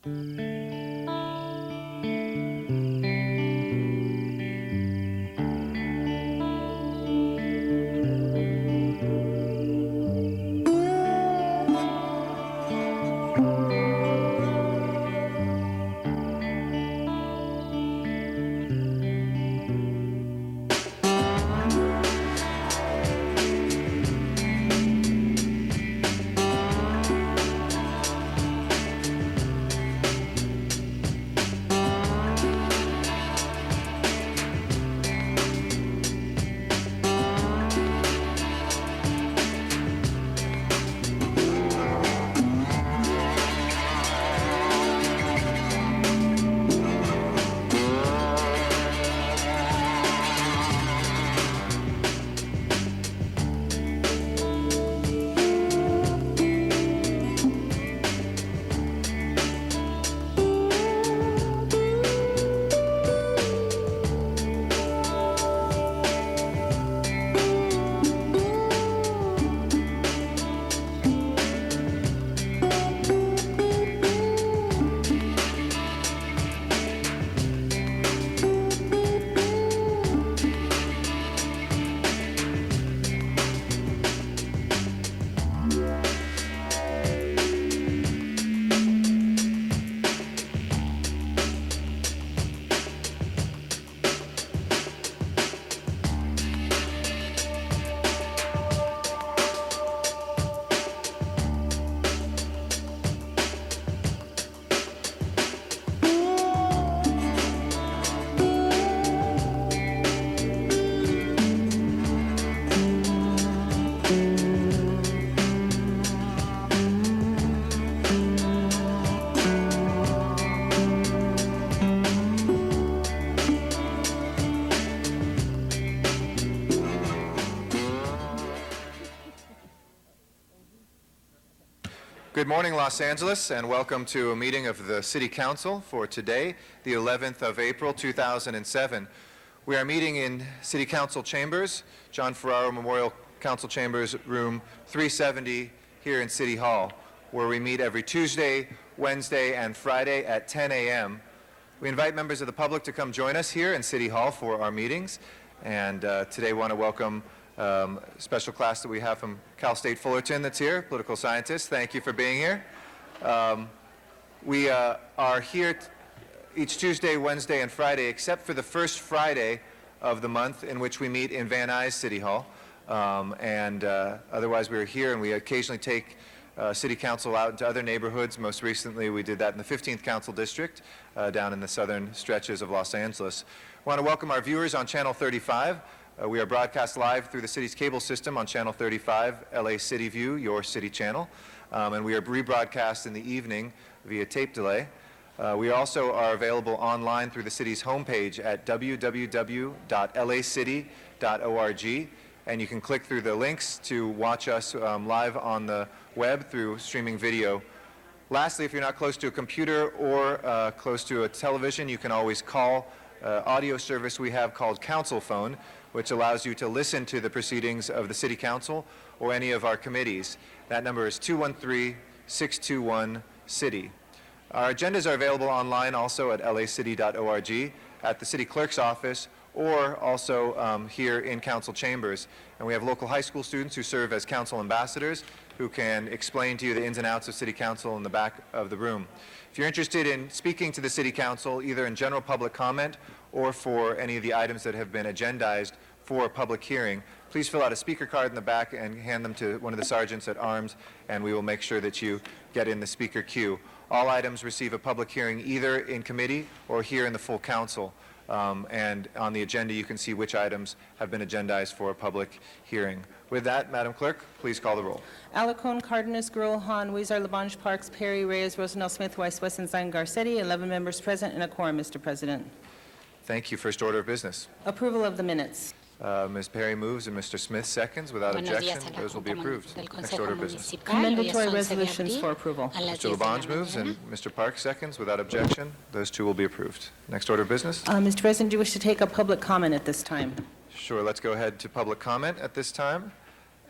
Good morning, Los Angeles, and welcome to a meeting of the City Council for today, the 11th of April, 2007. We are meeting in City Council Chambers, John Ferraro Memorial Council Chambers, room 370 here in City Hall, where we meet every Tuesday, Wednesday, and Friday at 10 a.m. We invite members of the public to come join us here in City Hall for our meetings, and today we want to welcome special class that we have from Cal State Fullerton that's here, political scientist. Thank you for being here. We are here each Tuesday, Wednesday, and Friday, except for the first Friday of the month in which we meet in Van Nuys City Hall. Otherwise, we're here, and we occasionally take City Council out into other neighborhoods. Most recently, we did that in the 15th Council District down in the southern stretches of Los Angeles. I want to welcome our viewers on Channel 35. We are broadcast live through the city's cable system on Channel 35, LA City View, your city channel, and we are rebroadcast in the evening via tape delay. We also are available online through the city's homepage at www.lacity.org, and you can click through the links to watch us live on the web through streaming video. Lastly, if you're not close to a computer or close to a television, you can always call audio service we have called Council Phone, which allows you to listen to the proceedings of the City Council or any of our committees. That number is 213-621-CITY. Our agendas are available online also at lacity.org, at the City Clerk's office, or also here in Council Chambers. And we have local high school students who serve as Council ambassadors who can explain to you the ins and outs of City Council in the back of the room. If you're interested in speaking to the City Council, either in general public comment or for any of the items that have been agendized for a public hearing, please fill out a speaker card in the back and hand them to one of the sergeants at arms, and we will make sure that you get in the speaker queue. All items receive a public hearing either in committee or here in the full council. And on the agenda, you can see which items have been agendized for a public hearing. With that, Madam Clerk, please call the roll. Alarcon, Cardenas, Gruel, Han, Weezer, Labange, Parks, Perry, Reyes, Rosendahl, Smith, Weiss, Wesson, Zine, Garcetti. 11 members present and a quorum, Mr. President. Thank you. First order of business. Approval of the minutes. Ms. Perry moves and Mr. Smith seconds. Without objection, those will be approved. Next order of business. Commendatory resolutions for approval. Mr. Labange moves and Mr. Parks seconds. Without objection, those two will be approved. Next order of business. Mr. President, do you wish to take up public comment at this time? Sure. Let's go ahead to public comment at this time.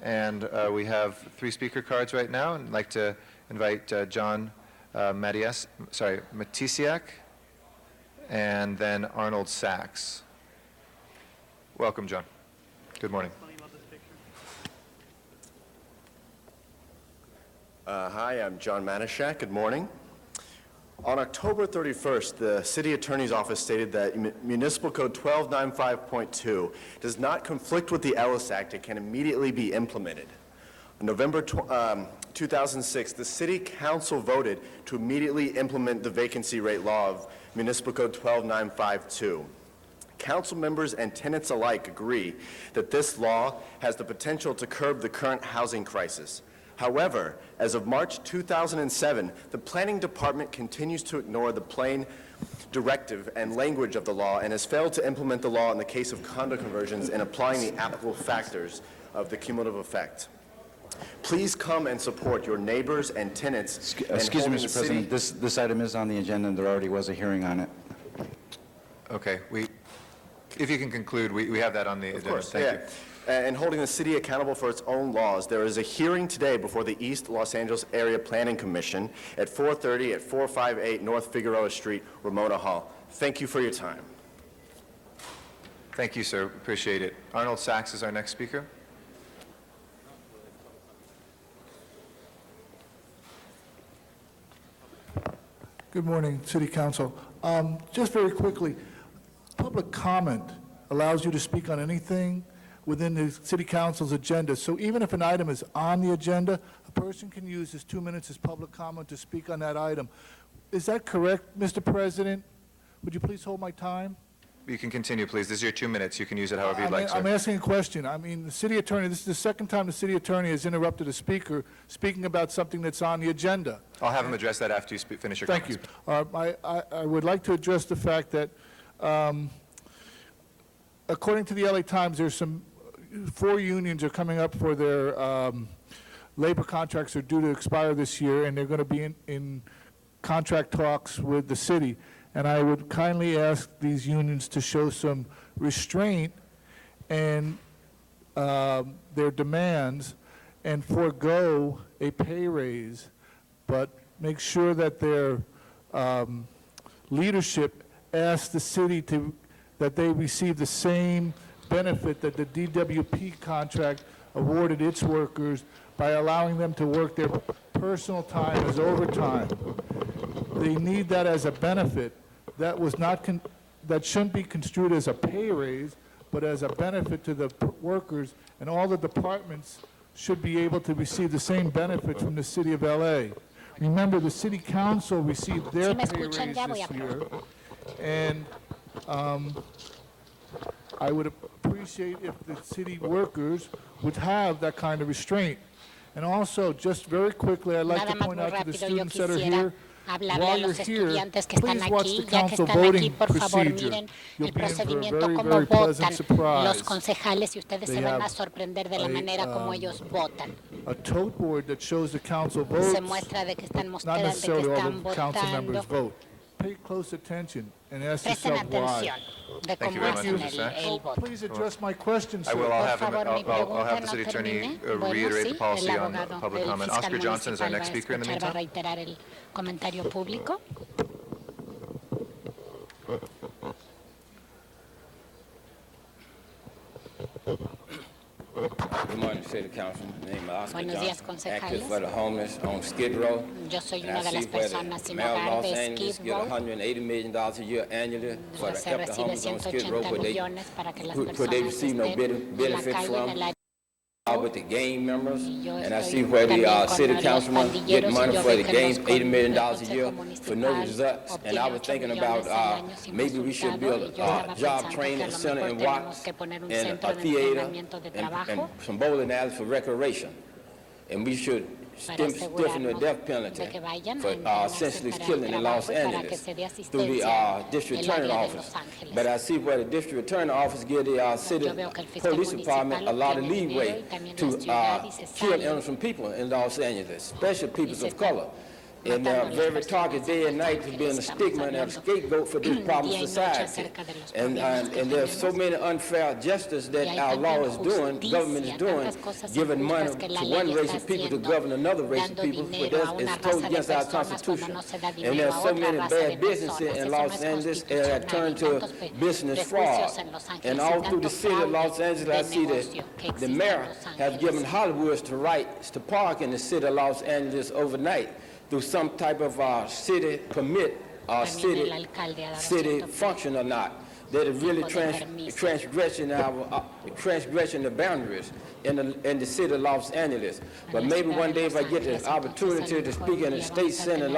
And we have 3 speaker cards right now. And I'd like to invite John Matisiak, and then Arnold Sachs. Welcome, John. Good morning. Hi, I'm John Manishak. Good morning. On October 31st, the City Attorney's Office stated that Municipal Code 1295.2 does not conflict with the Ellis Act and can immediately be implemented. On November 2006, the City Council voted to immediately implement the vacancy rate law of Municipal Code 12952. Council members and tenants alike agree that this law has the potential to curb the current housing crisis. However, as of March 2007, the Planning Department continues to ignore the plain directive and language of the law and has failed to implement the law in the case of condo conversions and applying the applicable factors of the cumulative effect. Please come and support your neighbors and tenants. Excuse me, Mr. President. This item is on the agenda, and there already was a hearing on it. Okay, if you can conclude, we have that on the agenda. Of course, Thank you. And holding the city accountable for its own laws. There is a hearing today before the East Los Angeles Area Planning Commission at 4:30 at 458 North Figueroa Street, Ramona Hall. Thank you for your time. Thank you, sir. Appreciate it. Arnold Sachs is our next speaker. Good morning, City Council. Just very quickly, public comment allows you to speak on anything within the City Council's agenda. So even if an item is on the agenda, a person can use his 2 minutes as public comment to speak on that item. Is that correct, Mr. President? Would you please hold my time? You can continue, please. This is your 2 minutes. You can use it however you'd like, sir. I'm asking a question. I mean, the city attorney, this is the second time the city attorney has interrupted a speaker speaking about something that's on the agenda. I'll have him address that after you finish your Thank comments. you. I would like to address the fact that, according to the LA Times, there's some 4 unions are coming up for their labor contracts are due to expire this year, and they're going to be in contract talks with the city. And I would kindly ask these unions to show some restraint in their demands and forego a pay raise, but make sure that their leadership asks the city that they receive the same benefit that the DWP contract awarded its workers by allowing them to work their personal time as overtime. They need that as a benefit. That was not that shouldn't be construed as a pay raise, but as a benefit to the workers, and all the departments should be able to receive the same benefit from the city of LA. Remember, the city council received their pay raise this year, and I would appreciate if the city workers would have that kind of restraint. And also, just very quickly, I'd like to point out to the students that are here, while you're here, please watch the council voting procedure. You'll be in for a very, very pleasant surprise. They have a tote board that shows the council votes, not necessarily all the council members vote. Pay close attention and ask yourself why. Thank you very much, Mr. Sachs. Please address my question, sir. I will. I'll have the city attorney reiterate the policy on public comment. Oscar Johnson is our next speaker in the meantime. Good morning, City Council. My name is Oscar Buenos días, Johnson, concejales. active for the homeless on Skid Row. Yo soy And una I de las see where personas the sin mayor of hogar Los de Angeles Skid get Row. $180 million a year annually for the Se help the recibe homeless on Skid Row, 180 millones para que las where they personas receive no estén en la benefit calle, from. en el área. With the gang members, Yo and I estoy see where the también con city los councilman get pandilleros, money y yo for veo the que gang, los $80 million a consejo year for no municipal results. And I obtiene was 8 thinking millones about al año sin maybe we should resultado, build y yo a estaba job pensando que training a lo center mejor in tenemos Watts que poner un and centro a de theater entrenamiento de and trabajo some bowling alleys for recreation. And we should para stiffen the asegurarnos death penalty de que vayan a for entrenarse senseless para el killing in Los trabajo y para que Angeles se dé through the asistencia district el attorney área de office. Los Ángeles. But I see where the district attorney office give the city Yo veo que el fiscal police department a lot of municipal leeway tiene dinero y también to la ciudad y se kill sale innocent people in Los Angeles, especially people se of color. And very targeted day and night to being a stigma and a scapegoat for this problem society. And there's so many unfair justice that our law is doing, government is doing, giving money to one race of people to govern another race of people, but it's totally against our Constitution. And there's so many bad businesses in Los Angeles that turn to business fraud. And all through the city of Los Angeles, I see that the mayor has given Hollywoods the rights to park in the city of Los Angeles overnight through some type of city permit or city function or not. That is really transgressing the boundaries in the city of Los Angeles. But maybe one day if I get the opportunity to speak in the state senate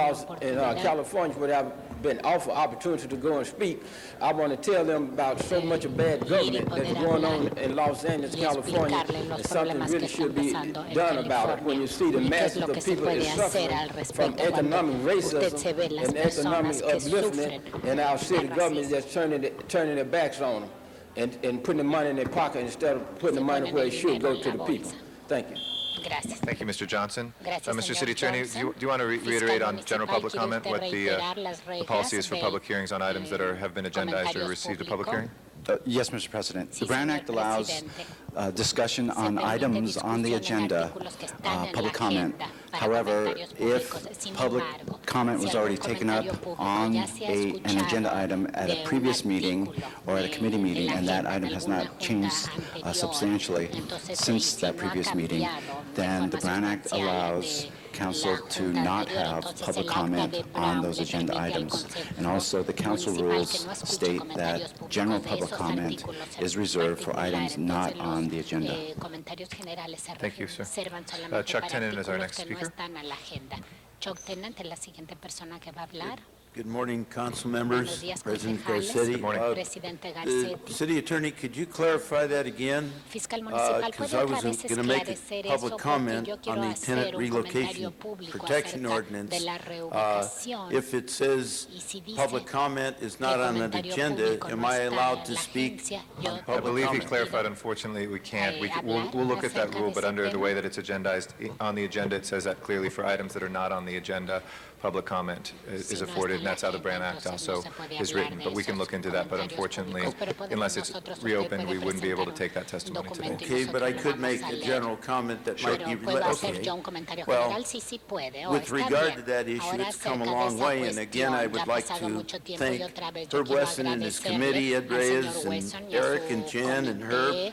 in California, where I've been offered opportunity to go and speak, I want to tell them about so much of bad government that's going on in Los Angeles, California, and something really should be done about it when you see the masses of people that are suffering from economic racism and economic upliftment, and our city government that's turning their backs on them and putting the money in their pocket instead of putting the money where it should go to the people. Thank you. Gracias. Thank you, Mr. Johnson. Gracias, Mr. señor City Attorney, do Johnson. you want to reiterate on general public Fiscal comment what the reiterar las policy is reglas for del, public hearings on items that have been agendized or comentarios received a public público? hearing? Yes, Mr. President. The Sí, Brown señor Act allows presidente. discussion Se on permite items on the discusión en agenda, artículos que están en la public comment. agenda para However, comentarios if públicos. Sin public embargo, comment si was algún already taken up comentario público on ya se ha an escuchado agenda item at de a un previous meeting artículo or at a committee de meeting, la and that agenda item en has alguna not changed junta anterior, substantially entonces, since si that no ha previous meeting, cambiado de then the forma Brown Act sustancial allows de council la to junta not anterior, have entonces public el acta comment de on Brown those le agenda permite al items. Consejo And also, the council Municipal rules que no escuche state comentarios that públicos general de public esos comment artículos en is reserved for particular. items not Entonces, on los, the agenda. Comentarios generales se Thank you, sir. reservan solamente Chuck para Tenen is our artículos next que no speaker. están a la agenda. Chuck Tennant es la siguiente persona que va a hablar. Good morning, council Buenos members, días, President concejales. Garcetti. Good morning. Presidente The Garcetti. city attorney, could you clarify that again? Fiscal municipal, Because ¿puede I otra was vez going to make esclarecer a eso? public Porque comment yo on quiero the hacer tenant un relocation comentario público protection acerca ordinance. de la reubicación. If it says Y si dice public comment is not que on the comentario agenda, público am no I está allowed en to la speak agencia, on yo I public believe he comment? clarified, unfortunately, we can't. We'll hablar look at that acerca rule, de but ese under the tema. way that it's agendized on the agenda, it says that clearly for items that are not on the agenda, public comment is Si no afforded, está en and la that's how the Brown agenda, Act entonces no also se puede is hablar written. de But we can esos look into that, but comentarios unfortunately, públicos, pero podemos unless it's nosotros, usted reopened, puede we wouldn't be able to presentar take that un testimony today. documento y Okay, but I nosotros lo could make vamos a a leer. general comment that might Pero be, puedo hacer okay. yo un comentario Well, general, sí puede. with Está regard bien. to that issue, Ahora, it's come a acerca de long esa way, and again, I cuestión, would ya ha like pasado to mucho tiempo y thank otra vez yo Herb quiero Wesson and his agradecerle committee, Ed al señor Reyes, Wesson and y a su Eric and Jen and Herb comité,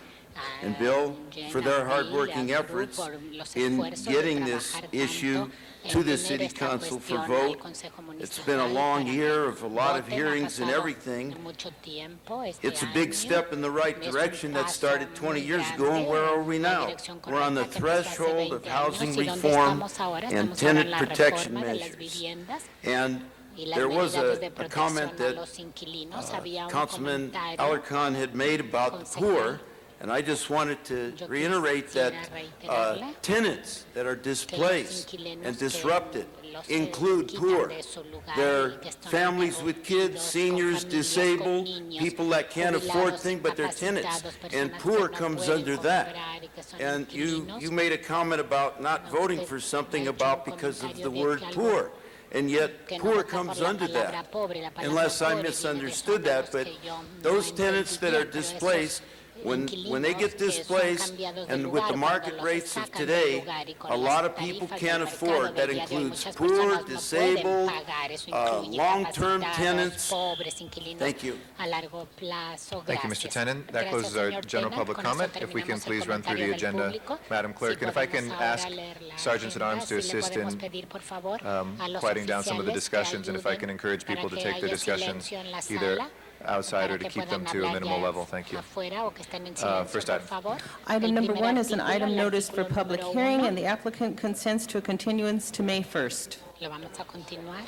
and a Bill Jen, for a their Bill, hardworking y a Drew efforts por los in esfuerzos de getting this trabajar issue tanto to en the tener city esta council for cuestión al vote. Consejo It's been a Municipal long para year of a lot of voten. Ha hearings and pasado everything. mucho tiempo este It's a big año. step in the right Es un direction that paso started 20 muy years ago, and where are we grande, now? la dirección We're on the correcta que empezó hace threshold of 20 housing años, y donde reform estamos ahora, and estamos ahora en tenant la protection reforma de las measures. viviendas And y las there was medidas de a protección comment a that los inquilinos. Había un Councilman comentario Alarcon had made about the poor, and I just wanted to Yo reiterate that quisiera reiterarle tenants that are que los displaced inquilinos and que disrupted los include quitan poor. de su lugar They're y que están families with kids, interrumpidos, seniors, con familias, disabled, con niños, people that can't afford jubilados, things, but they're tenants. incapacitados, And personas poor que no comes pueden under that. comprar y que son And you inquilinos. made a comment about not No, voting usted for ha something hecho about un because of comentario the de word que algo poor. And yet, que no poor vota comes por la under palabra that. pobre, la palabra Unless I pobre viene de misunderstood esos that, lados but que yo no those entendí tenants that are bien, pero esos displaced, when they get inquilinos que son displaced, cambiados de and with the lugar, market cuando los rates of sacan del today, lugar y con a las lot of people tarifas can't del afford. mercado That del día de hoy, includes muchas poor, personas no pueden disabled, pagar. Eso incluye long-term incapacitados, tenants. pobres, inquilinos Thank you. a largo plazo. Thank you, Mr. Gracias. Tenen. That Gracias, closes our señor general Tenen. public Con eso comment. If we can terminamos el please run through the comentario del agenda, público. Madam Clerk. Si And if I can podemos ahora ask leer la Sergeants at Arms to agenda, si le assist podemos in pedir, por favor, a los quieting down some of the oficiales que discussions, and if I ayuden can encourage para people to que take the haya discussions silencio en la either sala, outside para or to que keep them puedan to a hablar minimal ya level. Thank you. afuera, o que estén en silencio, First por item. favor. El Item number primer one is an artículo, item el notice for artículo public número hearing, uno. and the applicant consents to a continuance to May 1st. Lo vamos a continuar.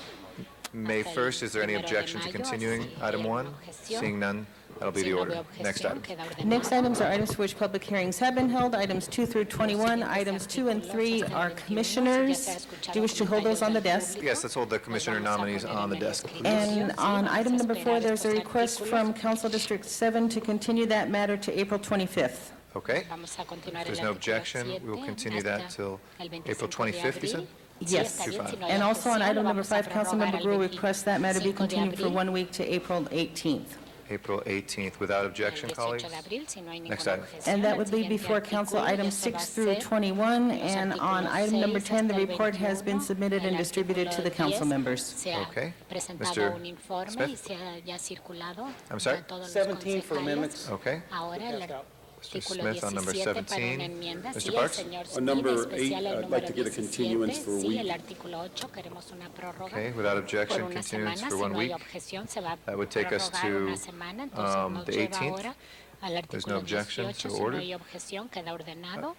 May Hasta el 1st, is there any 1 de objection to mayo, continuing si item hay 1? alguna objeción. Seeing none, that'll be Si the no order. veo Next objeción, item. queda ordenado. Next items are items for which public hearings have been held. Items 2 through 21. Items 2 and 3 are commissioners. Do you wish to hold those on the desk? Yes, let's hold the commissioner nominees on the desk, please. And on item number 4, there's a request from Council District 7 to continue that matter to April 25th. Okay. Vamos a continuar If there's el no artículo objection, we will 7 continue that hasta till el 25 April de 25th, you said? abril. Yes. está bien, si no hay And also on objeción, item lo number vamos a 5, prorrogar Councilmember al Brewer requests that matter be 25 de continued for abril. 1 week to April 18th. April 18th, without objection, El 18 colleagues? de abril, si no hay Next ninguna item. objeción. And that el would be siguiente before council artículo, items eso va a 6 through ser 21, los and on artículos item number 6 10, the hasta el report has been 21, submitted and el distributed to the artículo council 10, members. Se ha Okay. presentado Mr. un informe Smith? y se ha ya circulado I'm sorry? a todos los 17 for concejales. amendments. Okay. Ahora el Mr. artículo Smith on number 17 para 17. una enmienda. Mr. Sí, el Parks? señor On Smith, number especial 8, el I'd número like to get a 17. continuance for a Sí, week. el artículo 8, queremos una prórroga Okay, without por objection, una continuance semana. for Si 1 no hay week. objeción, se va a That would take us prorrogar to, una semana. Entonces nos the lleva 18th. ahora al There's no artículo objection, 18. so Si no ordered. hay objeción, queda ordenado.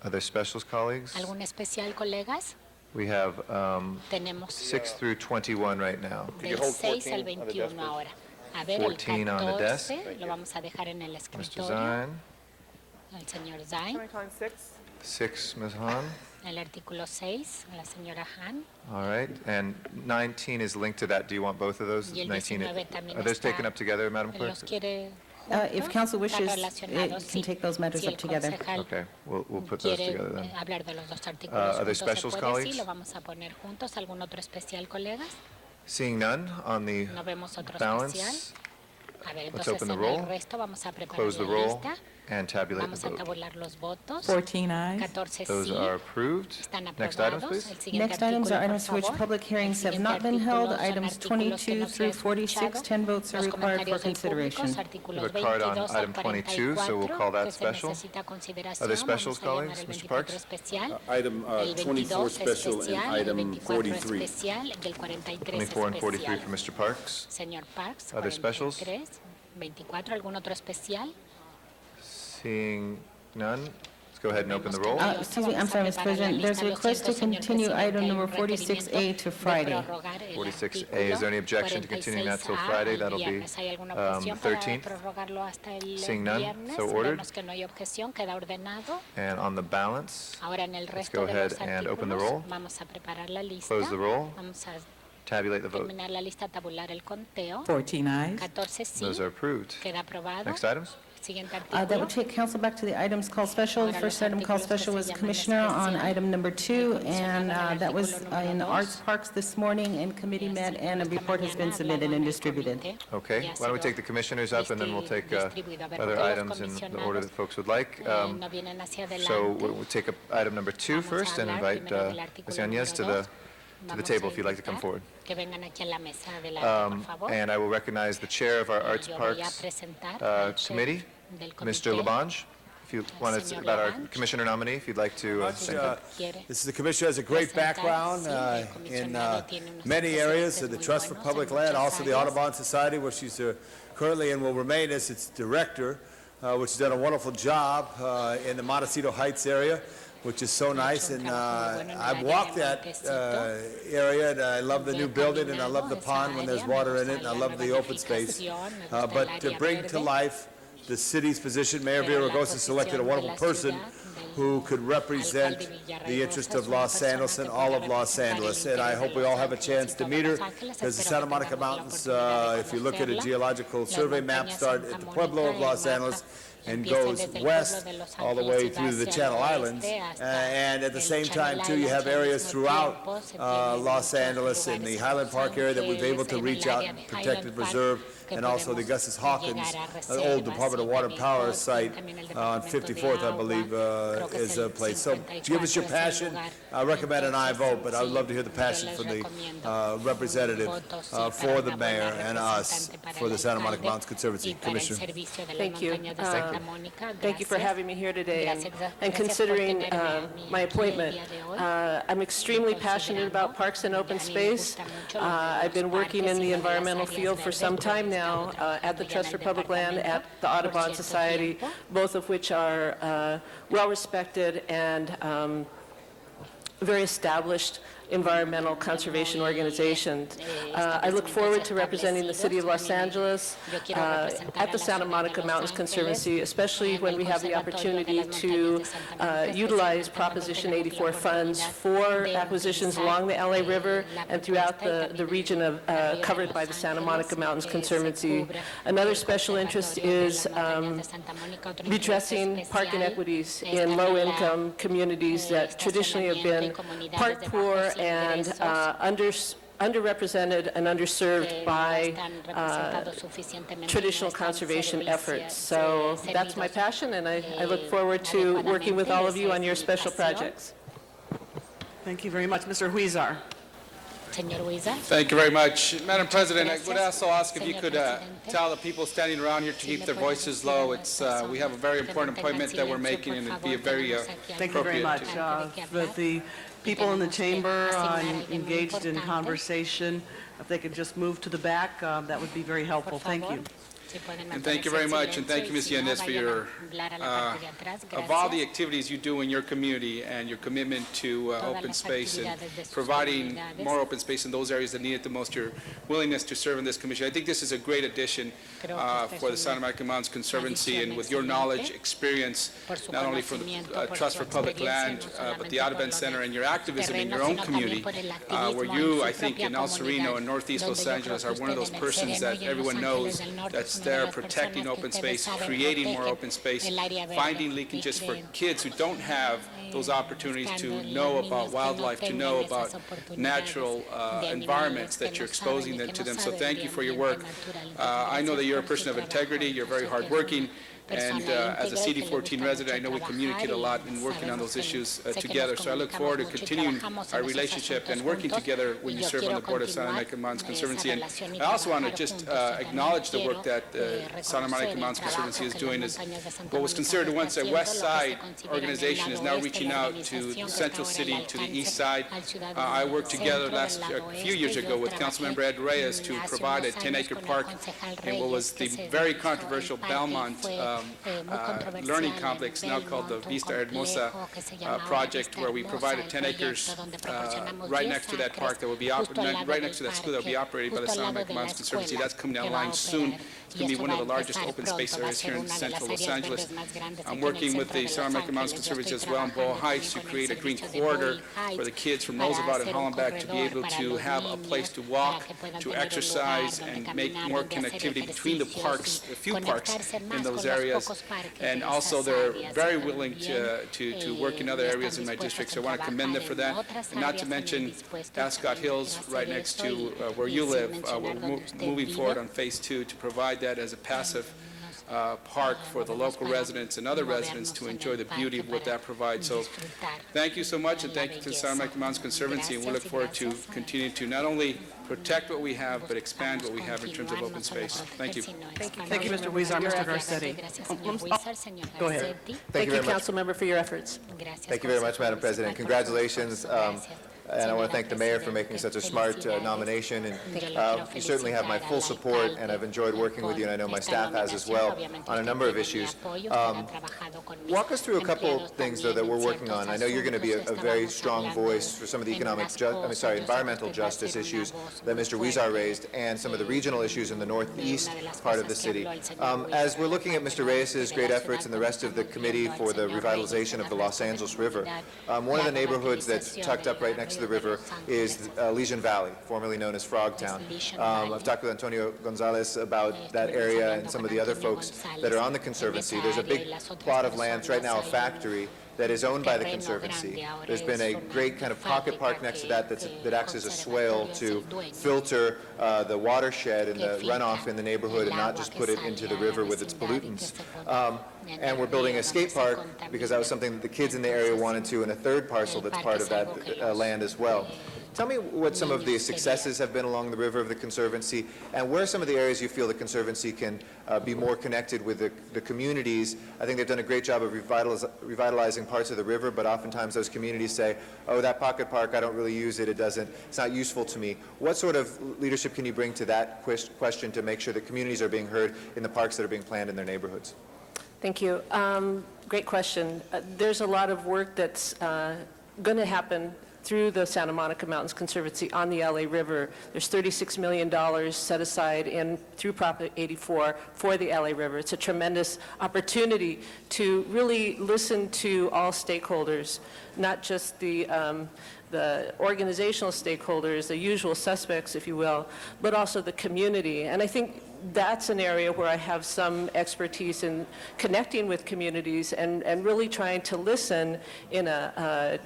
Other specials, colleagues? ¿Algún especial, colegas? We have Tenemos 6 through 21 right now. del 6 al 21 ahora. A ver, el 14 on the desk. 14 lo vamos a dejar en el Mr. escritorio. Zine, El señor Zain. 6, Ms. Han. El artículo 6, la señora Han. All right, and 19 is linked to that. Do you want both of those? Y el 19, 19 también are those está- taken up together, Madam Clerk? ¿Los quiere If juntos? council ¿Están wishes, relacionados? it can Sí. take those matters Si up el together. concejal Okay, we'll put those quiere together then. hablar de los dos artículos Other juntos, ¿se specials, puede? colleagues? Sí, lo vamos a poner juntos. ¿Algún otro especial, colegas? Seeing none on the No vemos otro balance, especial. A ver, let's entonces open the en roll, el resto vamos a preparar close the la roll, lista. and tabulate Vamos the a vote. tabular los votos. 14 ayes. 14 Those sí. are approved. Están Next items, aprobados. please. El siguiente Next items artículo, are por items for which favor. public hearings have El not been siguiente held. artículo son Items artículos que 22 no se through han 46, escuchado. 10 votes are Los required for comentarios del público, consideration. artículos We have a card on 22 al item 22, so we'll 44, call that que se special. necesita consideración. Other specials, Vamos a llamar colleagues? el Mr. 24 Parks? especial, Item el 24 22 special especial, and el item 24 43. especial y el 43 24 and 43 especial. for Mr. Parks. Señor Parks, Other specials? 43, 24, ¿algún otro especial? Seeing none, let's go ahead and open the roll. Excuse me, I'm sorry, Mr. President. There's a request to continue item number 46A to Friday. 46A, is there any objection to continuing that till Friday? That'll be ¿Hay alguna objeción para 13th. prorrogarlo hasta el Seeing none, viernes? so ordered. Vemos que no hay objeción, queda ordenado. And on the balance, Ahora en el Let's resto go de ahead los and open the artículos roll. vamos a preparar la lista. Close the roll. Vamos a tabulate the vote. terminar la lista, tabular el conteo. 14 ayes. 14 sí, Those are approved. queda aprobado. Next items? Siguiente That artículo. would take council back to the items called special. The Ahora first los item called artículos que special se was llaman Commissioner on especial. item number 2, El and comisionado that was del artículo in número Arts 2. Parks this morning, and committee met, and a Esta report has been mañana submitted hablaron and al distributed. comité. Okay, Ya why don't we se take the commissioners up, and then we'll take distribuido. A ver, other ¿por qué los items in the order comisionados, that folks would like. no vienen hacia So adelante? we'll take up item number 2 Vamos a first, and hablar invite primero del Ms. artículo Yanez to número the 2. Vamos table a if you'd like to come invitar forward. que vengan aquí a la mesa adelante, por favor. And I will recognize the chair of our Arts Yo voy a Parks presentar al chef Committee, del Mr. comité. Labange. If you want to, Señor about our Labange. commissioner nominee, if you'd like to say. Quiere This is the commissioner has a great background presentar, sí, el in comisionado tiene unos many areas of the antecedentes Trust muy for buenos Public en Land, muchas also the áreas. Audubon Society, where she's currently and will remain as its director, which has done a wonderful job in the Montecito Heights area, which is so nice. And I've walked that area, and I love the new building, and I love the pond when there's water in it, and I love the open space. But to bring to life the city's position, Mayor Villaraigosa selected a wonderful person who could represent the interest of Los Angeles and all of Los Angeles. And I hope we all have a chance to meet her, because the Santa Monica Mountains, if you look at a geological survey map, start at the Pueblo of Los Angeles and goes west all the way through the Channel Islands. And at the same time, too, you have areas throughout Los Angeles in the Highland Park area that we've been able to reach out and protect and preserve, and also the Augustus Hawkins, an old Department of Water and Power site on 54th, I believe, is a place. So give us your passion. I recommend an aye vote, but I would love to hear the passion from the representative for the mayor and us for the Santa Monica Mountains Conservancy. Commissioner. Thank you. Thank you for having me here today and considering my appointment. I'm extremely passionate about parks and open space. I've been working in the environmental field for some time now at the Trust for Public Land, at the Audubon Society, both of which are well-respected and very established environmental conservation organizations. I look forward to representing the City of Los Angeles at the Santa Monica Mountains Conservancy, especially when we have the opportunity to utilize Proposition 84 funds for acquisitions along the LA River and throughout the region of, covered by the Santa Monica Mountains Conservancy. Another special interest is redressing park inequities in low-income communities that traditionally have been park poor and underrepresented and underserved by traditional conservation efforts. So that's my passion, and I look forward to working with all of you on your special projects. Thank you very much. Mr. Huizar. Señor Huizar. Thank you very much. Madam President, I would also ask if you could tell the people standing around here to keep their voices low. It's, we have a very important appointment that we're making, and it'd be a very Thank you very much. appropriate With the people in the chamber engaged in conversation, if they could just move to the back, that would be very helpful. Thank you. And thank you very much, and thank you, Ms. Yanez, for your, of all the activities you do in your community and your commitment to open space and providing more open space in those areas that need it the most, your willingness to serve in this commission. I think this is a great addition for the Santa Monica Mountains Conservancy, and with your knowledge, experience, not only from the Trust for Public Land, but the Audubon Center and your activism in your own community, where you, I think, in El Sereno and Northeast Los Angeles are one of those persons that everyone knows that's there protecting open space, creating more open space, finding leakages for kids who don't have those opportunities to know about wildlife, to know about natural environments that you're exposing them to them. So thank you for your work. I know that you're a person of integrity, you're very hardworking, and as a CD14 resident, I know we communicate a lot in working on those issues together. So I look forward to continuing our relationship and working together when you serve on the board of Santa Monica Mountains Conservancy. And I also want to just acknowledge the work that Santa Monica Mountains Conservancy is doing. Is what was considered once a West Side organization is now reaching out to the Central City, to the East Side. I worked together a few years ago with Councilmember Ed Reyes to provide a 10-acre park in what was the very controversial Belmont learning complex, now called the Vista Hermosa project, where we provided 10 acres right next to that park that will be right next to that school that will be operated by the Santa Monica Mountains Conservancy. That's coming online soon. It's going to be one of the largest open space areas here in central Los Angeles. I'm working with the Santa Monica Mountains Conservancy as well in Boyle Heights to create a green corridor for the kids from Roosevelt and Hollenbeck to be able to have a place to walk, to exercise, and make more connectivity between the parks, a few parks in those areas. And also they're very willing to work in other areas in my district, so I want to commend them for that. And not to mention Ascot Hills, right next to where you live. We're moving forward on Phase 2 to provide that as a passive park for the local residents and other residents to enjoy the beauty of what that provides. So thank you so much, and thank you to the Santa Monica Mountains Conservancy, and we look forward to continuing to not only protect what we have, but expand what we have in terms of open space. Thank you. Thank you, Mr. Huizar. Mr. Garcetti. Go ahead. Thank you, Councilmember, for your efforts. Thank you very much, Madam President. Congratulations. And I want to thank the mayor for making such a smart nomination. And you certainly have my full support, and I've enjoyed working with you, and I know my staff has as well, on a number of issues. Walk us through a couple things, though, that we're working on. I know you're going to be a very strong voice for some of the environmental justice issues that Mr. Huizar raised, and some of the regional issues in the northeast part of the city. As we're looking at Mr. Reyes's great efforts and the rest of the committee for the revitalization of the Los Angeles River, one of the neighborhoods that's tucked up right next to the river is Legion Valley, formerly known as Frogtown. I've talked with Antonio Gonzalez about that area and some of the other folks that are on the Conservancy. There's a big plot of land, it's right now a factory, that is owned by the Conservancy. There's been a great kind of pocket park next to that that acts as a swale to filter the watershed and the runoff in the neighborhood and not just put it into the river with its pollutants. And we're building a skate park because that was something that the kids in the area wanted to, and a third parcel that's part of that land as well. Tell me what some of the successes have been along the river of the Conservancy, and where are some of the areas you feel the Conservancy can be more connected with the communities. I think they've done a great job of revitalizing parts of the river, but oftentimes those communities say, oh, that pocket park, I don't really use it, it's not useful to me. What sort of leadership can you bring to that question to make sure that communities are being heard in the parks that are being planned in their neighborhoods? Thank you. Great question. There's a lot of work that's going to happen through the Santa Monica Mountains Conservancy on the LA River. There's $36 million set aside through Prop 84 for the LA River. It's a tremendous opportunity to really listen to all stakeholders, not just the organizational stakeholders, the usual suspects, if you will, but also the community. And I think that's an area where I have some expertise in connecting with communities and really trying to listen in a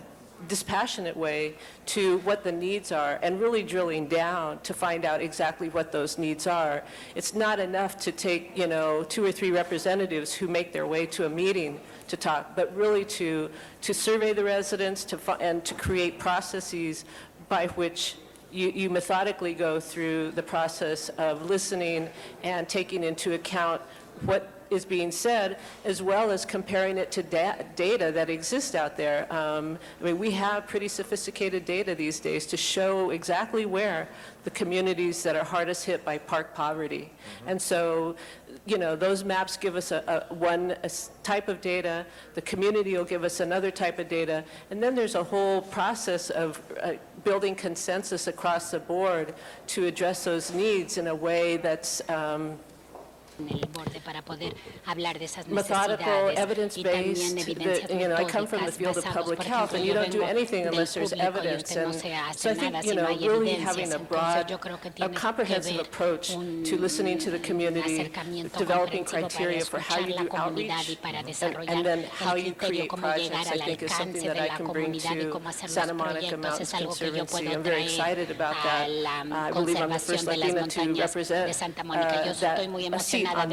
dispassionate way to what the needs are and really drilling down to find out exactly what those needs are. It's not enough to take, 2 or 3 representatives who make their way to a meeting to talk, but really to survey the residents and to create processes by which you methodically go through the process of listening and taking into account what is being said, as well as comparing it to data that exists out there. We have pretty sophisticated data these days to show exactly where the communities that are hardest hit by park poverty. And so, those maps give us one type of data, the community will give us another type of data, and then there's a whole process of building consensus across the board to address those needs in a way that's methodical, evidence-based. I come from the field of public health, and you don't do anything unless there's evidence. And so I think, really having a comprehensive approach to listening to the community, developing criteria for how you do outreach, and then how you create projects, I think is something that I can bring to Santa Monica Mountains Conservancy. I'm very excited about that. I believe I'm the first Latina to represent a seat on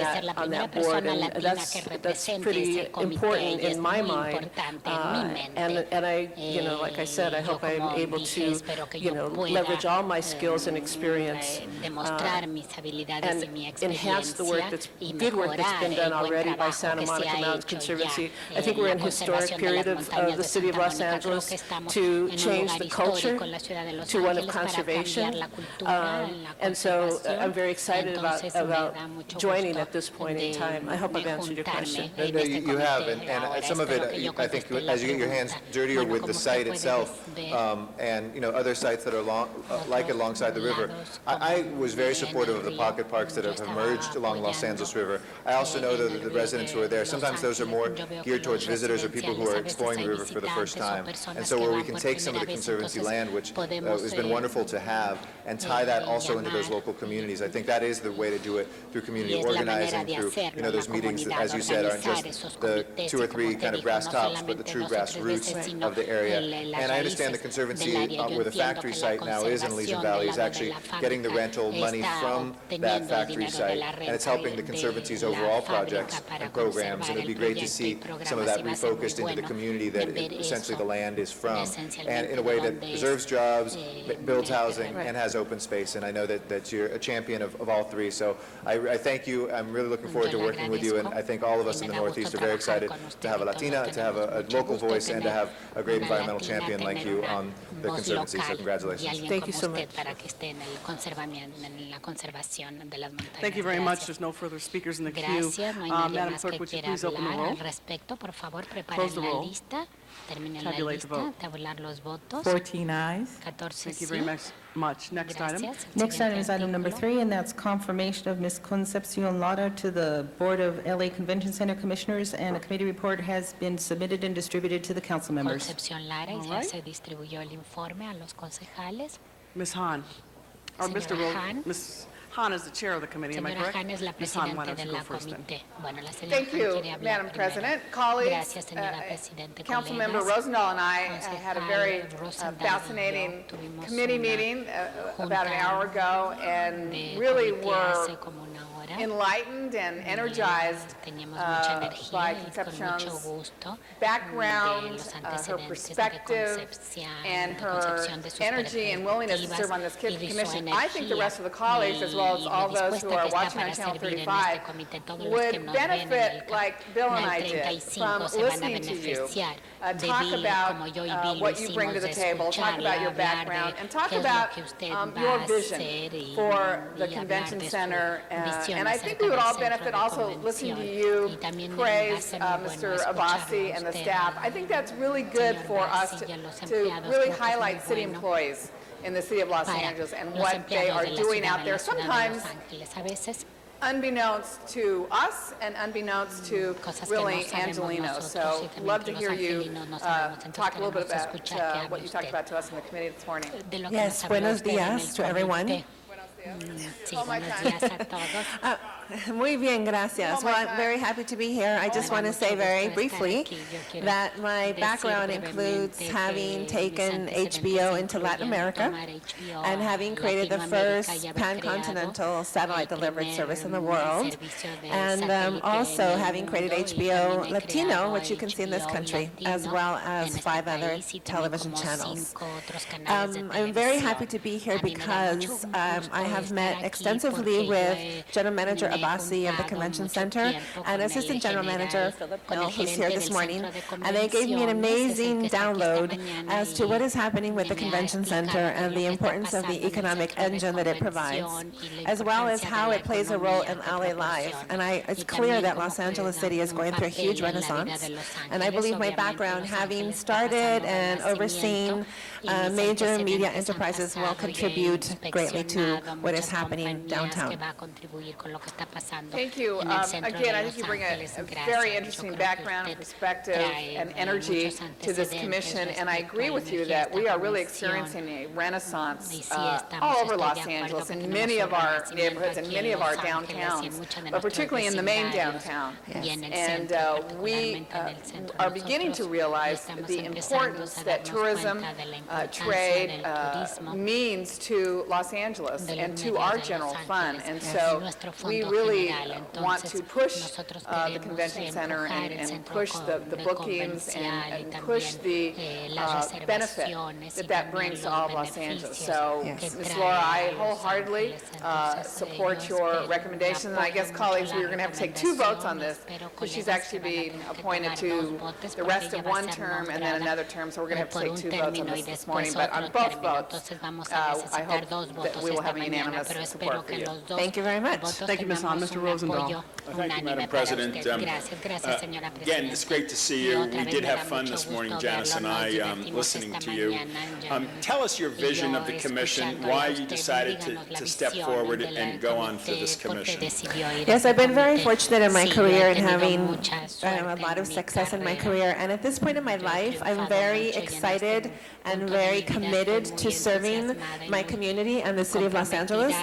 that board, and that's pretty important in my mind. And I, like I said, I hope I'm able to, leverage all my skills and experience and enhance the good work that's been done already by Santa Monica Mountains Conservancy. I think we're in a historic period of the city of Los Angeles to change the culture to one of conservation. And so I'm very excited about joining at this point in time. I hope I've answered your question. No, you have, and some of it, I think, as you get your hands dirtier with the site itself, and other sites that are like it alongside the river. I was very supportive of the pocket parks that have emerged along Los Angeles River. I also know that the residents who are there, sometimes those are more geared towards visitors or people who are exploring the river for the first time. And so where we can take some of the conservancy land, which has been wonderful to have, and tie that also into those local communities. I think that is the way to do it, through community organizing, through those meetings that, as you said, aren't just the 2 or 3 kind of grass tops, but the true grassroots of the area. And I understand the Conservancy, where the factory site now is in Elysian Valley, is actually getting the rental money from that factory site, and it's helping the Conservancy's overall projects and programs, and it'd be great to see some of that refocused into the community that essentially the land is from, and in a way that preserves jobs, builds housing, and has open space. And I know that you're a champion of all 3, so I thank you. I'm really looking forward to working with you, and I think all of us in the Northeast are very excited to have a Latina, to have a local voice, and to have a great environmental champion like you on the Conservancy. So congratulations. Thank you so much. Thank you very much. There's no further speakers in the queue. Madam Clerk, would you please open the roll? Close the roll. Tabulate the vote. 14 ayes. Thank you very much. Next item. Next item is item number 3, and that's confirmation of Ms. Concepcion Lara to the Board of LA Convention Center Commissioners, and a committee report has been submitted and distributed to the council members. Concepción Lara, All ya right. se distribuyó el informe a los concejales. Ms. Hahn. Or Mr. Señora Roll. Hahn. Ms. Hahn is the chair of the committee, am I Señora correct? Hahn es la Ms. Hahn, why presidente don't de you la go first then? comité. Bueno, la señora Thank Hahn you, quiere hablar Madam primero. President. Colleagues, Gracias, señora presidente. Councilmember Colegas. Rosendahl and I had a very Rosendal y yo fascinating tuvimos committee una meeting about an hour ago, and de really comité were hace como una hora. enlightened and energized Teníamos mucha energía by y con mucho Concepcion's gusto de background, los her antecedentes de perspective, Concepción, and de her Concepción, de sus energy and willingness to serve on this perspectivas y de su commission. I think the rest of the colleagues, as well well as all those who are watching on Channel 35, would benefit, like Bill and I did, from listening to you talk about what you bring to the table, talk about your background, and talk about your vision for the convention center. And I think we would all benefit also listening to you praise Mr. Abbasi and the staff. I think that's really good for us to really highlight city employees in the city of Los Angeles and what they are doing out there, sometimes unbeknownst to us and unbeknownst to really Angelino. So love to hear you talk a little bit about what you talked about to us in the committee this morning. Yes, buenos días to everyone. Muy bien, gracias. Well, I'm very happy to be here. I just want to say very briefly that my background includes having taken HBO into Latin America and having created the first pan-continental satellite-delivered service in the world, and also having created HBO Latino, which you can see in this country, as well as 5 other television channels. I'm very happy to be here because I have met extensively with General Manager Abbasi of the Convention Center and Assistant General Manager Hill, who's here this morning, and they gave me an amazing download as to what is happening with the Convention Center and the importance of the economic engine that it provides, as well as how it plays a role in LA life. And it's clear that Los Angeles City is going through a huge renaissance, and I believe my background, having started and overseen major media enterprises, will contribute greatly to what is happening downtown. Thank you. Again, I think you bring a very interesting background and perspective and energy to this commission, and I agree with you that we are really experiencing a renaissance all over Los Angeles, in many of our neighborhoods and many of our downtowns, but particularly in the main downtown. And we are beginning to realize the importance that tourism, trade means to Los Angeles and to our general fund. And so we really want to push the convention center and push the bookings and push the benefit that brings to all of Los Angeles. So, Ms. Laura, I wholeheartedly support your recommendation. And I guess, colleagues, we're going to have to take 2 votes on this because she's actually being appointed to the rest of 1 term and then another term. So we're going to have to take 2 votes on this morning. But on both votes, I hope that we will have a unanimous support for you. Thank you very much. Thank you, Ms. Hahn. Mr. Rosendahl. Thank you, Madam President. Again, it's great to see you. We did have fun this morning, Janice and I, listening to you. Tell us your vision of the commission, why you decided to step forward and go on for this commission. Yes, I've been very fortunate in my career in having a lot of success in my career, and at this point in my life, I'm very excited and very committed to serving my community and the city of Los Angeles,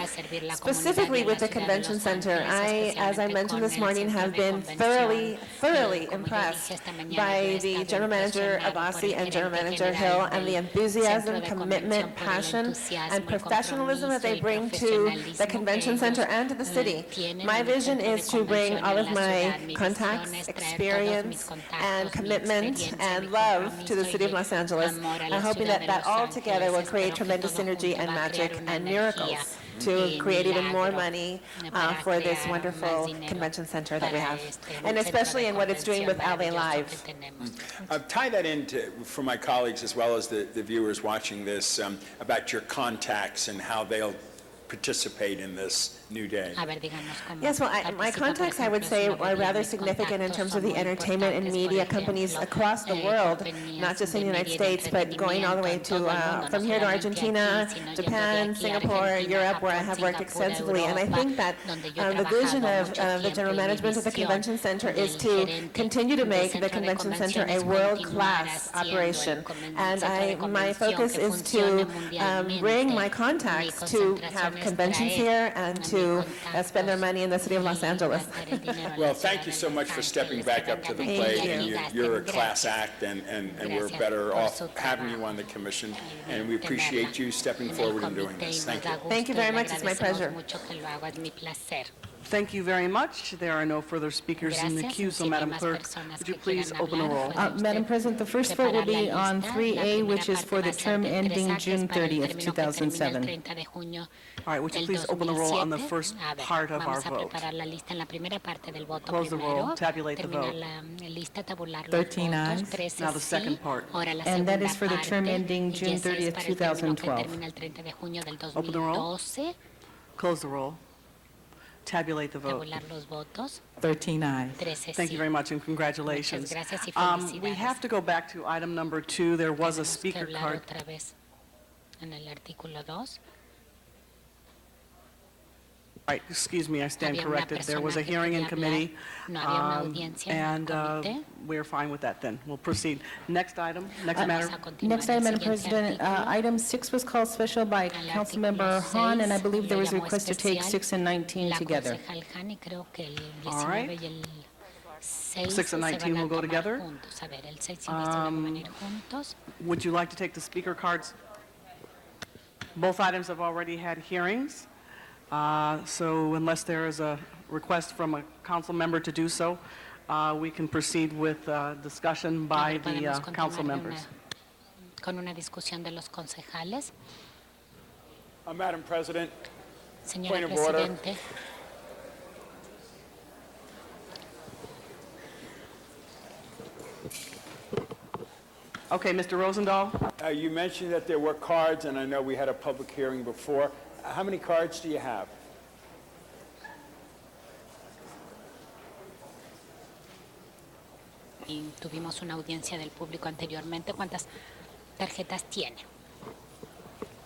specifically with the Convention Center. As I mentioned this morning, have been thoroughly impressed by the General Manager Abbasi and General Manager Hill and the enthusiasm, commitment, passion, and professionalism that they bring to the Convention Center and to the city. My vision is to bring all of my contacts, experience, and commitment and love to the city of Los Angeles, and hoping that all together will create tremendous synergy and magic and miracles to create even more money for this wonderful convention center that we have, and especially in what it's doing with LA Live. Tie that into, for my colleagues as well as the viewers watching this, about your contacts and how they'll participate in this new day. Yes, well, my contacts, I would say, are rather significant in terms of the entertainment and media companies across the world, not just in the United States, but going all the way to, from here to Argentina, Japan, Singapore, Europe, where I have worked extensively. And I think that the vision of the general management of the Convention Center is to continue to make the Convention Center a world-class operation. And my focus is to bring my contacts to have conventions here and to spend their money in the city of Los Angeles. Well, thank you so much for stepping back up to the plate. And you're a class act, and we're better off having you on the commission, and we appreciate you stepping forward and doing this. Thank you. Thank you very much. It's my pleasure. Thank you very much. There are no further speakers in the queue, so Madam Clerk, would you please open the roll? Madam President, the first vote will be on 3A, which is for the term ending June 30th, 2007. All right, would you please open the roll on the first part of our vote? Close the roll, tabulate the vote. 13 ayes. Now the second part. And that is for the term ending June 30th, 2012. Open the roll. Close the roll. Tabulate the vote. 13 ayes. Thank you very much and congratulations. We have to go back to item number 2. There was a speaker card. Right, excuse me, I stand corrected. There was a hearing in committee, and we're fine with that then. We'll proceed. Next item, next matter. Next item, Madam President, item 6 was called special by Councilmember Han, and I believe there was a request to take 6 and 19 together. All right. 6 and 19 will go together. Would you like to take the speaker cards? Both items have already had hearings. So unless there is a request from a council member to do so, we can proceed with discussion by the council members. Madam President, Señora point of order. Presidente. Okay, Mr. Rosendahl. You mentioned that there were cards, and I know we had a public hearing before. How many cards do you have? Y tuvimos una audiencia del público anteriormente. ¿Cuántas tarjetas tiene?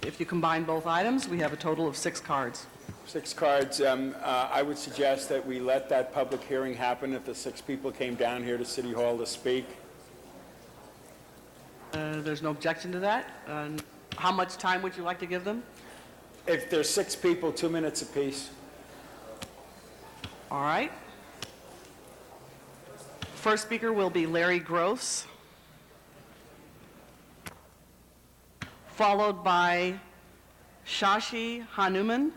If you combine both items, we have a total of 6 cards. 6 cards. I would suggest that we let that public hearing happen if the 6 people came down here to City Hall to speak. There's no objection to that. How much time would you like to give them? If there's 6 people, 2 minutes apiece. All right. First speaker will be Larry Gross, followed by Shashi Hanuman,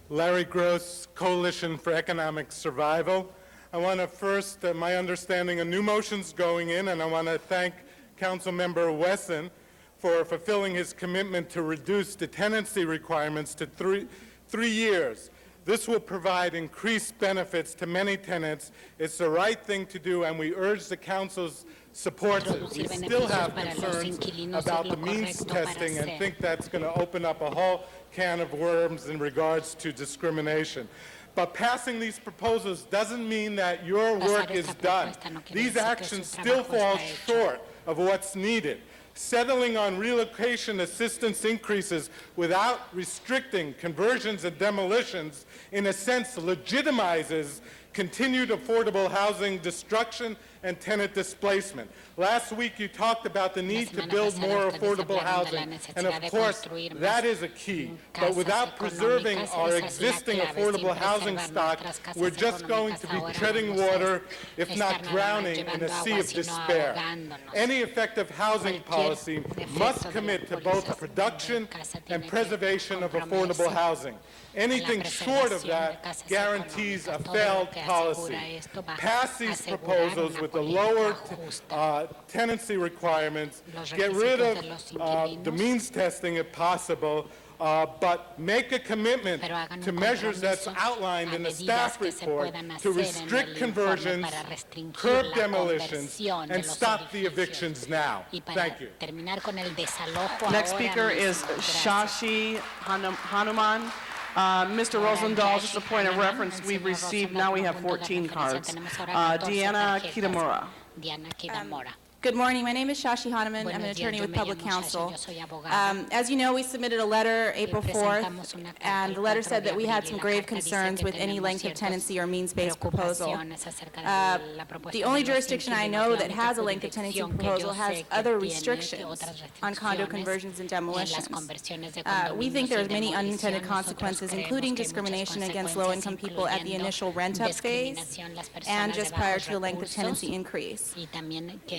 Larry Gross, Coalition for Economic Survival. I want to first, my understanding, a new motion's going in, and I want to thank Councilmember Wesson for fulfilling his commitment to reduce the tenancy requirements to 3 years. This will provide increased benefits to many tenants. It's the right thing to do, and we urge the Council's support. We still have concerns about the means testing and think that's going to open up a whole can of worms in regards to discrimination. But passing these proposals doesn't mean that your work is done. These actions still fall short of what's needed. Settling on relocation assistance increases without restricting conversions and demolitions, in a sense, legitimizes continued affordable housing destruction and tenant displacement. Last week you talked about the need to build more affordable housing, and of course that is a key. But without preserving our existing affordable housing stock, we're just going to be treading water, if not drowning, in a sea of despair. Any effective housing policy must commit to both production and preservation of affordable housing. Anything short of that guarantees a failed policy. Pass these proposals with the lower tenancy requirements, get rid of the means testing if possible, but make a commitment to measures that's outlined in the staff report to restrict conversions, curb demolitions, and stop the evictions now. Thank you. Next speaker is Shashi Hanuman. Mr. Rosendahl, just a point of reference, we've received, now we have 14 cards. Deanna Kitamura. Good morning. My name is Shashi Hanuman. I'm an attorney with Public Counsel. As you know, we submitted a letter April 4th, and the letter said that we had some grave concerns with any length of tenancy or means-based proposal. The only jurisdiction I know that has a length of tenancy proposal has other restrictions on condo conversions and demolitions. We think there's many unintended consequences, including discrimination against low-income people at the initial rent-up phase and just prior to the length of tenancy increase.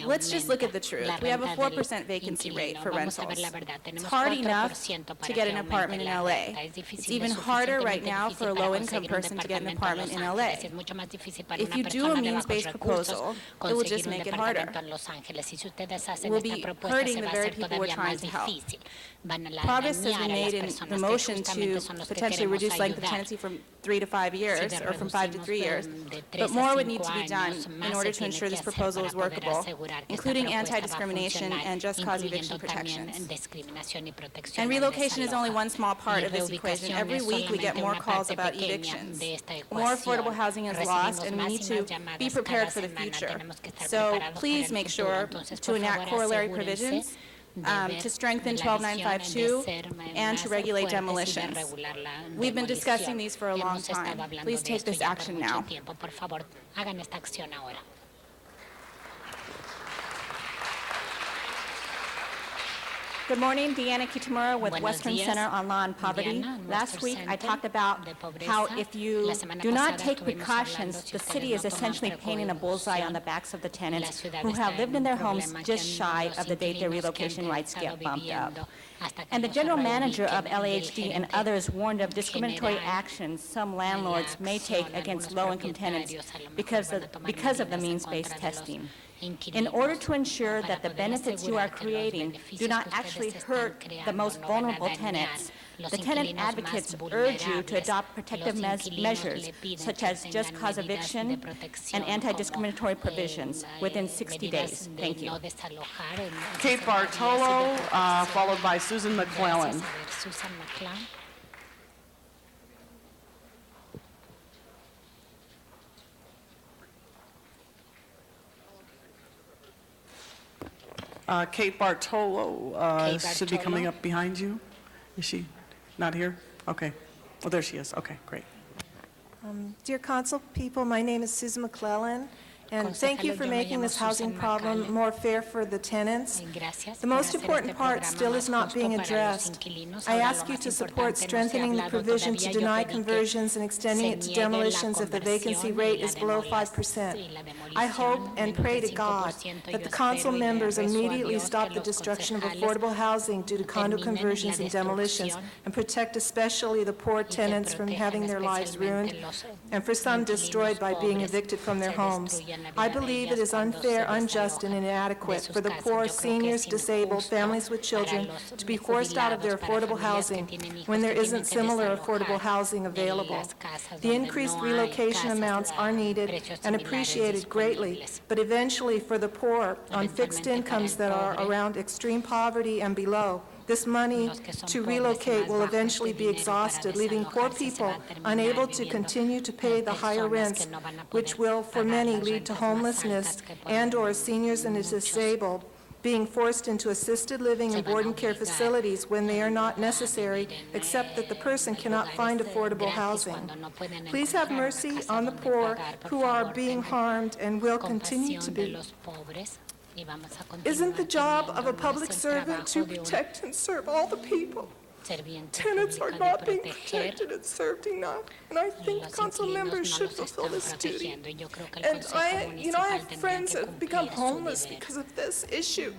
Let's just look at the truth. We have a 4% vacancy rate for rentals. It's hard enough to get an apartment in LA. It's even harder right now for a low-income person to get an apartment in LA. If you do a means-based proposal, it will just make it harder. We'll be hurting the very people we're trying to help. Progress has been made in the motion to potentially reduce length of tenancy from 3 to 5 years, or from 5 to 3 years. But more would need to be done in order to ensure this proposal is workable, including anti-discrimination and just cause eviction protections. And relocation is only one small part of this equation. Every week we get more calls about evictions. More affordable housing is lost, and we need to be prepared for the future. So please make sure to enact corollary provisions to strengthen 12952 and to regulate demolitions. We've been discussing these for a long time. Please take this action now. Good morning, Deanna Kitamura with Western Center on Law and Poverty. Last week, I talked about how if you do not take precautions, the city is essentially painting a bullseye on the backs of the tenants who have lived in their homes just shy of the date their relocation rights get bumped up. And the general manager of LAHD and others warned of discriminatory actions some landlords may take against low-income tenants because of the means-based testing. In order to ensure that the benefits you are creating do not actually hurt the most vulnerable tenants, the tenant advocates urge you to adopt protective measures such as just cause eviction and anti-discriminatory provisions within 60 days. Thank you. Kate Bartolo, followed by Susan McClellan. Kate Bartolo should be coming up behind you. Is she not here? Okay. Oh, there she is. Okay, great. Dear council people, my name is Susan McClellan, and thank you for making this housing problem more fair for the tenants. The most important part still is not being addressed. I ask you to support strengthening the provision to deny conversions and extending it to demolitions if the vacancy rate is below 5%. I hope and pray to God that the council members immediately stop the destruction of affordable housing due to condo conversions and demolitions and protect especially the poor tenants from having their lives ruined and for some destroyed by being evicted from their homes. I believe it is unfair, unjust, and inadequate for the poor, seniors, disabled, families with children to be forced out of their affordable housing when there isn't similar affordable housing available. The increased relocation amounts are needed and appreciated greatly, but eventually for the poor on fixed incomes that are around extreme poverty and below, this money to relocate will eventually be exhausted, leaving poor people unable to continue to pay the higher rents, which will, for many, lead to homelessness and/or seniors and the disabled being forced into assisted living and board and care facilities when they are not necessary, except that the person cannot find affordable housing. Please have mercy on the poor who are being harmed and will continue to be. Isn't the job of a public servant to protect and serve all the people? Tenants are not being protected and served enough, and I think council members should fulfill this duty. And I have friends that have become homeless because of this issue,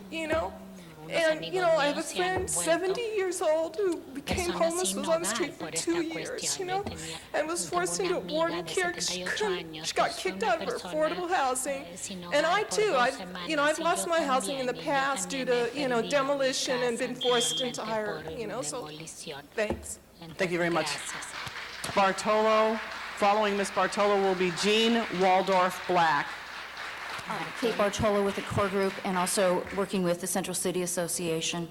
And, I have a friend, 70 years old, who became homeless, was on the street for 2 years, and was forced into a board and care because she got kicked out of her affordable housing. And I, too, I've lost my housing in the past due to, demolition and been forced into higher, so thanks. Thank you very much. Bartolo, following Ms. Bartolo will be Jean Waldorf Black. Kate Bartolo with the core group and also working with the Central City Association.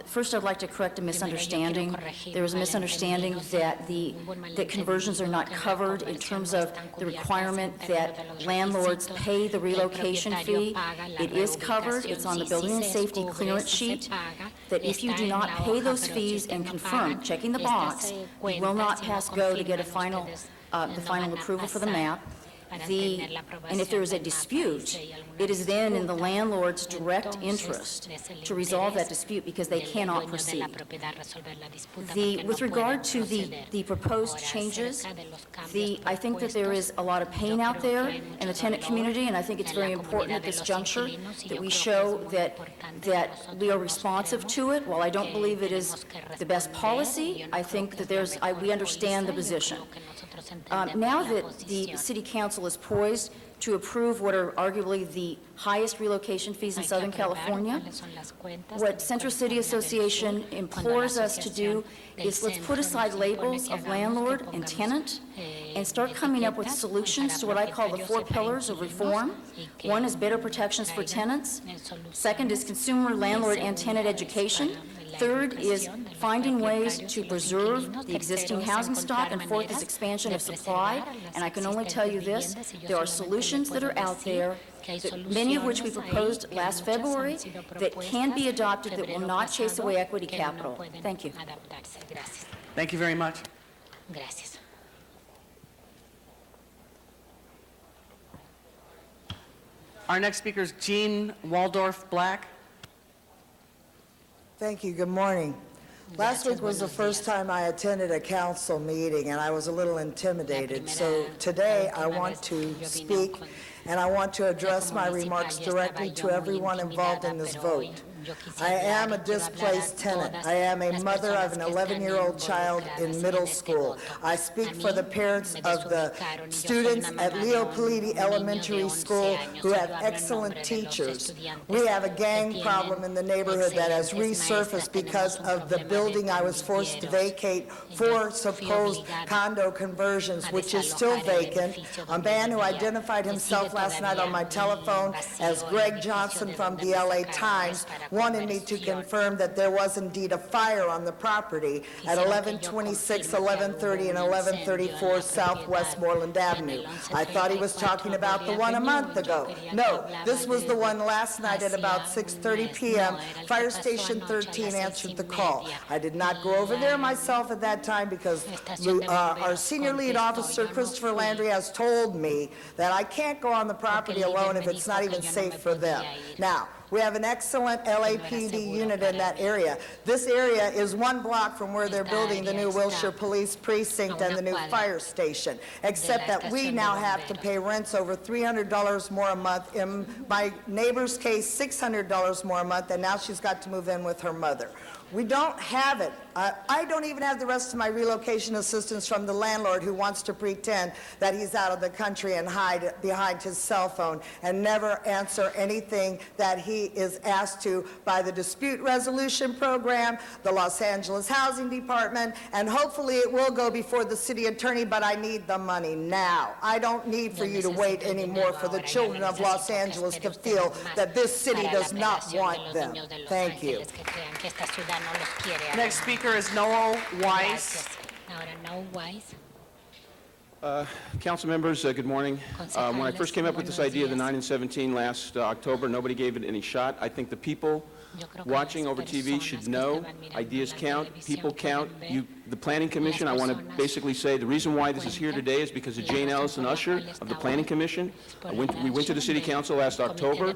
First, I'd like to correct a misunderstanding. There was a misunderstanding that conversions are not covered in terms of the requirement that landlords pay the relocation fee. It is covered. It's on the building and safety clearance sheet that if you do not pay those fees and confirm, checking the box, you will not pass go to get a final, the final approval for the map. and if there is a dispute, it is then in the landlord's direct interest to resolve that dispute because they cannot proceed. With regard to the proposed changes, I think that there is a lot of pain out there in the tenant community, and I think it's very important at this juncture that we show that we are responsive to it. While I don't believe it is the best policy, I think that we understand the position. Now that the City Council is poised to approve what are arguably the highest relocation fees in Southern California, what Central City Association implores us to do is let's put aside labels of landlord and tenant and start coming up with solutions to what I call the 4 pillars of reform. One is better protections for tenants. Second is consumer, landlord, and tenant education. Third is finding ways to preserve the existing housing stock, and fourth is expansion of supply. And I can only tell you this, there are solutions that are out there, many of which we proposed last February, that can be adopted that will not chase away equity capital. Thank you. Thank you very much. Gracias. Our next speaker is Jean Waldorf Black. Thank you. Good morning. Last week was the first time I attended a council meeting, and I was a little intimidated. So today I want to speak, and I want to address my remarks directly to everyone involved in this vote. I am a displaced tenant. I am a mother of an 11-year-old child in middle school. I speak for the parents of the students at Leo Politi Elementary School who have excellent teachers. We have a gang problem in the neighborhood that has resurfaced because of the building I was forced to vacate for supposed condo conversions, which is still vacant. A man who identified himself last night on my telephone as Greg Johnson from the LA Times wanted me to confirm that there was indeed a fire on the property at 1126, 1130, and 1134 South Westmoreland Avenue. I thought he was talking about the one a month ago. No, this was the one last night at about 6:30 p.m. Fire Station 13 answered the call. I did not go over there myself at that time because our senior lead officer, Christopher Landry, has told me that I can't go on the property alone if it's not even safe for them. Now, we have an excellent LAPD unit in that area. This area is 1 block from where they're building the new Wilshire Police Precinct and the new fire station, except that we now have to pay rents over $300 more a month. In my neighbor's case, $600 more a month, and now she's got to move in with her mother. We don't have it. I don't even have the rest of my relocation assistance from the landlord who wants to pretend that he's out of the country and hide behind his cell phone and never answer anything that he is asked to by the dispute resolution program, the Los Angeles Housing Department, and hopefully it will go before the city attorney, but I need the money now. I don't need for you to wait anymore for the children of Los Angeles to feel that this city does not want them. Thank you. Next speaker is Noel Weiss. Council members, good morning. When I first came up with this idea of the 9 and 17 last October, nobody gave it any shot. I think the people watching over TV should know ideas count, people count. The Planning Commission, I want to basically say the reason why this is here today is because of Jane Ellison Usher of the Planning Commission. We went to the City Council last October.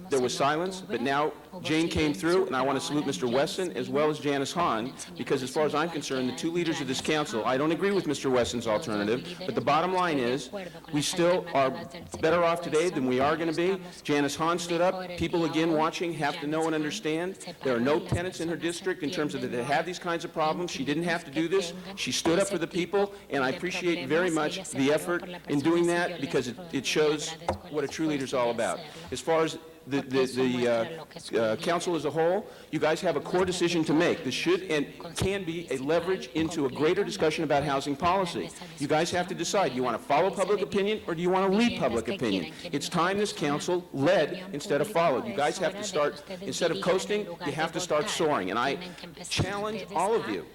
There was silence, but now Jane came through, and I want to salute Mr. Wesson as well as Janice Hahn, because as far as I'm concerned, the 2 leaders of this council, I don't agree with Mr. Wesson's alternative, but the bottom line is we still are better off today than we are going to be. Janice Hahn stood up. People again watching have to know and understand there are no tenants in her district in terms of that they have these kinds of problems. She didn't have to do this. She stood up for the people, and I appreciate very much the effort in doing that because it shows what a true leader is all about. As far as the council as a whole, you guys have a core decision to make. This should and can be a leverage into a greater discussion about housing policy. You guys have to decide. You want to follow public opinion or do you want to lead public opinion? It's time this council led instead of followed. You guys have to start, instead of coasting, you have to start soaring. And I challenge all of you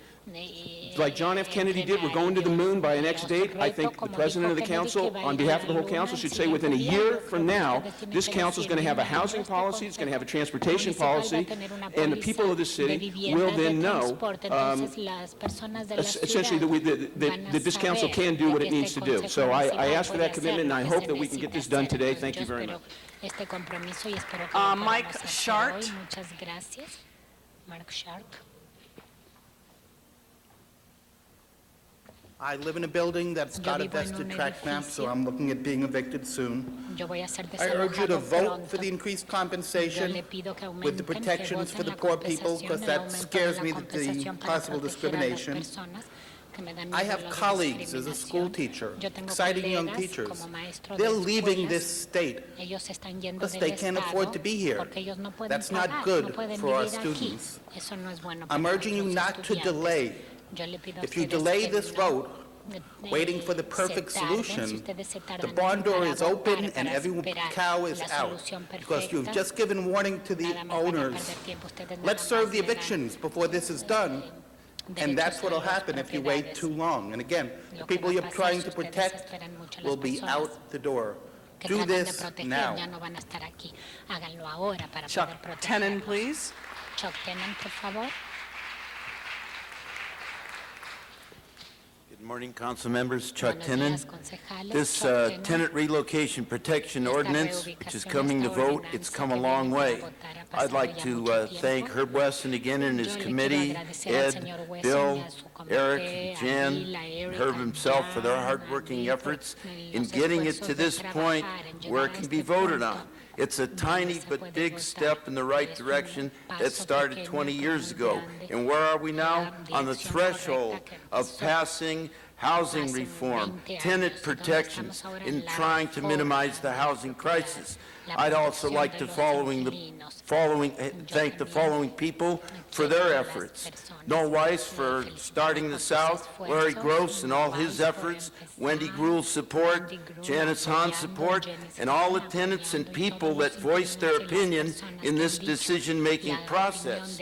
like John F. Kennedy did, we're going to the moon by an X date. I think the president of the council, on behalf of the whole council, should say within a year from now, this council is going to have a housing policy, it's going to have a transportation policy, and the people of the city will then know, essentially, that this council can do what it needs to do. So I ask for that commitment, and I hope that we can get this done today. Thank you very much. Mike Shart. Mark Sharp. I live in a building that's got a vested tract map, so I'm looking at being evicted soon. I urge you to vote for the increased compensation with the protections for the poor people, because that scares me, the possible discrimination. I have colleagues as a school teacher, exciting young teachers. They're leaving this state because they can't afford to be here. That's not good for our students. I'm urging you not to delay. If you delay this vote, waiting for the perfect solution, the barn door is open and every cow is out, because you've just given warning to the owners. Let's serve the evictions before this is done, and that's what will happen if you wait too long. And again, the people you're trying to protect will be out the door. Do this now. Chuck Tenon, please. Chuck Tenon, por favor. Good morning, council members. Chuck Tenon. This tenant relocation protection ordinance, which is coming to vote, it's come a long way. I'd like to thank Herb Wesson again and his committee, Ed, Bill, Eric, Jan, Herb himself for their hard-working efforts in getting it to this point where it can be voted on. It's a tiny but big step in the right direction that started 20 years ago. And where are we now? On the threshold of passing housing reform, tenant protections, in trying to minimize the housing crisis. I'd also like to thank the following people for their efforts. Noel Weiss for starting the South, Larry Gross and all his efforts, Wendy Gruhl's support, Janice Hahn's support, and all the tenants and people that voiced their opinion in this decision-making process.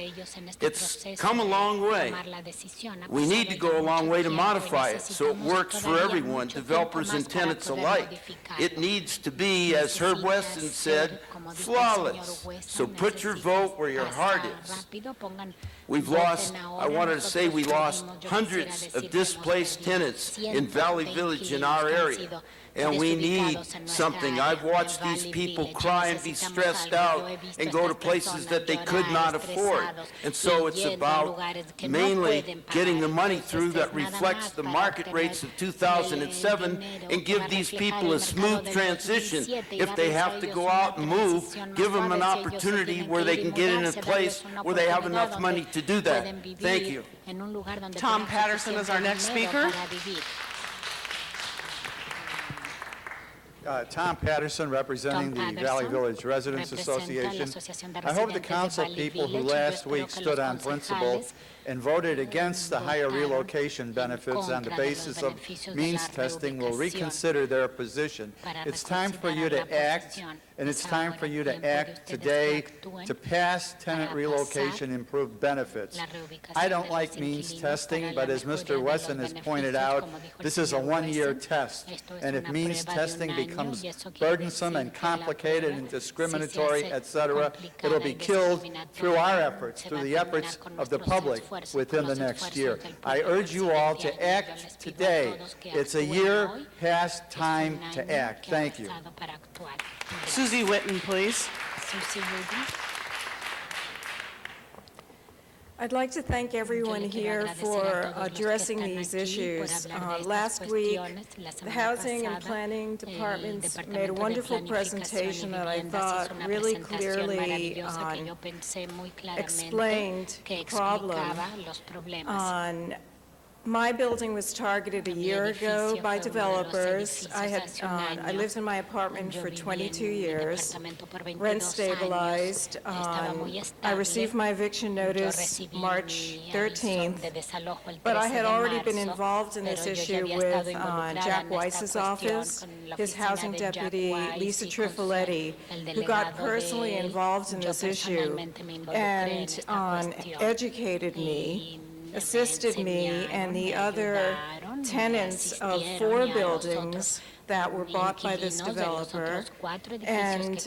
It's come a long way. We need to go a long way to modify it so it works for everyone, developers and tenants alike. It needs to be, as Herb Weston said, flawless. So put your vote where your heart is. We've lost, I wanted to say we lost hundreds of displaced tenants in Valley Village in our area. And we need something. I've watched these people cry and be stressed out and go to places that they could not afford. And so it's about mainly getting the money through that reflects the market rates of 2007 and give these people a smooth transition. If they have to go out and move, give them an opportunity where they can get in a place where they have enough money to do that. Thank you. Tom Patterson is our next speaker. Tom Patterson, representing the Valley Village Residents Association. I hope the council people who last week stood on principle and voted against the higher relocation benefits on the basis of means testing will reconsider their position. It's time for you to act, and it's time for you to act today to pass tenant relocation improved benefits. I don't like means testing, but as Mr. Wesson has pointed out, this is a one-year test, and if means testing becomes burdensome and complicated and discriminatory, etc., it'll be killed through our efforts, through the efforts of the public within the next year. I urge you all to act today. It's a year past time to act. Thank you. Susie Whitten, please. I'd like to thank everyone here for addressing these issues. Last week, the Housing and Planning Departments made a wonderful presentation that I thought really clearly explained the problem. My building was targeted a year ago by developers. I lived in my apartment for 22 years, rent stabilized. I received my eviction notice March 13th, but I had already been involved in this issue with Jack Weiss's office, his housing deputy, Lisa Trifoletti, who got personally involved in this issue and educated me assisted me and the other tenants of 4 buildings that were bought by this developer, and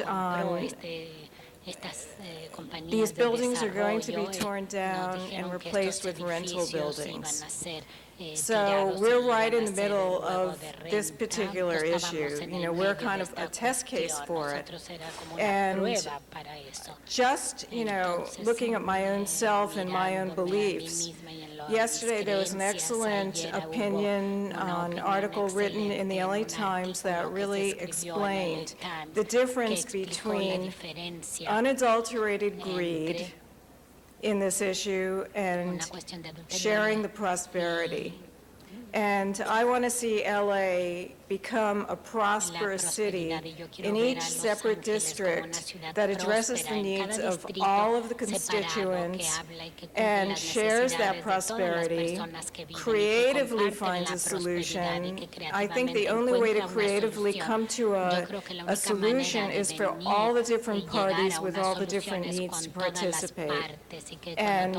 these buildings are going to be torn down and replaced with rental buildings. So we're right in the middle of this particular issue. You know, we're kind of a test case for it. And just, you know, looking at my own self and my own beliefs, yesterday there was an excellent opinion, an article written in the LA Times that really explained the difference between unadulterated greed in this issue and sharing the prosperity. And I want to see LA become a prosperous city in each separate district that addresses the needs of all of the constituents and shares that prosperity, creatively finds a solution. I think the only way to creatively come to a solution is for all the different parties with all the different needs to participate and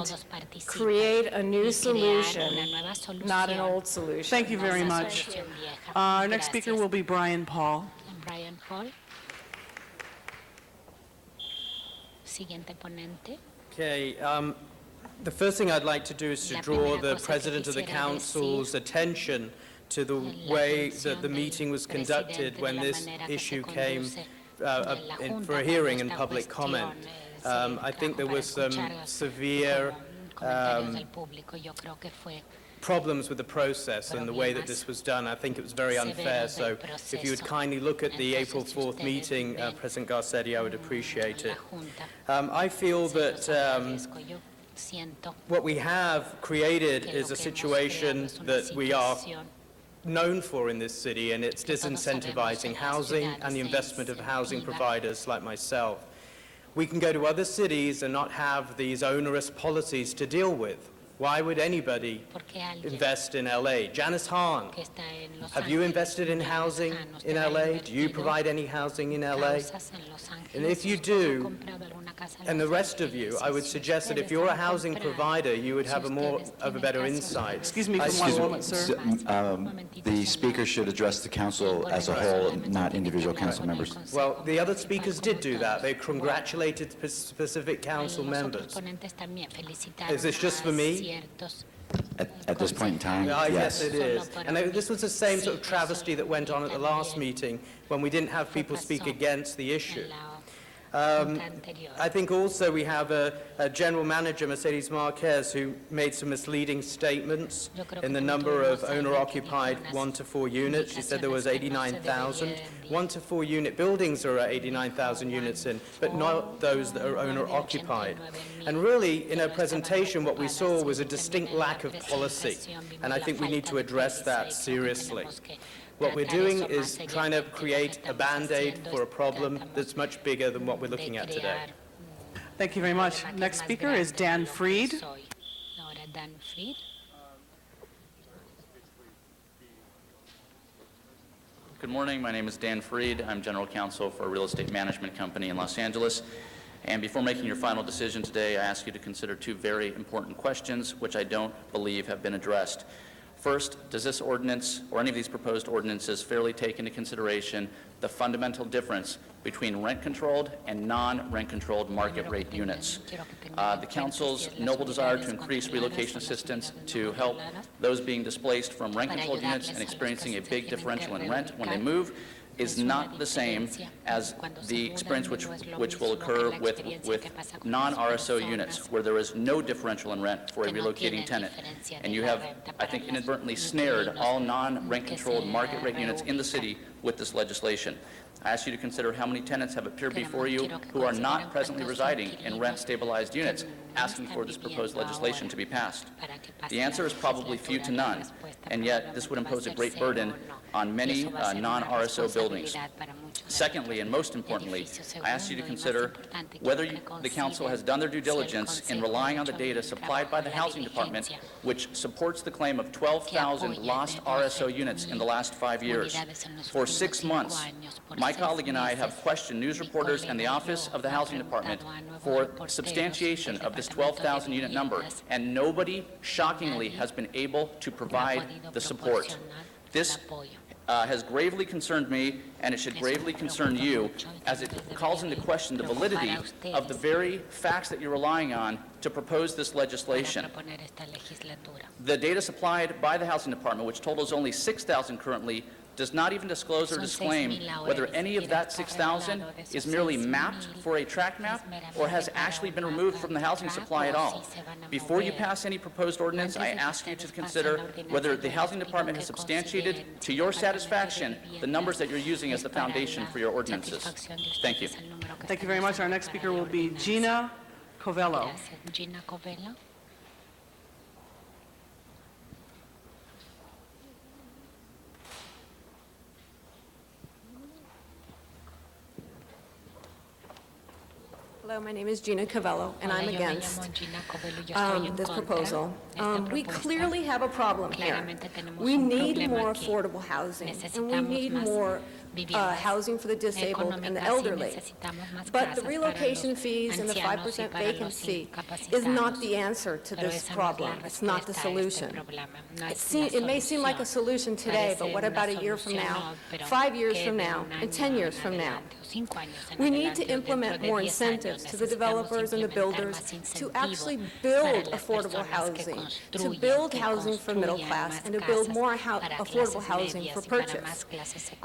create a new solution, not an old solution. Thank you very much. Our next speaker will be Brian Paul. Brian Paul. Siguiente ponente. Okay, the first thing I'd like to do is to draw the President of the Council's attention to the way that the meeting was conducted when this issue came for a hearing and public comment. I think there was some severe problems with the process and the way that this was done. I think it was very unfair. So if you would kindly look at the April 4th meeting, President Garcetti, I would appreciate it. I feel that what we have created is a situation that we are known for in this city, and it's disincentivizing housing and the investment of housing providers like myself. We can go to other cities and not have these onerous policies to deal with. Why would anybody invest in LA? Janice Hahn, have you invested in housing in LA? Do you provide any housing in LA? And if you do, and the rest of you, I would suggest that if you're a housing provider, you would have a better insight. Excuse me for one moment, sir. The speaker should address the council as a whole, not individual council members. Well, the other speakers did do that. They congratulated specific council members. Is this just for me? At this point in time, yes, it is. And this was the same sort of travesty that went on at the last meeting when we didn't have people speak against the issue. I think also we have a general manager, Mercedes Marquez, who made some misleading statements in the number of owner-occupied 1 to 4 units. She said there was 89,000. 1 to 4 unit buildings are 89,000 units in, but not those that are owner-occupied. And really, in her presentation, what we saw was a distinct lack of policy, and I think we need to address that seriously. What we're doing is trying to create a Band-Aid for a problem that's much bigger than what we're looking at today. Thank you very much. Next speaker is Dan Freed. Good morning. My name is Dan Freed. I'm General Counsel for a real estate management company in Los Angeles. And before making your final decision today, I ask you to consider 2 very important questions which I don't believe have been addressed. First, does this ordinance or any of these proposed ordinances fairly take into consideration the fundamental difference between rent-controlled and non-rent-controlled market rate units? The Council's noble desire to increase relocation assistance to help those being displaced from rent-controlled units and experiencing a big differential in rent when they move is not the same as the experience which will occur with non-RSO units, where there is no differential in rent for a relocating tenant. And you have, I think, inadvertently snared all non-rent-controlled market rate units in the city with this legislation. I ask you to consider how many tenants have appeared before you who are not presently residing in rent-stabilized units asking for this proposed legislation to be passed. The answer is probably few to none, and yet this would impose a great burden on many non-RSO buildings. Secondly, and most importantly, I ask you to consider whether the Council has done their due diligence in relying on the data supplied by the Housing Department, which supports the claim of 12,000 lost RSO units in the last 5 years. For 6 months, my colleague and I have questioned news reporters and the Office of the Housing Department for substantiation of this this 12,000 unit number, and nobody, shockingly, has been able to provide the support. This has gravely concerned me, and it should gravely concern you, as it calls into question the validity of the very facts that you're relying on to propose this legislation. The data supplied by the Housing Department, which totals only 6,000 currently, does not even disclose or disclaim whether any of that 6,000 is merely mapped for a tract map or has actually been removed from the housing supply at all. Before you pass any proposed ordinance, I ask you to consider whether the Housing Department has substantiated to your satisfaction the numbers that you're using as the foundation for your ordinances. Thank you. Thank you very much. Our next speaker will be Gina Covello. Gina Covello. Hello, my name is Gina Covello, and I'm against this proposal. We clearly have a problem here. We need more affordable housing, and we need more housing for the disabled and the elderly. But the relocation fees and the 5% vacancy is not the answer to this problem. It's not the solution. It may seem like a solution today, but what about a year from now, 5 years from now, and 10 years from now? We need to implement more incentives to the developers and the builders to actually build affordable housing, to build housing for middle class, and to build more affordable housing for purchase.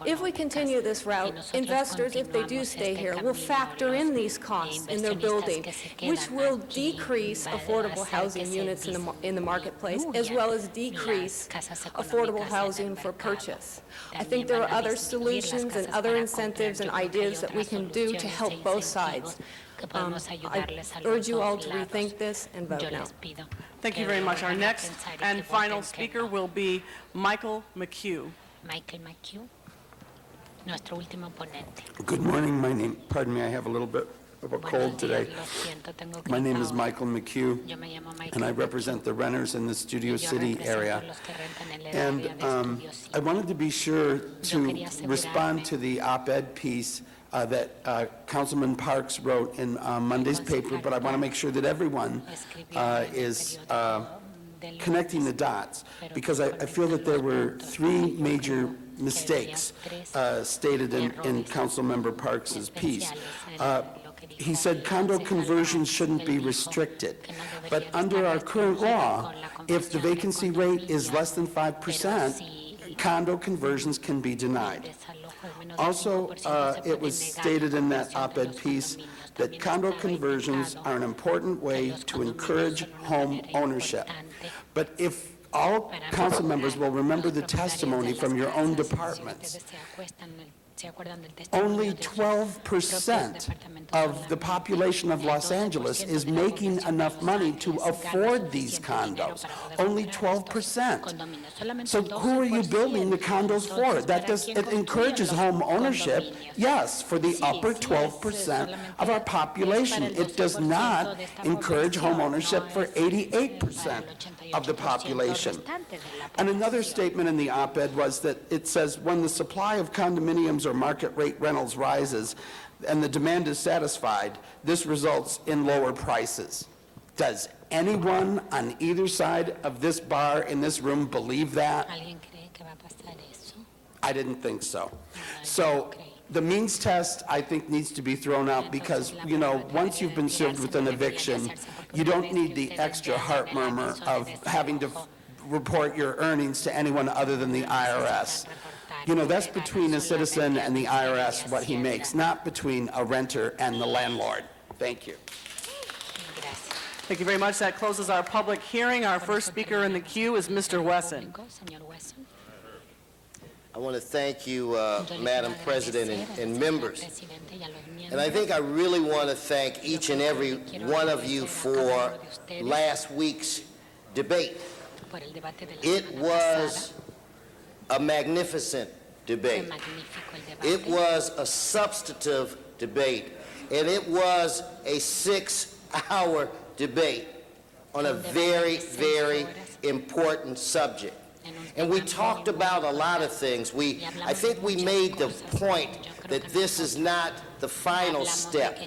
If we continue this route, investors, if they do stay here, will factor in these costs in their building, which will decrease affordable housing units in the marketplace, as well as decrease affordable housing for purchase. I think there are other solutions and other incentives and ideas that we can do to help both sides. I urge you all to rethink this and vote no. Thank you very much. Our next and final speaker will be Michael McHugh. Michael McHugh, nuestro último ponente. Good morning. Pardon me, I have a little bit of a cold today. My name is Michael McHugh, and I represent the renters in the Studio City area. And I wanted to be sure to respond to the op-ed piece that Councilman Parks wrote in Monday's paper, but I want to make sure that everyone is connecting the dots, because I feel that there were three major mistakes stated in Councilmember Parks's piece. He said condo conversions shouldn't be restricted, but under our current law, if the vacancy rate is less than 5%, condo conversions can be denied. Also, it was stated in that op-ed piece that condo conversions are an important way to encourage home ownership. But if all council members will remember the testimony from your own departments, only 12% of the population of Los Angeles is making enough money to afford these condos. Only 12%. So who are you building the condos for? It encourages home ownership, yes, for the upper 12% of our population. It does not encourage home ownership for 88% of the population. And another statement in the op-ed was that it says when the supply of condominiums or market rate rentals rises and the demand is satisfied, this results in lower prices. Does anyone on either side of this bar in this room believe that? I didn't think so. So the means test, I think, needs to be thrown out because, you know, once you've been served with an eviction, you don't need the extra heart murmur of having to report your earnings to anyone other than the IRS. You know, that's between a citizen and the IRS, what he makes, not between a renter and the landlord. Thank you. Thank you very much. That closes our public hearing. Our first speaker in the queue is Mr. Wesson. I want to thank you, Madam President and members. And I think I really want to thank each and every one of you for last week's debate. It was a magnificent debate. It was a substantive debate. And it was a 6-hour debate on a very, very important subject. And we talked about a lot of things. I think we made the point that this is not the final step,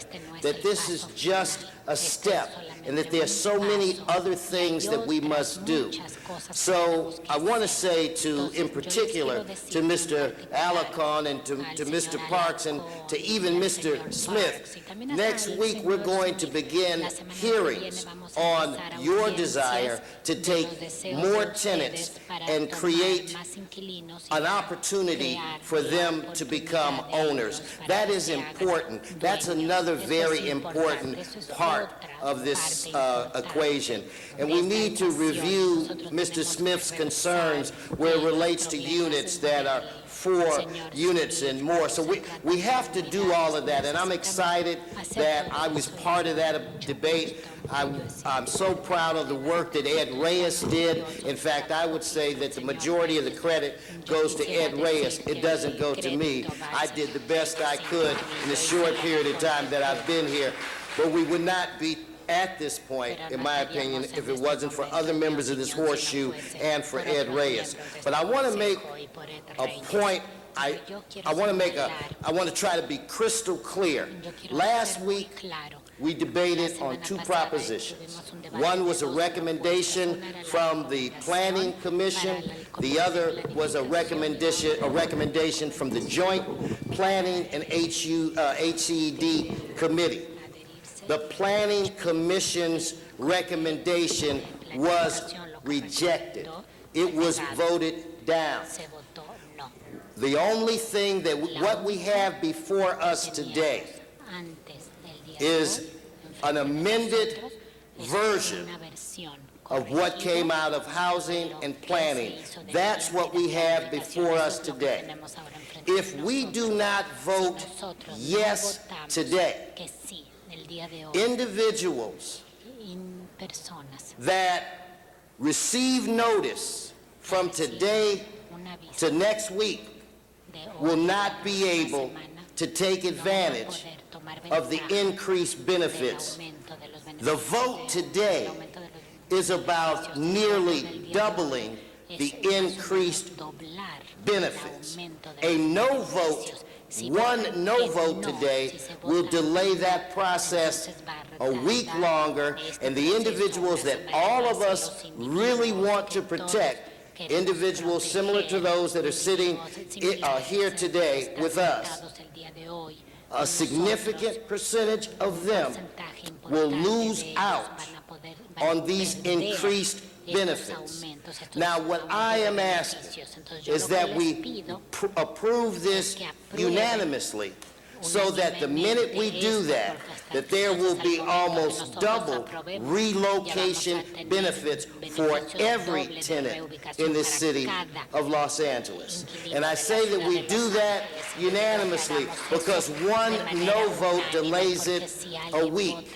that this is just a step, and that there's so many other things that we must do. So I want to say to, in particular, to Mr. Alarcon and to Mr. Parks and to even Mr. Smith, next week we're going to begin hearings on your desire to take more tenants and create an opportunity for them to become owners. That is important. That's another very important part of this equation. And we need to review Mr. Smith's concerns where it relates to units that are 4 units and more. So we have to do all of that, and I'm excited that I was part of that debate. I'm so proud of the work that Ed Reyes did. In fact, I would say that the majority of the credit goes to Ed Reyes. It doesn't go to me. I did the best I could in the short period of time that I've been here. But we would not be at this point, in my opinion, if it wasn't for other members of this horseshoe and for Ed Reyes. But I want to make a point. I want to try to be crystal clear. Last week, we debated on 2 propositions. One was a recommendation from the Planning Commission. The other was a recommendation from the Joint Planning and HCD Committee. The Planning Commission's recommendation was rejected. It was voted down. The only thing that what we have before us today is an amended version of what came out of housing and planning. That's what we have before us today. If we do not vote yes today, individuals that receive notice from today to next week will not be able to take advantage of the increased benefits. The vote today is about nearly doubling the increased benefits. A no vote, one no vote today will delay that process a week longer, and the individuals that all of us really want to protect, individuals similar to those that are sitting here today with us, a significant percentage of them will lose out on these increased benefits. Now, what I am asking is that we approve this unanimously, so that the minute we do that, that there will be almost double relocation benefits for every tenant in the city of Los Angeles. And I say that we do that unanimously because one no vote delays it a week.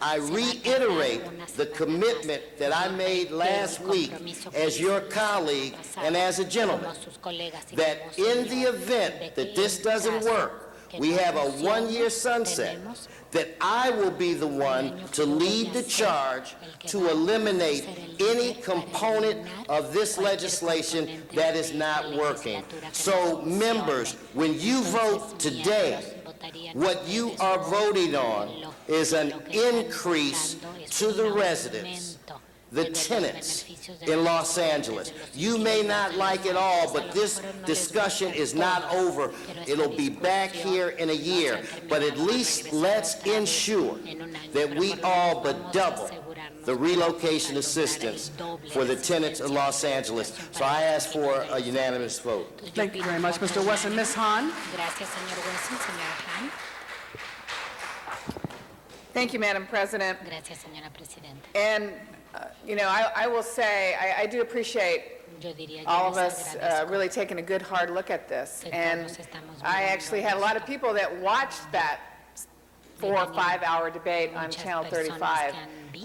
I reiterate the commitment that I made last week as your colleague and as a gentleman, that in the event that this doesn't work, we have a one-year sunset, that I will be the one to lead the charge to eliminate any component of this legislation that is not working. So, members, when you vote today, what you are voting on is an increase to the residents, the tenants in Los Angeles. You may not like it all, but this discussion is not over. It'll be back here in a year, but at least let's ensure that we all but double the relocation assistance for the tenants of Los Angeles. So I ask for a unanimous vote. Thank you very much, Mr. Wesson. Ms. Hahn? Thank you, Madam President. And I will say, I do appreciate all of us really taking a good, hard look at this. And I actually had a lot of people that watched that 4 or 5 hour debate on Channel 35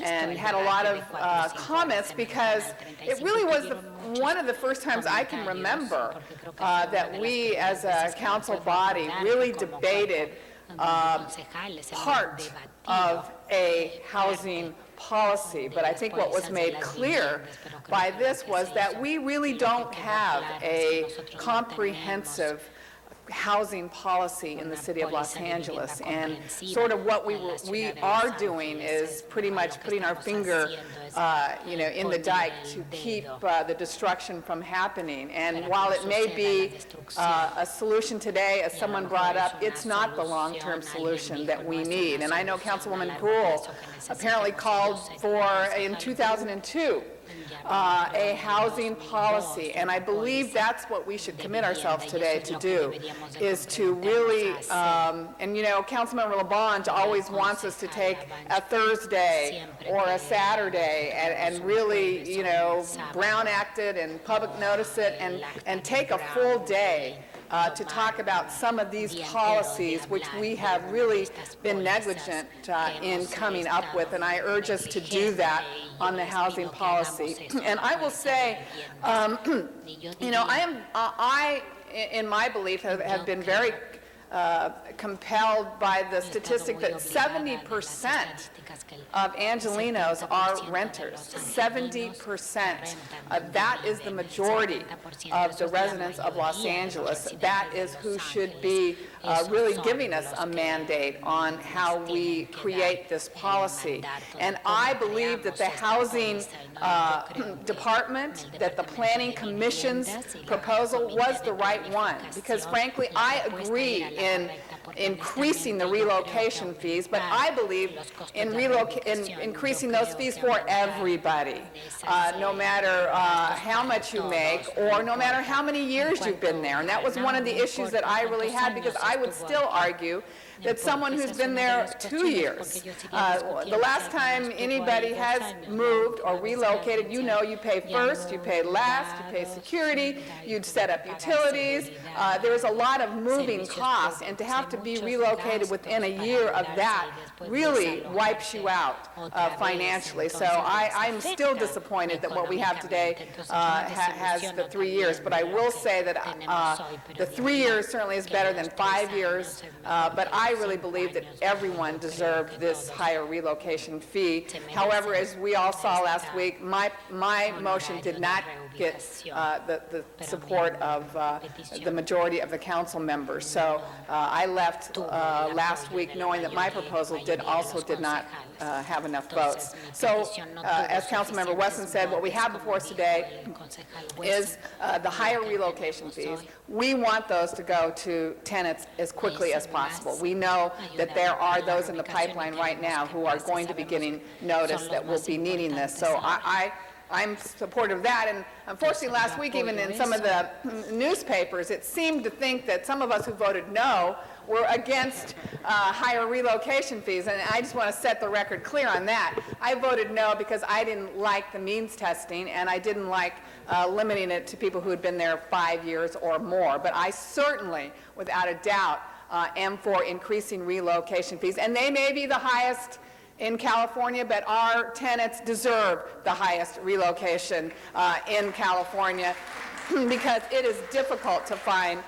and had a lot of comments, because it really was one of the first times I can remember that we as a council body really debated part of a housing policy. But I think what was made clear by this was that we really don't have a comprehensive housing policy in the city of Los Angeles. And sort of what we are doing is pretty much putting our finger, in the dike to keep the destruction from happening. And while it may be a solution today, as someone brought up, it's not the long-term solution that we need. And I know Councilwoman Gruhl apparently called for, in 2002, a housing policy, and I believe that's what we should commit ourselves today to do, is to really, Councilmember LaBonge always wants us to take a Thursday or a Saturday and really, Brown Act it and public notice it and take a full day to talk about some of these policies which we have really been negligent in coming up with, and I urge us to do that on the housing policy. And I will say, I, in my belief, have been very compelled by the statistic that 70% of Angelenos are renters. 70%. That is the majority of the residents of Los Angeles. That is who should be really giving us a mandate on how we create this policy. And I believe that the housing department, that the Planning Commission's proposal was the right one, because frankly, I agree in increasing the relocation fees, but I believe in increasing those fees for everybody, no matter how much you make or no matter how many years you've been there. And that was one of the issues that I really had, because I would still argue that someone who's been there 2 years, the last time anybody has moved or relocated, you pay first, you pay last, you pay security, you'd set up utilities. There's a lot of moving costs, and to have to be relocated within a year of that really wipes you out financially. So I'm still disappointed that what we have today has the 3 years, but I will say that the 3 years certainly is better than 5 years, but I really believe that everyone deserved this higher relocation fee. However, as we all saw last week, my motion did not get the support of the majority of the council members. So I left last week knowing that my proposal did not have enough votes. So as Councilmember Wesson said, what we have before us today is the higher relocation fees. We want those to go to tenants as quickly as possible. We know that there are those in the pipeline right now who are going to be getting notice that will be needing this. So I'm supportive of that, and unfortunately last week, even in some of the newspapers, it seemed to think that some of us who voted no were against higher relocation fees, and I just want to set the record clear on that. I voted no because I didn't like the means testing, and I didn't like limiting it to people who had been there 5 years or more, but I certainly, without a doubt, am for increasing relocation fees, and they may be the highest in California, but our tenants deserve the highest relocation in California because it is difficult to find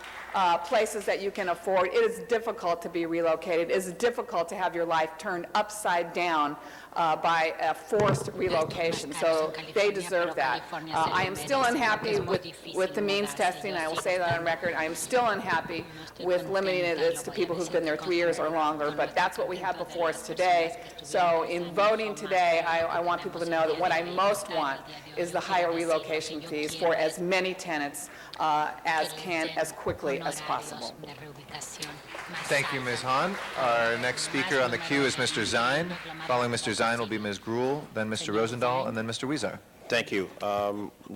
places that you can afford. It is difficult to be relocated. It is difficult to have your life turned upside down by a forced relocation. So they deserve that. I am still unhappy with the means testing. I will say that on record. I am still unhappy with limiting it to people who've been there 3 years or longer, but that's what we have before us today. So in voting today, I want people to know that what I most want is the higher relocation fees for as many tenants as quickly as possible. Thank you, Ms. Hahn. Our next speaker on the queue is Mr. Zine. Following Mr. Zine will be Ms. Gruhl, then Mr. Rosendahl, and then Mr. Huizar. Thank you.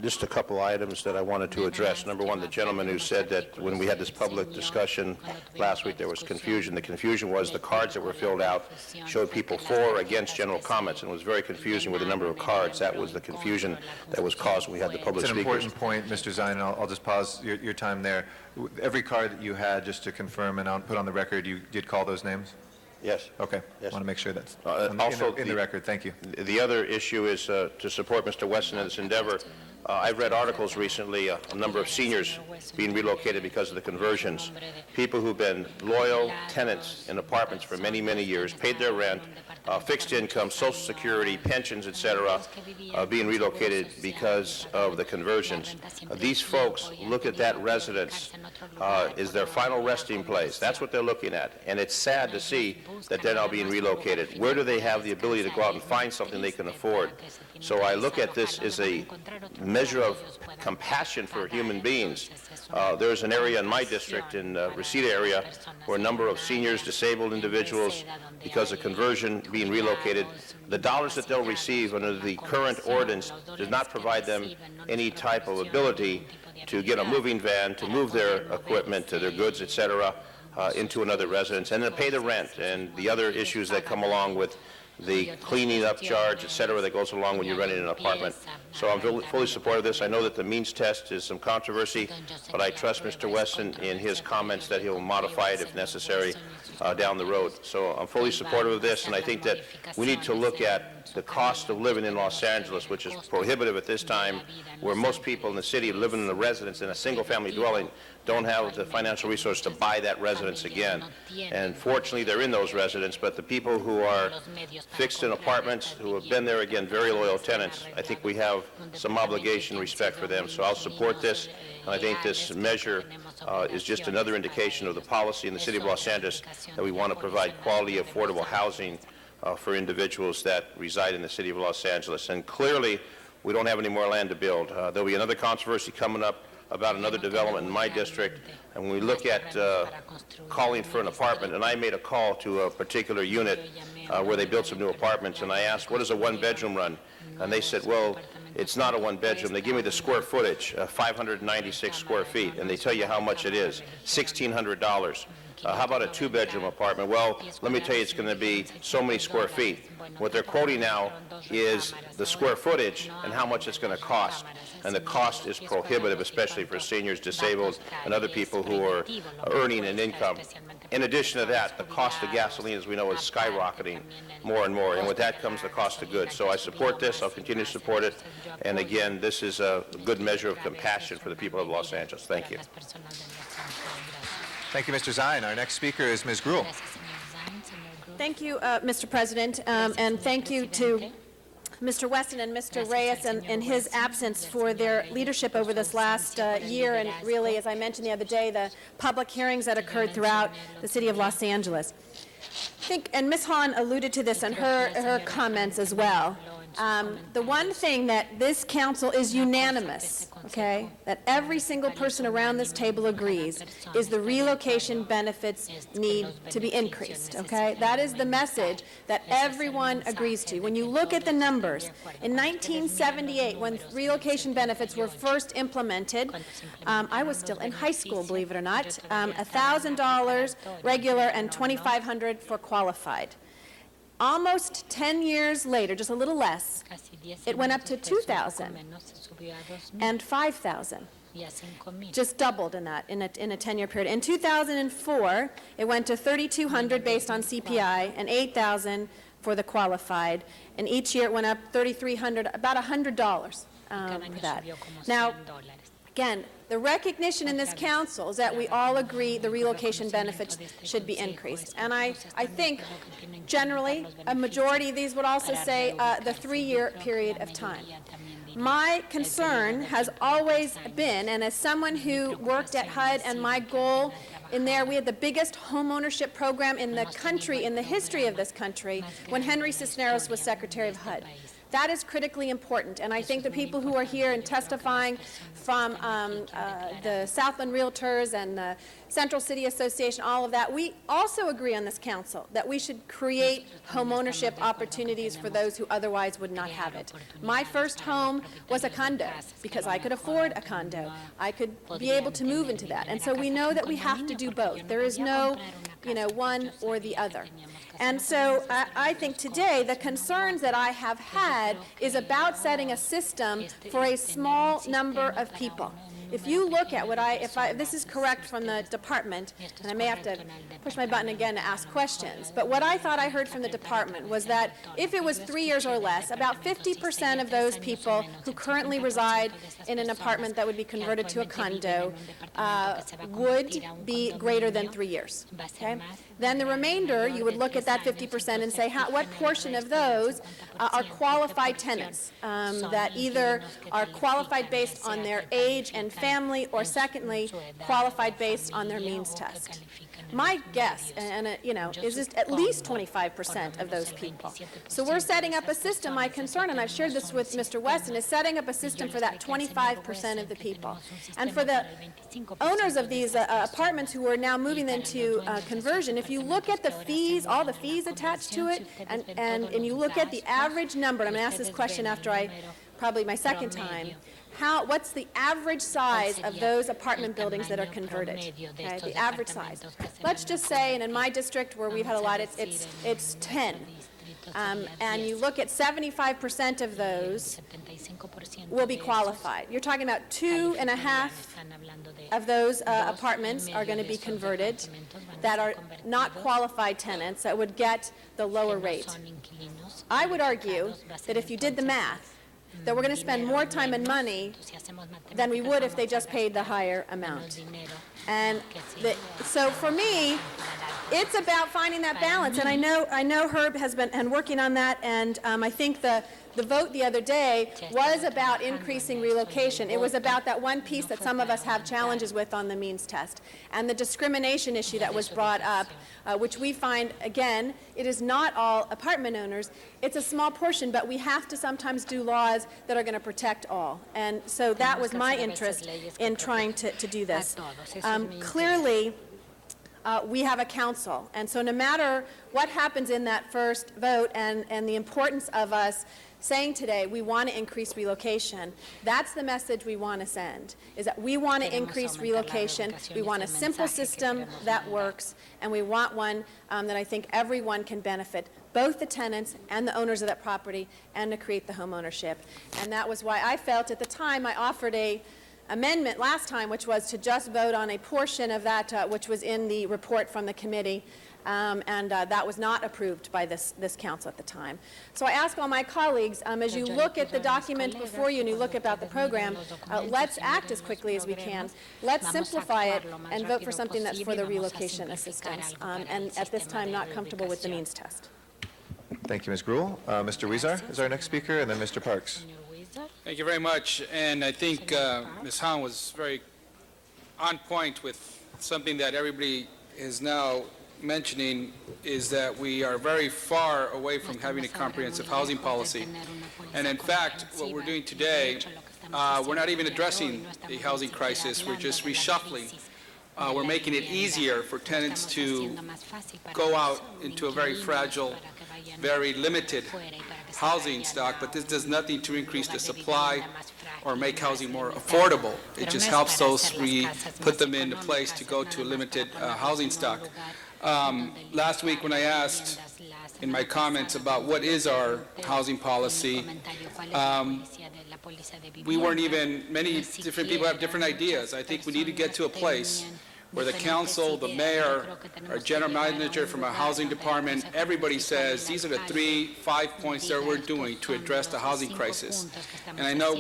Just a couple items that I wanted to address. Number one, the gentleman who said that when we had this public discussion last week, there was confusion. The confusion was the cards that were filled out showed people for or against general comments, and it was very confusing with the number of cards. That was the confusion that was caused when we had the public speakers. speakers. It's an important point, Mr. Zine, and I'll just pause your time there. Every card that you had, just to confirm and put on the record, you did call those names? Yes. Okay. Yes. I want to make sure that's also in the record. Thank you. The other issue is to support Mr. Wesson in this endeavor. I've read articles recently, a number of seniors being relocated because of the conversions. People who've been loyal tenants in apartments for many, many years, paid their rent, fixed income, Social Security, pensions, etc., being relocated because of the conversions. These folks look at that residence as their final resting place. That's what they're looking at. And it's sad to see that they're now being relocated. Where do they have the ability to go out and find something they can afford? So I look at this as a measure of compassion for human beings. There's an area in my district, in the Reseda area, where a number of seniors, disabled individuals, because of conversion, being relocated, the dollars that they'll receive under the current ordinance does not provide them any type of ability to get a moving van, to move their equipment, to their goods, etc., into another residence, and then pay the rent and the other issues that come along with the cleaning up charge, etc., that goes along when you're renting an apartment. So I'm fully supportive of this. I know that the means test is some controversy, but I trust Mr. Weston in his comments that he'll modify it if necessary down the road. So I'm fully supportive of this, and I think that we need to look at the cost of living in Los Angeles, which is prohibitive at this time, where most people in the city living in a residence in a single-family dwelling don't have the financial resource to buy that residence again. And fortunately, they're in those residences, but the people who are fixed in apartments, who have been there, again, very loyal tenants, I think we have some obligation and respect for them. So I'll support this, and I think this measure is just another indication of the policy in the city of Los Angeles that we want to provide quality, affordable housing for individuals that reside in the city of Los Angeles. And clearly, we don't have any more land to build. There'll be another controversy coming up about another development in my district, and when we look at calling for an apartment, and I made a call to a particular unit where they built some new apartments, and I asked, what does a one-bedroom run? And they said, well, it's not a one-bedroom. They give me the square footage, 596 square feet, and they tell you how much it is, $1,600. How about a two-bedroom apartment? Well, let me tell you, it's going to be so many square feet. What they're quoting now is the square footage and how much it's going to cost. And the cost is prohibitive, especially for seniors, disabled, and other people who are earning an income. In addition to that, the cost of gasoline, as we know, is skyrocketing more and more. And with that comes the cost of goods. So I support this. I'll continue to support it. And again, this is a good measure of compassion for the people of Los Angeles. Thank you. Thank you, Mr. Zine. Our next speaker is Ms. Gruhl. Thank you, Mr. President, and thank you to Mr. Weston and Mr. Reyes in his absence for their leadership over this last year, and really, as I mentioned the other day, the public hearings that occurred throughout the city of Los Angeles. I think, and Ms. Hahn alluded to this in her comments as well. The one thing that this council is unanimous, okay, that every single person around this table agrees, is the relocation benefits need to be increased, okay? That is the message that everyone agrees to. When you look at the numbers, in 1978, when relocation benefits were first implemented, I was still in high school, believe it or not, $1,000 regular and $2,500 for qualified. Almost 10 years later, just a little less, it went up to $2,000 and $5,000. Just doubled in that, in a 10-year period. In 2004, it went to $3,200 based on CPI and $8,000 for the qualified. And each year it went up $3,300, about $100 for that. Now, again, the recognition in this council is that we all agree the relocation benefits should be increased. And I think generally a majority of these would also say the 3-year period of time. My concern has always been, and as someone who worked at HUD, and my goal in there, we had the biggest homeownership program in the country, in the history of this country, when Henry Cisneros was Secretary of HUD. That is critically important, and I think the people who are here and testifying from the Southland Realtors and the Central City Association, all of that, we also agree on this council that we should create homeownership opportunities for those who otherwise would not have it. My first home was a condo because I could afford a condo. I could be able to move into that, and so we know that we have to do both. There is no, one or the other. And so I think today the concerns that I have had is about setting a system for a small number of people. If you look at if this is correct from the department, and I may have to push my button again to ask questions, but what I thought I heard from the department was that if it was 3 years or less, about 50% of those people who currently reside in an apartment that would be converted to a condo would be greater than 3 years. Okay? Then the remainder, you would look at that 50% and say, what portion of those are qualified tenants that either are qualified based on their age and family, or secondly, qualified based on their means test. My guess, is just at least 25% of those people. So we're setting up a system. My concern, and I've shared this with Mr. Weston, is setting up a system for that 25% of the people. And for the owners of these apartments who are now moving into conversion, if you look at the fees, all the fees attached to it, and you look at the average number, I'm going to ask this question after probably my second time, what's the average size of those apartment buildings that are converted? Okay, the average size. Let's just say, and in my district where we've had a lot, it's 10. And you look at 75% of those will be qualified. You're talking about 2.5 of those apartments are going to be converted that are not qualified tenants that would get the lower rate. I would argue that if you did the math, that we're going to spend more time and money than we would if they just paid the higher amount. And so for me, it's about finding that balance. And I know Herb has been working on that, and I think the vote the other day was about increasing relocation. It was about that one piece that some of us have challenges with on the means test, and the discrimination issue that was brought up, which we find, again, it is not all apartment owners. It's a small portion, but we have to sometimes do laws that are going to protect all. And so that was my interest in trying to do this. Clearly, we have a council, and so no matter what happens in that first vote and the importance of us saying today we want to increase relocation, that's the message we want to send, is that we want to increase relocation, we want a simple system that works, and we want one that I think everyone can benefit, both the tenants and the owners of that property, and to create the home ownership. And that was why I felt at the time I offered a amendment last time, which was to just vote on a portion of that which was in the report from the committee, and that was not approved by this council at the time. So I ask all my colleagues, as you look at the document before you and you look about the program, let's act as quickly as we can. Let's simplify it and vote for something that's for the relocation assistance, and at this time not comfortable with the means test. Thank you, Ms. Gruhl. Mr. Huizar is our next speaker, and then Mr. Parks. Thank you very much. And I think Ms. Hahn was very on point with something that everybody is now mentioning, is that we are very far away from having a comprehensive housing policy. And in fact, what we're doing today, we're not even addressing the housing crisis. We're just reshuffling. We're making it easier for tenants to go out into a very fragile, very limited housing stock, but this does nothing to increase the supply or make housing more affordable. It just helps those we put them into place to go to a limited housing stock. Last week when I asked in my comments about what is our housing policy, we weren't even, many different people have different ideas. I think we need to get to a place where the council, the mayor, our general manager from our housing department, everybody says these are the 5 points that we're doing to address the housing crisis. And I know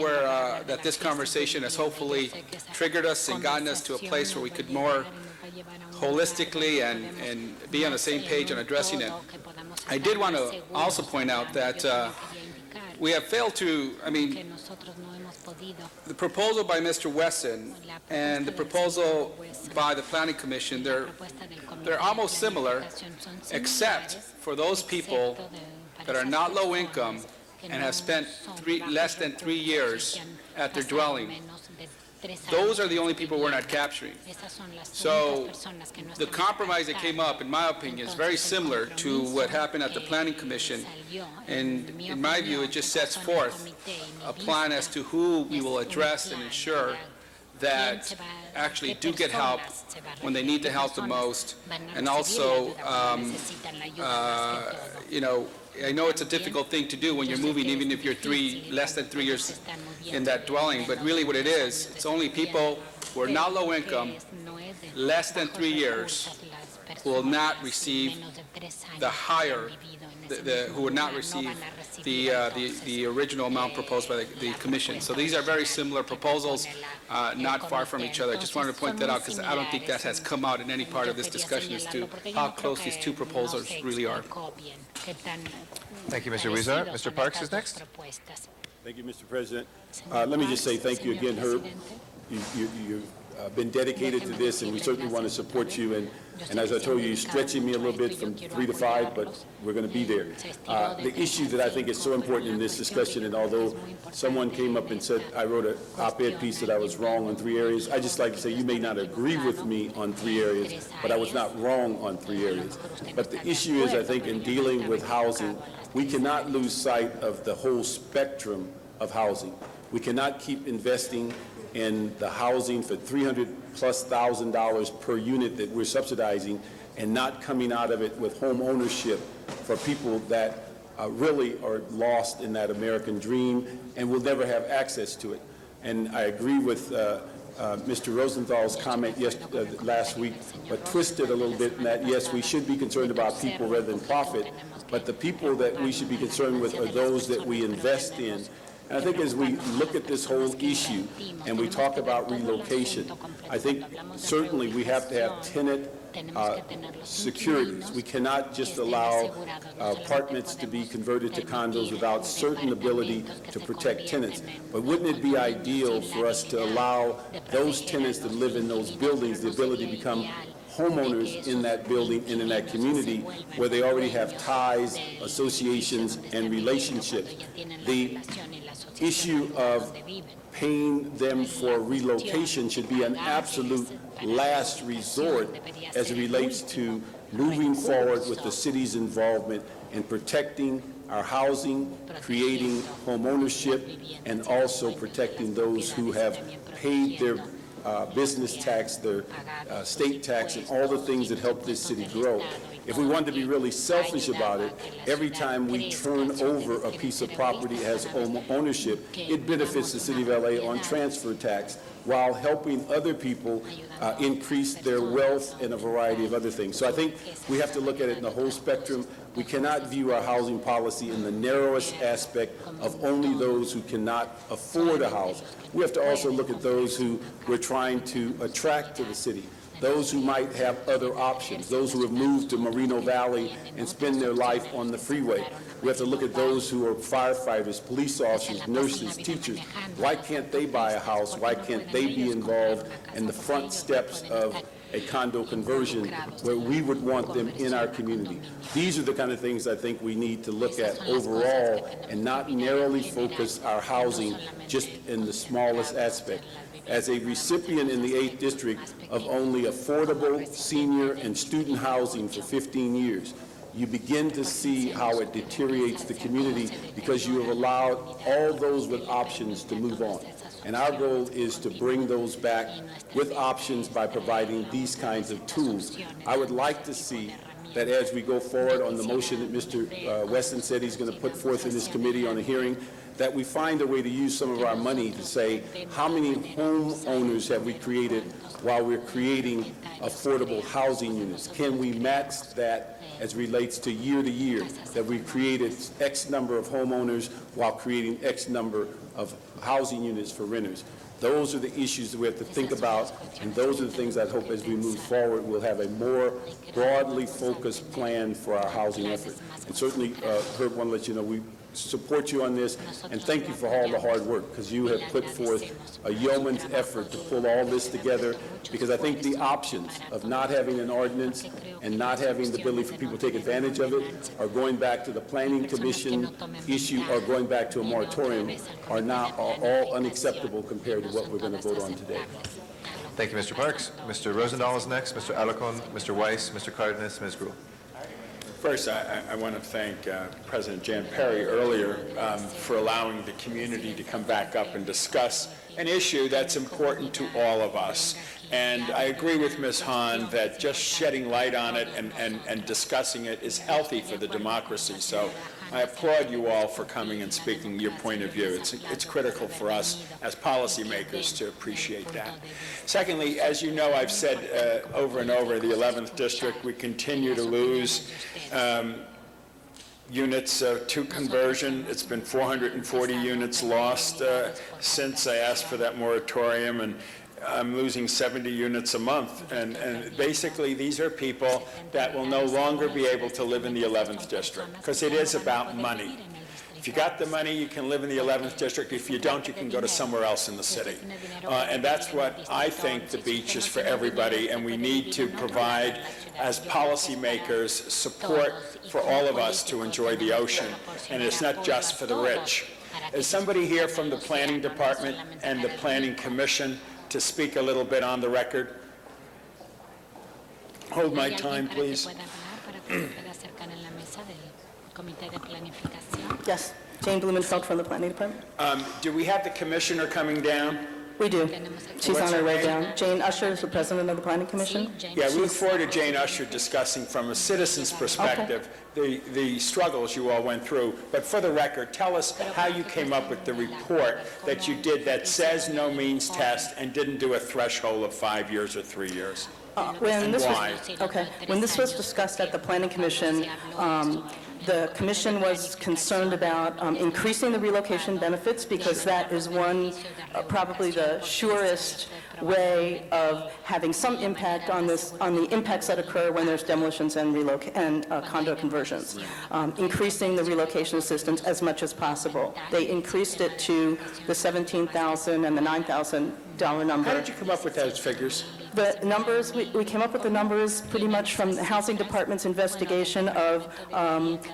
that this conversation has hopefully triggered us and gotten us to a place where we could more holistically and be on the same page on addressing it. I did want to also point out that we have failed to, the proposal by Mr. Wesson and the proposal by the Planning Commission, they're almost similar, except for those people that are not low income and have spent less than 3 years at their dwelling. Those are the only people we're not capturing. So the compromise that came up, in my opinion, is very similar to what happened at the Planning Commission. And in my view, it just sets forth a plan as to who we will address and ensure that actually do get help when they need the help the most. And also, I know it's a difficult thing to do when you're moving, even if you're less than 3 years in that dwelling, but really what it is, it's only people who are not low income, less than 3 years, who will not receive the who would not receive the original amount proposed by the commission. So these are very similar proposals, not far from each other. I just wanted to point that out because I don't think that has come out in any part of this discussion as to how close these two proposals really are. Thank you, Mr. Huizar. Mr. Parks is next. Thank you, Mr. President. Let me just say thank you again, Herb. You've been dedicated to this, and we certainly want to support you. And as I told you, you're stretching me a little bit from 3 to 5, but we're going to be there. The issue that I think is so important in this discussion, and although someone came up and said I wrote an op-ed piece that I was wrong on 3 areas, I just like to say you may not agree with me on 3 areas, but I was not wrong on 3 areas. But the issue is, I think, in dealing with housing, we cannot lose sight of the whole spectrum of housing. We cannot keep investing in the housing for $300,000+ per unit that we're subsidizing and not coming out of it with home ownership for people that really are lost in that American dream and will never have access to it. And I agree with Mr. Rosenthal's comment last week, but twisted a little bit in that, yes, we should be concerned about people rather than profit, but the people that we should be concerned with are those that we invest in. And I think as we look at this whole issue and we talk about relocation, I think certainly we have to have tenant securities. We cannot just allow apartments to be converted to condos without certain ability to protect tenants. But wouldn't it be ideal for us to allow those tenants that live in those buildings the ability to become homeowners in that building and in that community where they already have ties, associations, and relationships? The issue of paying them for relocation should be an absolute last resort as it relates to moving forward with the city's involvement in protecting our housing, creating home ownership, and also protecting those who have paid their business tax, their state tax, and all the things that help this city grow. If we want to be really selfish about it, every time we turn over a piece of property as home ownership, it benefits the city of LA on transfer tax while helping other people increase their wealth and a variety of other things. So I think we have to look at it in the whole spectrum. We cannot view our housing policy in the narrowest aspect of only those who cannot afford a house. We have to also look at those who we're trying to attract to the city, those who might have other options, those who have moved to Moreno Valley and spend their life on the freeway. We have to look at those who are firefighters, police officers, nurses, teachers. Why can't they buy a house? Why can't they be involved in the front steps of a condo conversion where we would want them in our community? These are the kind of things I think we need to look at overall and not narrowly focus our housing just in the smallest aspect. As a recipient in the 8th District of only affordable senior and student housing for 15 years, you begin to see how it deteriorates the community because you have allowed all those with options to move on. And our goal is to bring those back with options by providing these kinds of tools. I would like to see that as we go forward on the motion that Mr. Weston said he's going to put forth in this committee on a hearing, that we find a way to use some of our money to say, how many homeowners have we created while we're creating affordable housing units? Can we match that as relates to year, that we created X number of homeowners while creating X number of housing units for renters? Those are the issues that we have to think about, and those are the things I hope as we move forward we'll have a more broadly focused plan for our housing effort. And certainly, Herb, want to let you know we support you on this, and thank you for all the hard work, because you have put forth a yeoman's effort to pull all this together, because I think the options of not having an ordinance and not having the ability for people to take advantage of it, or going back to the Planning Commission issue, or going back to a moratorium, are all unacceptable compared to what we're going to vote on today. Thank you, Mr. Parks. Mr. Rosendahl is next, Mr. Alarcon, Mr. Weiss, Mr. Cardenas, Ms. Gruhl. First, I want to thank President Jan Perry earlier for allowing the community to come back up and discuss an issue that's important to all of us. And I agree with Ms. Hahn that just shedding light on it and discussing it is healthy for the democracy. So I applaud you all for coming and speaking your point of view. It's critical for us as policymakers to appreciate that. Secondly, as you know, I've said over and over, the 11th District, we continue to lose units to conversion. It's been 440 units lost since I asked for that moratorium, and I'm losing 70 units a month. And basically, these are people that will no longer be able to live in the 11th district, because it is about money. If you got the money, you can live in the 11th district. If you don't, you can go to somewhere else in the city. And that's what I think the beach is for everybody, and we need to provide, as policymakers, support for all of us to enjoy the ocean. And it's not just for the rich. Is somebody here from the Planning Department and the Planning Commission to speak a little bit on the record? Hold my time, please. Yes, Jane Blumenfeld from the Planning Department. Do we have the commissioner coming down? We do. She's What's on her her way name? down. Jane Usher is the president of the Planning Commission. Yeah, we look forward to Jane Usher discussing from a citizen's perspective the struggles you all went through. But for the record, tell us how you came up with the report that you did that says no means test and didn't do a threshold of 5 years or 3 years. When this Why? when this was discussed at the Planning Commission, the commission was concerned about increasing the relocation benefits because that is one, probably the surest way of having some impact on this, on the impacts that occur when there's demolitions and condo conversions. Increasing the relocation assistance as much as possible. They increased it to the $17,000 and the $9,000 number. How did you come up with those figures? The numbers, we came up with the numbers pretty much from the Housing Department's investigation of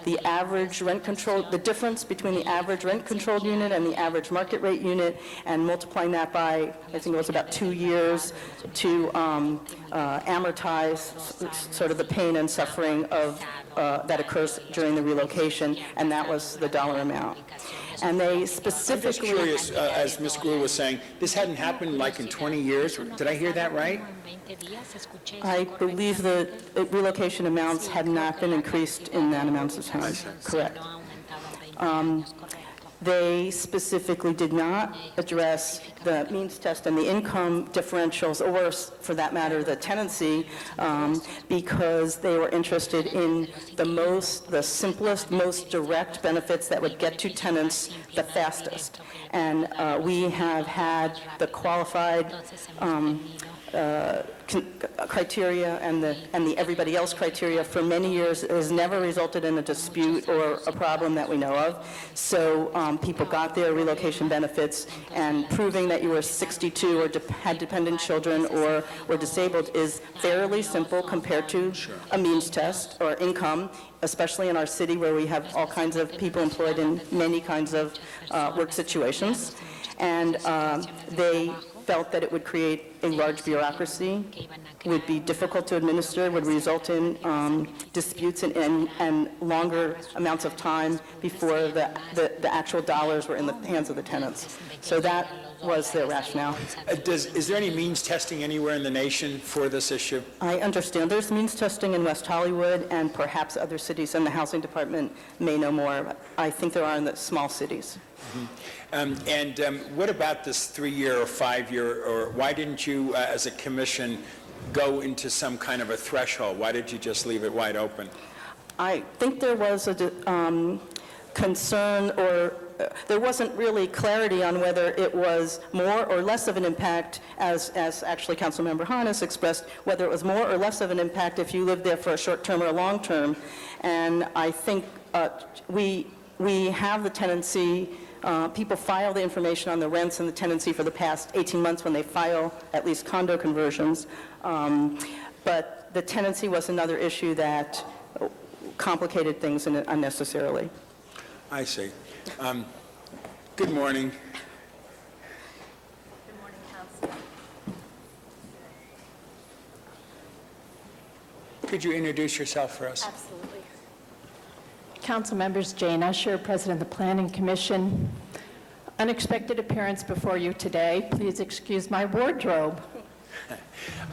the average rent control, the difference between the average rent controlled unit and the average market rate unit, and multiplying that by, I think it was about 2 years to amortize sort of the pain and suffering of that occurs during the relocation, and that was the dollar amount. And they specifically... I'm just curious, as Ms. Gruhl was saying, this hadn't happened like in 20 years? Did I hear that right? I believe the relocation amounts had not been increased in that amount of time. Correct. They specifically did not address the means test and the income differentials, or for that matter, the tenancy, because they were interested in the simplest, most direct benefits that would get to tenants the fastest. And we have had the qualified criteria and the everybody else criteria for many years. It has never resulted in a dispute or a problem that we know of. So people got their relocation benefits, and proving that you were 62 or had dependent children or were disabled is fairly simple compared to a means test or income, especially in our city where we have all kinds of people employed in many kinds of work situations. And they felt that it would create a large bureaucracy, would be difficult to administer, would result in disputes and longer amounts of time before the actual dollars were in the hands of the tenants. So that was their rationale. Is there any means testing anywhere in the nation for this issue? I understand there's means testing in West Hollywood, and perhaps other cities, and the Housing Department may know more. I think there are in the small cities. What about this 3-year or 5-year, or why didn't you, as a commission, go into some kind of a threshold? Why did you just leave it wide open? I think there was a concern, or there wasn't really clarity on whether it was more or less of an impact, as actually Councilmember Hahn has expressed, whether it was more or less of an impact if you lived there for a short term or a long term. And I think we have the tenancy. People file the information on the rents and the tenancy for the past 18 months when they file at least condo conversions. But the tenancy was another issue that complicated things unnecessarily. I see. Good morning. Good morning, Council. Could you introduce yourself for us? Absolutely. Council members, Jane Usher, President of the Planning Commission. Unexpected appearance before you today. Please excuse my wardrobe.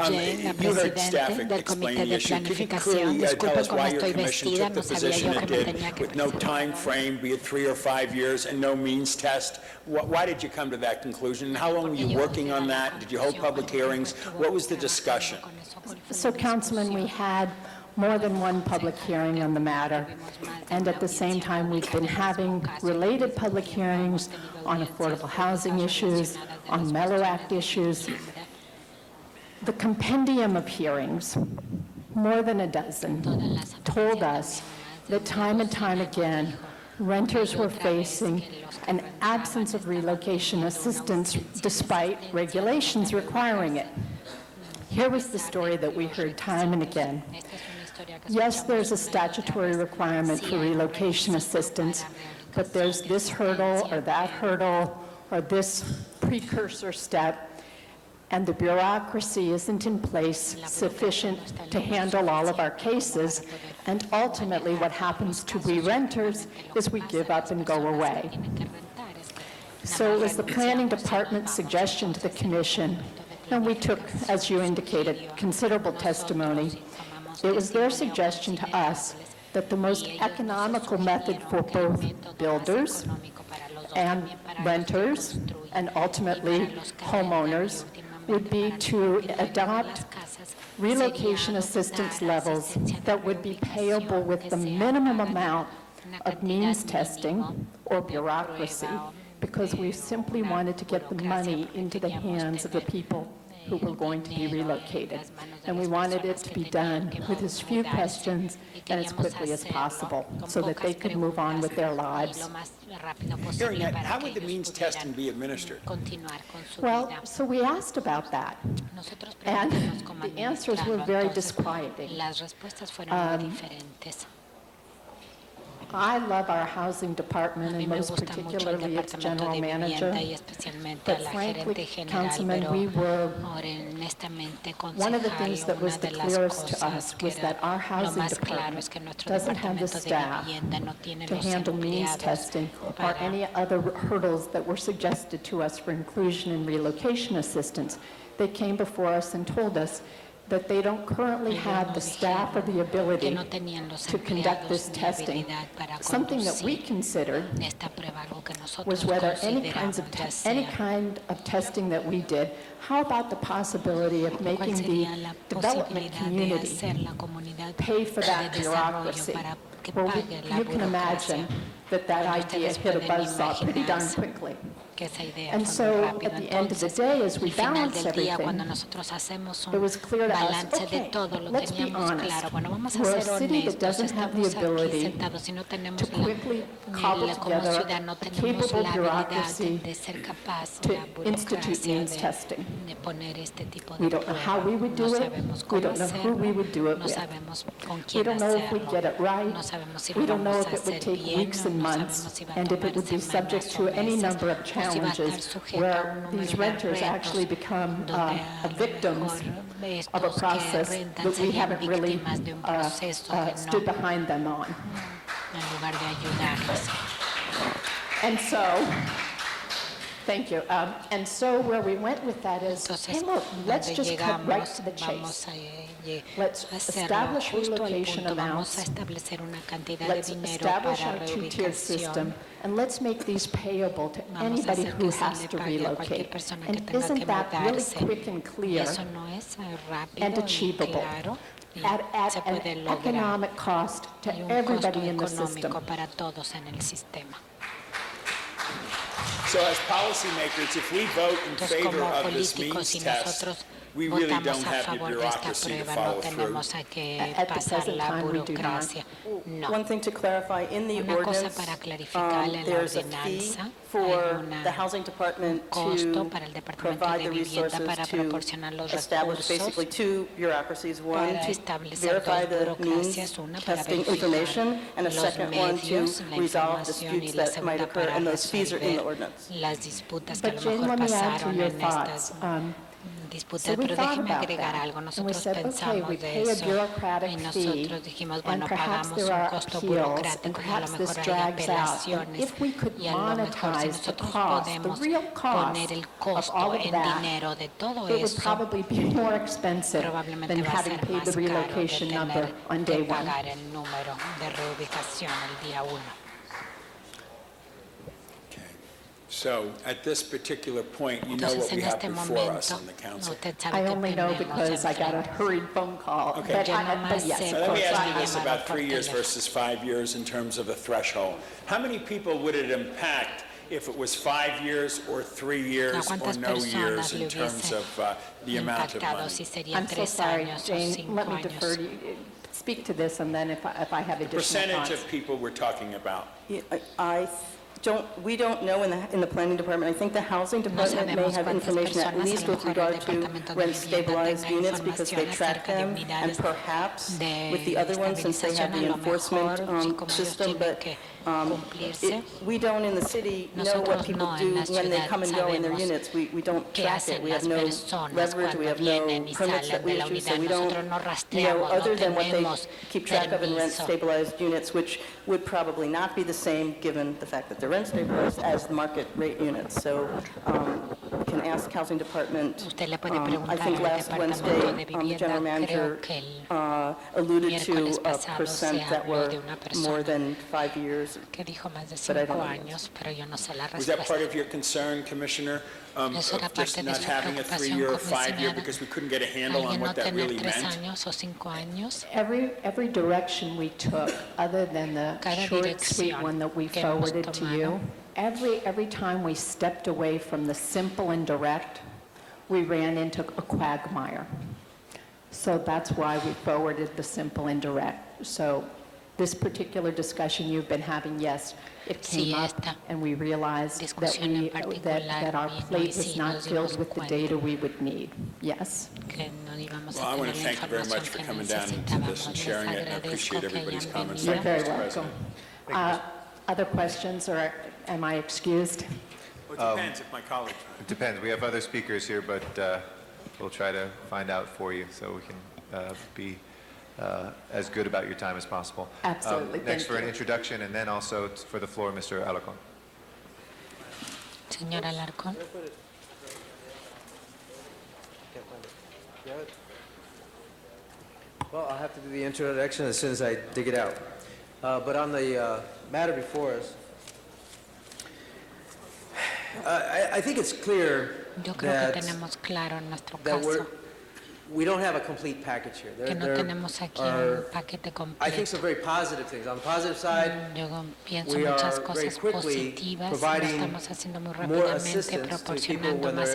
You heard staff explain the issue. Could you clearly tell us why your commission took the position it did, with no time frame, be it 3 or 5 years, and no means test? Why did you come to that conclusion? And how long were you working on that? Did you hold public hearings? What was the discussion? So, Councilman, we had more than one public hearing on the matter, and at the same time, we've been having related public hearings on affordable housing issues, on Mellow Act issues. The compendium of hearings, more than a dozen, told us that time and time again, renters were facing an absence of relocation assistance despite regulations requiring it. Here was the story that we heard time and again. Yes, there's a statutory requirement for relocation assistance, but there's this hurdle or that hurdle or this precursor step, and the bureaucracy isn't in place sufficient to handle all of our cases, and ultimately what happens to we renters is we give up and go away. So it was the Planning Department's suggestion to the Commission, and we took, as you indicated, considerable testimony. It was their suggestion to us that the most economical method for both builders and renters, and ultimately homeowners, would be to adopt relocation assistance levels that would be payable with the minimum amount of means testing or bureaucracy, because we simply wanted to get the money into the hands of the people who were going to be relocated. And we wanted it to be done with as few questions and as quickly as possible so that they could move on with their lives. Hearing that, how would the means testing be administered? Well, so we asked about that, and the answers were very disquieting. I love our housing department, and most particularly its general manager. But frankly, Councilman, one of the things that was the clearest to us was that our housing department doesn't have the staff to handle means testing or any other hurdles that were suggested to us for inclusion and relocation assistance. They came before us and told us that they don't currently have the staff or the ability to conduct this testing. Something that we considered was whether any kind of testing that we did, how about the possibility of making the development community pay for that bureaucracy? Well, you can imagine that idea hit a buzzsaw pretty darn quickly. And so at the end of the day, as we balance everything, it was clear to us, okay, let's be honest. We're a city that doesn't have the ability to quickly cobble together a capable bureaucracy to institute means testing. We don't know how we would do it. We don't know who we would do it with. We don't know if we'd get it right. We don't know if it would take weeks and months, and if it would be subject to any number of challenges where these renters actually become victims of a process that we haven't really stood behind them on. And so, thank you. And so where we went with that is, hey, look, let's just cut right to the chase. Let's establish relocation amounts. Let's establish our two-tiered system, and let's make these payable to anybody who has to relocate. And isn't that really quick and clear and achievable at an economic cost to everybody in the system? So as policymakers, if we vote in favor of this means test, we really don't have the bureaucracy to follow through. At the present time, we do not. One thing to clarify, in the ordinance, there's a fee for the housing department to provide the resources to establish basically two bureaucracies. One, to verify the means testing information, and a second one to resolve disputes that might occur, and those fees are in the ordinance. But Jane, let me add to your thoughts. So we thought about that, and we said, okay, we pay a bureaucratic fee, and perhaps there are appeals, and perhaps this drags out. And if we could monetize the cost, the real cost of all of that, it would probably be more expensive than having paid the relocation number on day one. So at this particular point, you know what we have before us on the council. I only know because I got a hurried phone call. Okay. But yes, So of let me course, ask you I this am. about 3 years versus 5 years in terms of a threshold. How many people would it impact if it was 5 years or 3 years or no years in terms of the amount of money? I'm so sorry, Jane, let me defer to you. Speak to this, and then if I have The additional percentage thoughts. of people we're talking about. We don't know in the planning department. I think the housing department may have information at least with regard to rent-stabilized units because they track them, and perhaps with the other ones since they have the enforcement system, but we don't in the city know what people do when they come and go in their units. We don't track it. We have no leverage, we have no permits that we issue, so we don't know other than what they keep track of in rent-stabilized units, which would probably not be the same given the fact that they're rent stabilized as the market rate units. So we can ask Housing Department. I think last Wednesday, the general manager alluded to a percent that were more than 5 years. But I don't know. Was that part of your concern, Commissioner, of just not having a 3-year or 5-year because we couldn't get a handle on what that really meant? Every direction we took, other than the short, sweet one that we forwarded to you, every time we stepped away from the simple and direct, we ran into a quagmire. So that's why we forwarded the simple and direct. So this particular discussion you've been having, yes, it came up, and we realized that our plate was not filled with the data we would need. Yes. Well, I want to thank you very much for coming down into this and sharing it, and I appreciate everybody's comments. You're Thank you, very Mr. welcome. President. Other questions, or am I excused? Well, it depends if my colleagues. It depends. We have other speakers here, but we'll try to find out for you so we can be as good about your time as possible. Absolutely. Next Thank for an you. introduction, and then also for the floor, Mr. Alarcon. Señor Alarcón. Well, I'll have to do the introduction as soon as I dig it out. But on the matter before us, I think it's clear Yo creo que tenemos claro en nuestro caso we don't have a complete package here. que no tenemos aquí un paquete I think completo. some very positive things. On the positive side, Yo pienso we muchas are very cosas quickly positivas, lo providing estamos haciendo muy more rápidamente, assistance to people proporcionando when más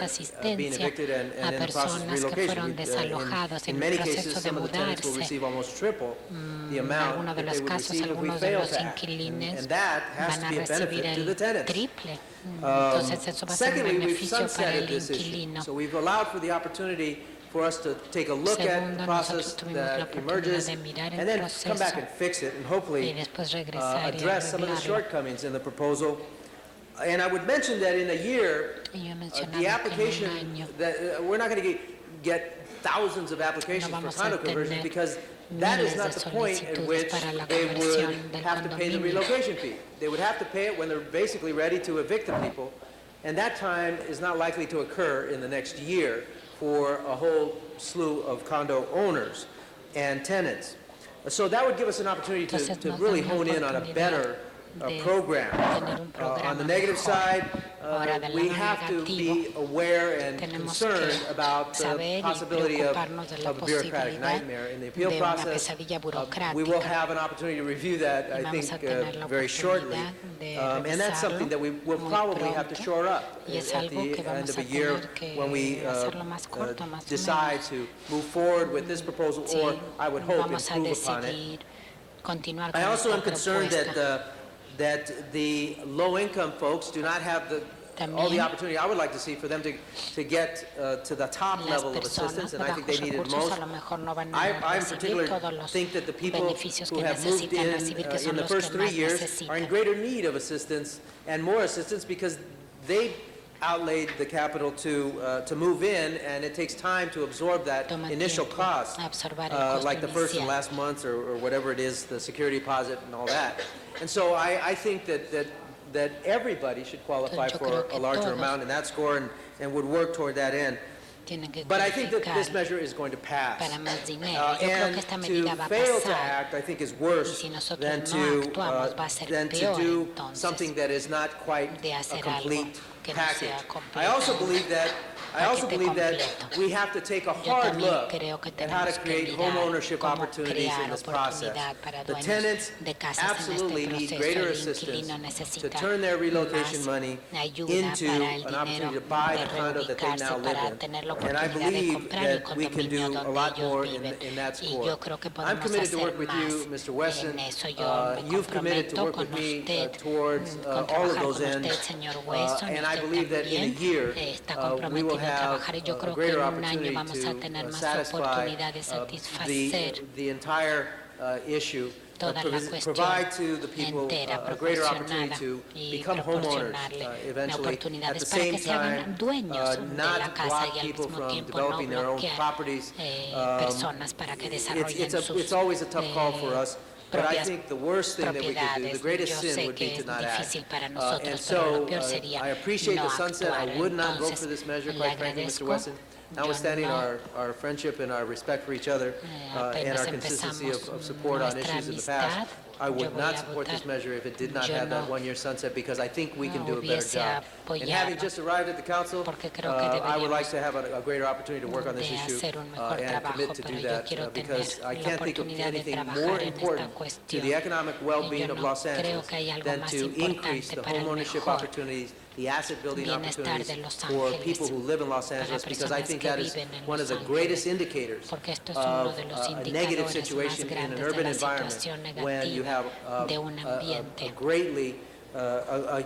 they're being asistencia evicted and a in the process of personas que relocation. fueron desalojados In en el many proceso cases, de some of the tenants will mudarse. receive almost triple the En amount algunos that de they los would casos, receive if we algunos de failed los to act. inquilines And that has van to a be a recibir benefit to the el tenants. triple. Entonces eso va a ser un Secondly, we've beneficio para sunsetted el this issue. inquilino. So we've allowed for the opportunity for us to take a look at Segundo, the process nosotros tuvimos la that oportunidad emerges de mirar el and then come back proceso and fix it and hopefully y después regresar y address some of the arreglarlo. shortcomings in the proposal. And I would mention that in a year, Y yo he mencionado the que en un application, año that we're not going to get thousands of applications No for vamos a condo conversion tener because that is miles not de the point at solicitudes which para la they would conversión del have to pay the condominio. relocation fee. They would have to pay it when they're basically ready to evict the people, and that time is not likely to occur in the next year for a whole slew of condo owners and tenants. So that would give us an opportunity Entonces to nos really da una hone in on a oportunidad better de program. tener un On programa the negative mejor. side, Ahora, del we lado have to negativo, be aware and tenemos concerned que about the saber y possibility of preocuparnos de la a bureaucratic posibilidad nightmare in the appeal de una process. pesadilla We will burocrática. have an opportunity to review that, Y I vamos think, a tener la very shortly. oportunidad de And that's something that we will muy probably have to pronto. shore up Y es at algo the que end vamos of a a year tener que when we hacerlo más corto, más o decide menos. to move forward with this proposal, Sí, or I would hope vamos a improve upon it. decidir continuar I con also am esta concerned propuesta. that the low-income folks do not have all the También opportunity I would like to see for them to get to the top las level of personas assistance, de and I think bajos they need it recursos most. a lo mejor no van I a in recibir particular todos los think that the people beneficios who que have moved necesitan in recibir, que in son the los first que 3 más years are in necesitan. greater need of assistance and more assistance because they outlaid the capital to move in, and it takes time to absorb that Toma initial tiempo cost, a absorber el costo like the first and inicial. last months or whatever it is, the security deposit and all that. And so I think that everybody should qualify Yo for creo a que larger todos amount in that score and would work toward that end. But I think that this measure is going to pass. And to fail to act, I think, is worse than to do something that is not quite a complete package. I also believe that we have to take a hard look at how to create home ownership opportunities in this process. The tenants absolutely need greater assistance to turn their relocation money into an opportunity to buy the condo that they now live in. And I believe that we can do a lot more in that score. I'm committed to work with you, Mr. Wesson. You've committed to work with me towards all of those ends. And I believe that in a year, we will have a greater opportunity to satisfy the entire issue, provide to the people a greater opportunity to become homeowners eventually, at the same time, not block people from developing their own properties. It's always a tough call for us. But I think the worst thing that we could do, the greatest sin, would be to not act. And so I appreciate the sunset. I would not vote for this measure, quite frankly, Mr. Wesson. Notwithstanding our friendship and our respect for each other and our consistency of support on issues in the past, I would not support this measure if it did not have that one-year sunset, because I think we can do a better job. And having just arrived at the council, I would like to have a greater opportunity to work on this issue and commit to do that, because I can't think of anything more important to the economic well-being of Los Angeles than to increase the home ownership opportunities, the asset building opportunities for people who live in Los Angeles, because I think that is one of the greatest indicators of a negative situation in an urban environment when you have a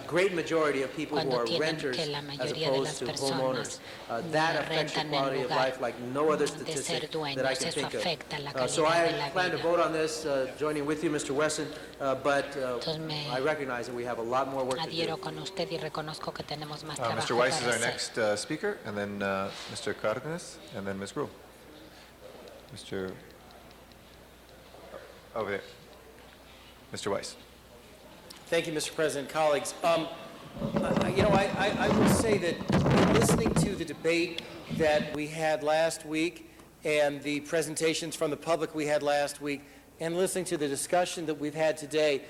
great majority of people who are renters as opposed to homeowners. That affects the quality of life like no other statistic that I can think of. So I plan to vote on this, joining with you, Mr. Wesson, but I recognize that we have a lot more work to do. Mr. Weiss is our next speaker, and then Mr. Cardenas, and then Ms. Gruhl. Mr. Over there. Mr. Weiss. Thank you, Mr. President, colleagues. I will say that in listening to the debate that we had last week and the presentations from the public we had last week and listening to the discussion that we've had today,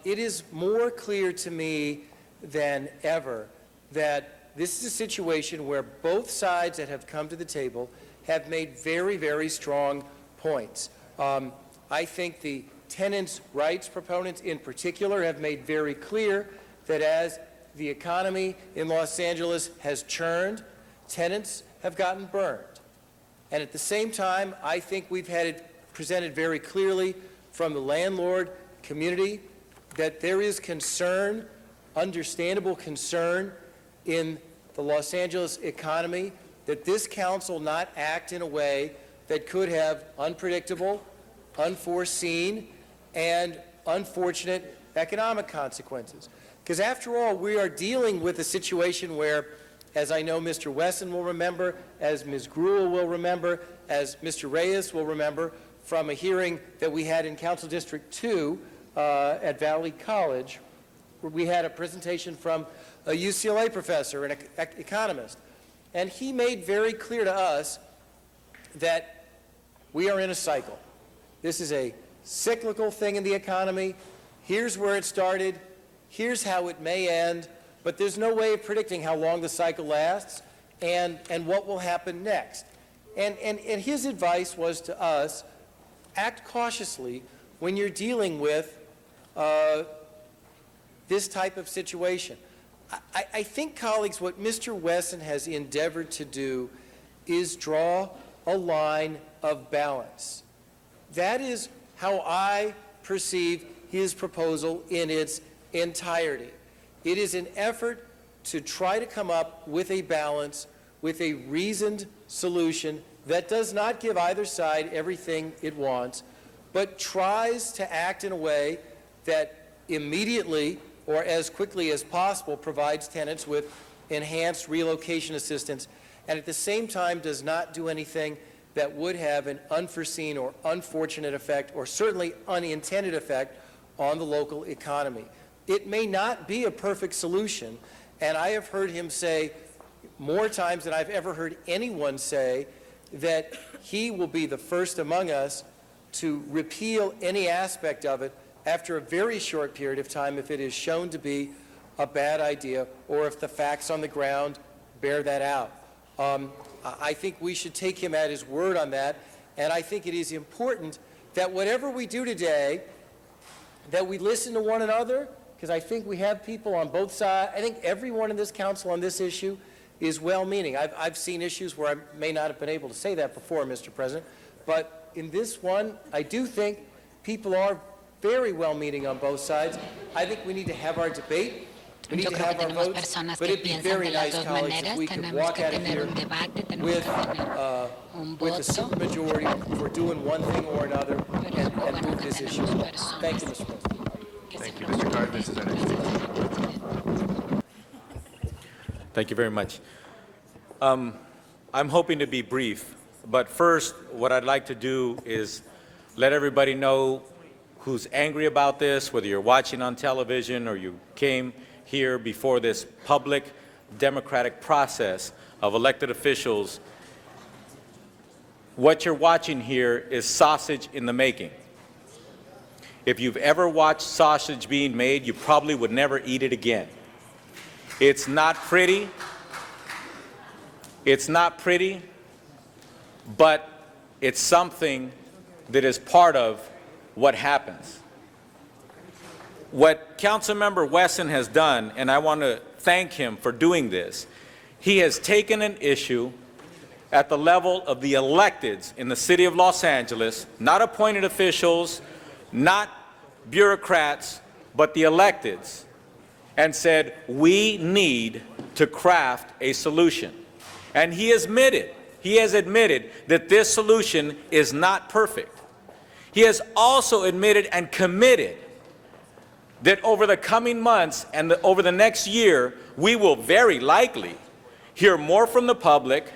it is more clear to me than ever that this is a situation where both sides that have come to the table have made very, very strong points. I think the tenants' rights proponents in particular have made very clear that as the economy in Los Angeles has churned, tenants have gotten burned. And at the same time, I think we've had it presented very clearly from the landlord community that there is concern, understandable concern in the Los Angeles economy, that this council not act in a way that could have unpredictable, unforeseen, and unfortunate economic consequences. Because after all, we are dealing with a situation where, as I know Mr. Wesson will remember, as Ms. Gruhl will remember, as Mr. Reyes will remember, from a hearing that we had in Council District 2 at Valley College, where we had a presentation from a UCLA professor, an economist, and he made very clear to us that we are in a cycle. This is a cyclical thing in the economy. Here's where it started. Here's how it may end. But there's no way of predicting how long the cycle lasts and what will happen next. And his advice was to us, act cautiously when you're dealing with this type of situation. I think, colleagues, what Mr. Wesson has endeavored to do is draw a line of balance. That is how I perceive his proposal in its entirety. It is an effort to try to come up with a balance, with a reasoned solution that does not give either side everything it wants, but tries to act in a way that immediately or as quickly as possible provides tenants with enhanced relocation assistance, and at the same time does not do anything that would have an unforeseen or unfortunate effect, or certainly unintended effect, on the local economy. It may not be a perfect solution, and I have heard him say more times than I've ever heard anyone say that he will be the first among us to repeal any aspect of it after a very short period of time if it is shown to be a bad idea or if the facts on the ground bear that out. I think we should take him at his word on that, and I think it is important that whatever we do today, that we listen to one another, because I think we have people on both sides. I think everyone in this council on this issue is well-meaning. I've seen issues where I may not have been able to say that before, Mr. President, but in this one, I do think people are very well-meaning on both sides. I think we need to have our debate. We need to have our votes, but it'd be very nice, colleagues, if we could walk out of here with a supermajority for doing one thing or another and move this issue. Thank you, Mr. President. Thank you, Mr. Card. This is our next speaker. Thank you very much. I'm hoping to be brief, but first, what I'd like to do is let everybody know who's angry about this, whether you're watching on television or you came here before this public democratic process of elected officials. What you're watching here is sausage in the making. If you've ever watched sausage being made, you probably would never eat it again. It's not pretty. It's not pretty, but it's something that is part of what happens. What Councilmember Wesson has done, and I want to thank him for doing this, he has taken an issue at the level of the electeds in the city of Los Angeles, not appointed officials, not bureaucrats, but the electeds, and said, we need to craft a solution. And he has admitted that this solution is not perfect. He has also admitted and committed that over the coming months and over the next year, we will very likely hear more from the public,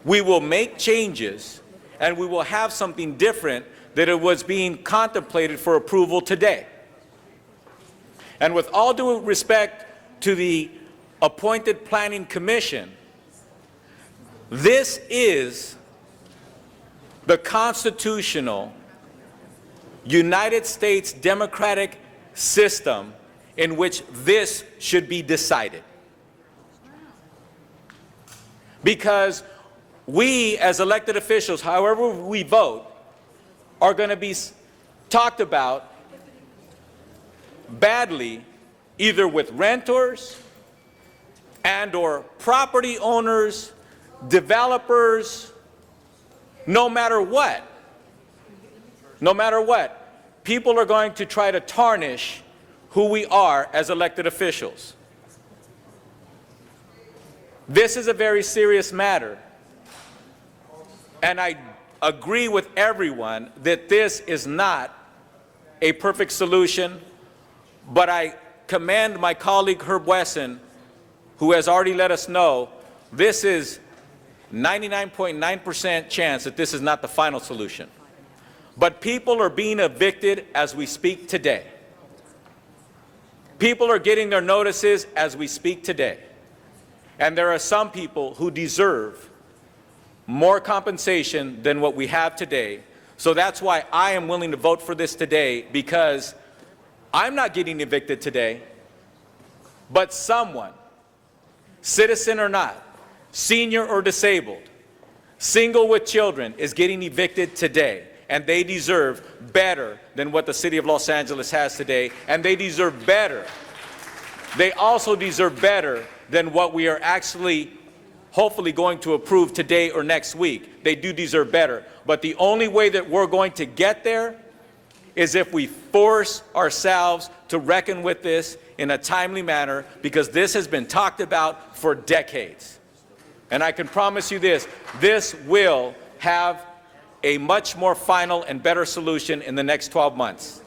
we will make changes, and we will have something different that it was being contemplated for approval today. And with all due respect to the appointed Planning Commission, this is the constitutional United States democratic system in which this should be decided. Because we, as elected officials, however we vote, are going to be talked about badly, either with renters and or property owners, developers, no matter what. No matter what. People are going to try to tarnish who we are as elected officials. This is a very serious matter. And I agree with everyone that this is not a perfect solution, but I commend my colleague Herb Wesson, who has already let us know this is 99.9% chance that this is not the final solution. But people are being evicted as we speak today. People are getting their notices as we speak today. And there are some people who deserve more compensation than what we have today. So that's why I am willing to vote for this today, because I'm not getting evicted today, but someone, citizen or not, senior or disabled, single with children, is getting evicted today. And they deserve better than what the city of Los Angeles has today. And they deserve better. They also deserve better than what we are actually hopefully going to approve today or next week. They do deserve better. But the only way that we're going to get there is if we force ourselves to reckon with this in a timely manner, because this has been talked about for decades. And I can promise you this will have a much more final and better solution in the next 12 months.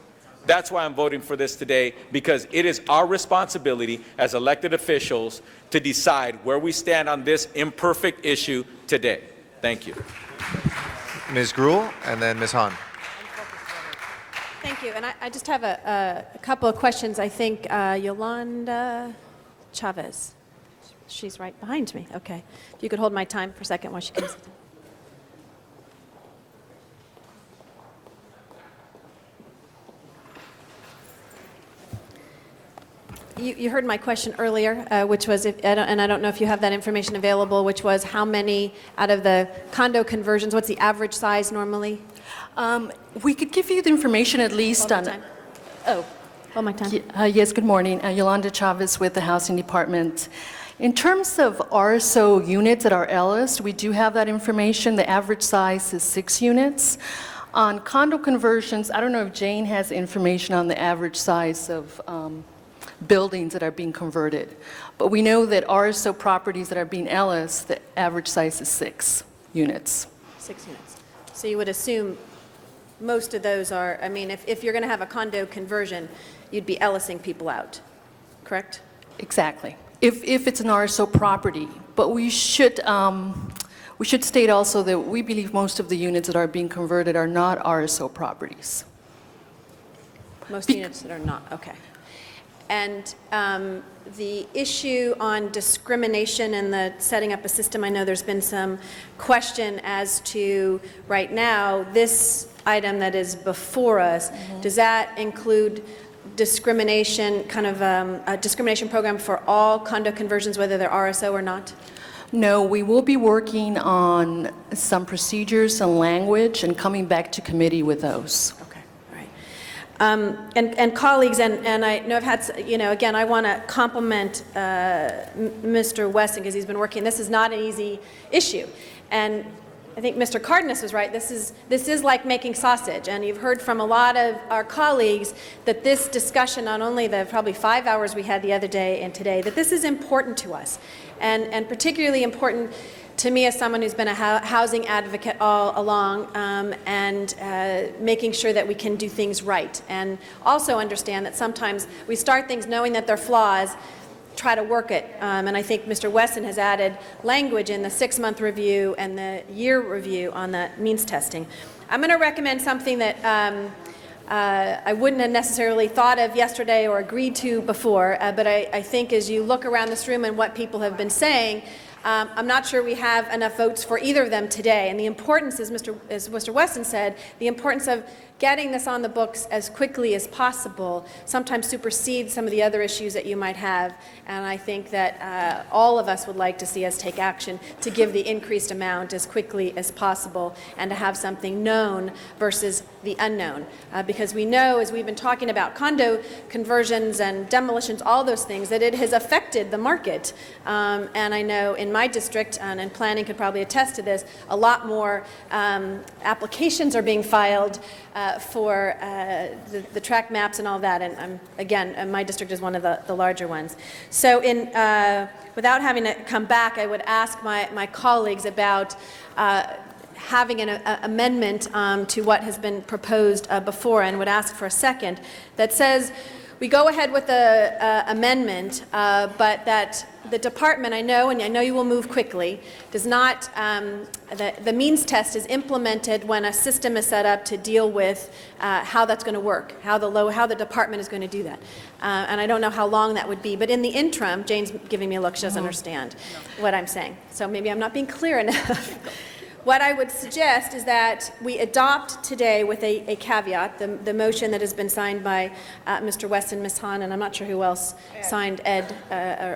That's why I'm voting for this today, because it is our responsibility as elected officials to decide where we stand on this imperfect issue today. Thank you. Ms. Gruhl, and then Ms. Hahn. Thank you. And I just have a couple of questions. I think Yolanda Chavez. She's right behind me, okay. If you could hold my time for a second while she comes. You heard my question earlier, which was, and I don't know if you have that information available, which was how many out of the condo conversions, what's the average size normally? We could give you the information at least on... Oh, hold my time. Yes, good morning. Yolanda Chavez with the Housing Department. In terms of RSO units at our Ellis, we do have that information. The average size is 6 units. On condo conversions, I don't know if Jane has information on the average size of buildings that are being converted. But we know that RSO properties that are being Ellis, the average size is 6 units. 6 units. So you would assume most of those are, I mean, if you're going to have a condo conversion, you'd be Ellising people out, correct? Exactly. If it's an RSO property. But we should state also that we believe most of the units that are being converted are not RSO properties. Most units that are not, okay. And the issue on discrimination and the setting up a system, I know there's been some question as to, right now, this item that is before us, does that include discrimination, kind of a discrimination program for all condo conversions, whether they're RSO or not? No, we will be working on some procedures and language and coming back to committee with those. And colleagues, and I know I've had, you know, again, I want to compliment Mr. Weston because he's been working. This is not an easy issue. And I think Mr. Cardenas was right. This is like making sausage. And you've heard from a lot of our colleagues that this discussion, not only the probably 5 hours we had the other day and today, that this is important to us. And particularly important to me as someone who's been a housing advocate all along, and making sure that we can do things right. And also understand that sometimes we start things knowing that they're flaws, try to work it. And I think Mr. Weston has added language in the 6-month review and the year review on the means testing. I'm going to recommend something that I wouldn't have necessarily thought of yesterday or agreed to before, but I think as you look around this room and what people have been saying, I'm not sure we have enough votes for either of them today. And the importance, as Mr. Weston said, the importance of getting this on the books as quickly as possible sometimes supersedes some of the other issues that you might have. And I think that all of us would like to see us take action to give the increased amount as quickly as possible and to have something known versus the unknown. Because we know, as we've been talking about condo conversions and demolitions, all those things, that it has affected the market. And I know in my district, and planning could probably attest to this, a lot more applications are being filed for the track maps and all that. And again, my district is one of the larger ones. So without having to come back, I would ask my colleagues about having an amendment to what has been proposed before, and would ask for a second that says we go ahead with the amendment, but that the department, I know, and I know you will move quickly, does not, the means test is implemented when a system is set up to deal with how that's going to work, how the department is going to do that. And I don't know how long that would be, but in the interim, Jane's giving me a look, she doesn't understand what I'm saying. So maybe I'm not being clear enough. What I would suggest is that we adopt today with a caveat, the motion that has been signed by Mr. Weston, Ms. Hahn, and I'm not sure who else signed, Ed,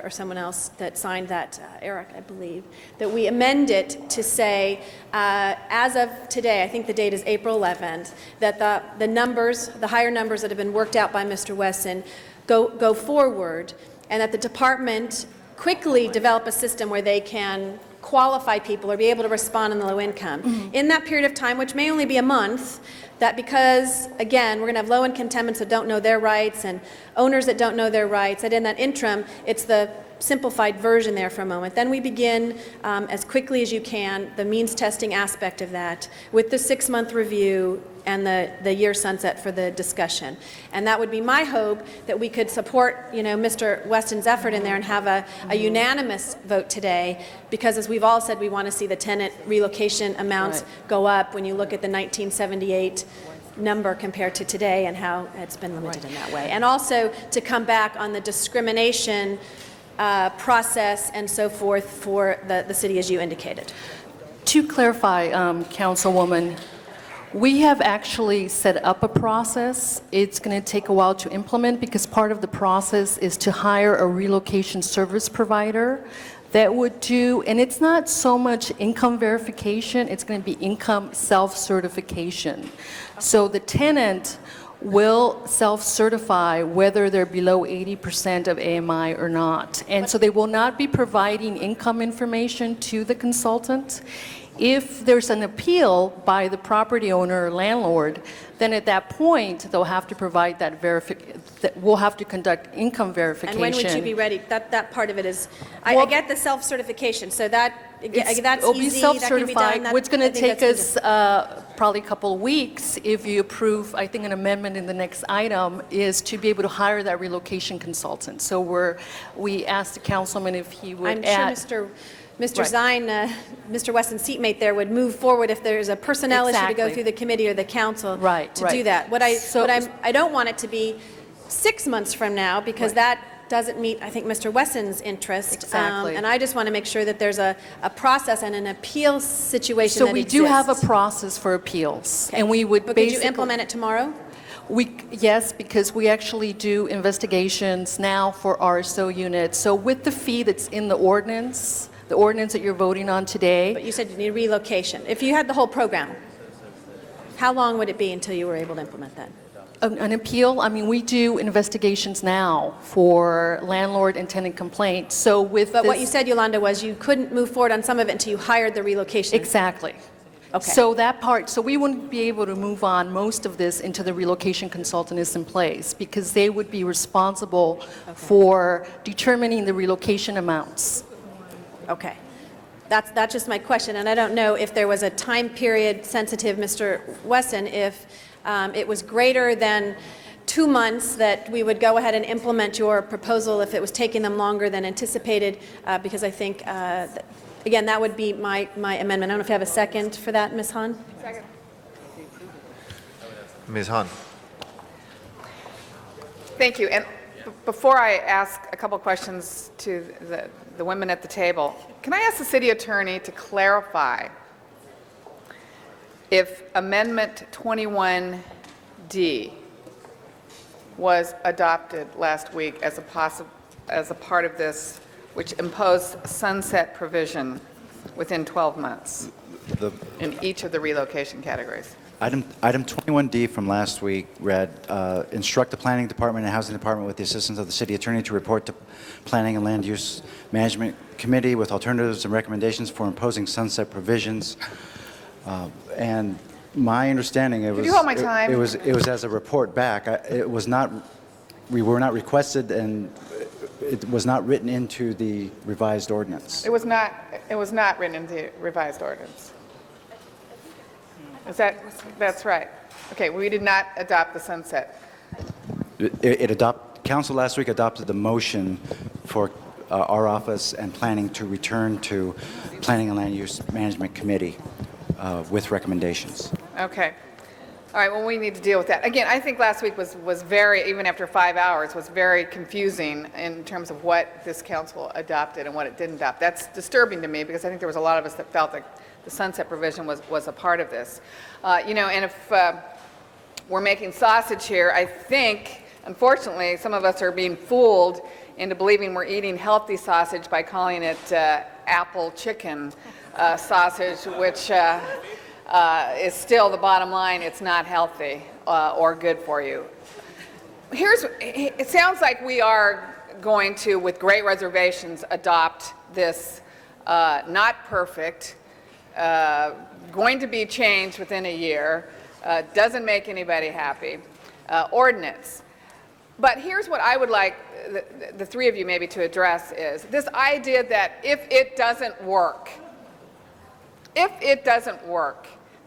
or someone else that signed that, Eric, I believe, that we amend it to say, as of today, I think the date is April 11th, that the numbers, the higher numbers that have been worked out by Mr. Weston go forward, and that the department quickly develop a system where they can qualify people or be able to respond in the low income. In that period of time, which may only be a month, that because, again, we're going to have low-income tenants that don't know their rights and owners that don't know their rights, that in that interim, it's the simplified version there for a moment. Then we begin, as quickly as you can, the means testing aspect of that with the 6-month review and the year sunset for the discussion. And that would be my hope, that we could support, you know, Mr. Weston's effort in there and have a unanimous vote today, because as we've all said, we want to see the tenant relocation amounts go up when you look at the 1978 number compared to today and how it's been limited in that way. And also to come back on the discrimination process and so forth for the city as you indicated. To clarify, Councilwoman, we have actually set up a process. It's going to take a while to implement because part of the process is to hire a relocation service provider that would do, and it's not so much income verification, it's going to be income self-certification. So the tenant will self-certify whether they're below 80% of AMI or not. And so they will not be providing income information to the consultant. If there's an appeal by the property owner or landlord, then at that point, they'll have to provide that we'll have to conduct income verification. And when would you be ready? That part of it is, I get the self-certification, so that's It'll be easy, that can be self-certified. done. What's going I to think take that's us probably a couple of weeks, if you approve, I think, an amendment in the next item, is to be able to hire that relocation consultant. So we asked the councilman if he would I'm sure Mr. Zine, Mr. Weston's seatmate there, would move forward if there's a personnel issue to go Exactly. through the committee or the council to do right. that. I don't want it to be 6 months from now, because that doesn't meet, I think, Mr. Wesson's interest. Exactly. And I just want to make sure that there's a process and an appeal situation So that we exists. do have a process for appeals, and we would But basically... could you implement it tomorrow? Yes, because we actually do investigations now for RSO units. So with the fee that's in the ordinance that you're voting on today... But you said you need relocation. If you had the whole program, how long would it be until you were able to implement that? An appeal, I mean, we do investigations now for landlord and tenant complaints. So with But what you said, Yolanda, was you couldn't move forward on some of it until you hired the relocation. Exactly. Okay. So that part, so we wouldn't be able to move on most of this until the relocation consultant is in place, because they would be responsible for determining the relocation amounts. Okay. That's just my question, and I don't know if there was a time period sensitive, Mr. Wesson, if it was greater than 2 months that we would go ahead and implement your proposal if it was taking them longer than anticipated, because I think, again, that would be my amendment. I don't know if you have a second for that, Ms. Hahn? Second. Ms. Hahn. Thank you. And before I ask a couple questions to the women at the table, can I ask the city attorney to clarify if Amendment 21D was adopted last week as a part of this, which imposed sunset provision within 12 months in each of the relocation categories? Item 21D from last week read, instruct the Planning Department and Housing Department with the assistance of the City Attorney to report to Planning and Land Use Management Committee with alternatives and recommendations for imposing sunset provisions. And my understanding, Could you hold my time? it was as a report back. We were not requested, and it was not written into the revised ordinance. It was not written in the revised ordinance. That's right. Okay, we did not adopt the sunset. Council last week adopted the motion for our office and planning to return to Planning and Land Use Management Committee with recommendations. Okay. All right, well, we need to deal with that. Again, I think last week was very, even after 5 hours, was very confusing in terms of what this council adopted and what it didn't adopt. That's disturbing to me, because I think there was a lot of us that felt that the sunset provision was a part of this. And if we're making sausage here, I think, unfortunately, some of us are being fooled into believing we're eating healthy sausage by calling it apple chicken sausage, which is still the bottom line. It's not healthy or good for you. It sounds like we are going to, with great reservations, adopt this not perfect, going to be changed within a year, doesn't make anybody happy, ordinance. But here's what I would like the three of you maybe to address is this idea that if it doesn't work,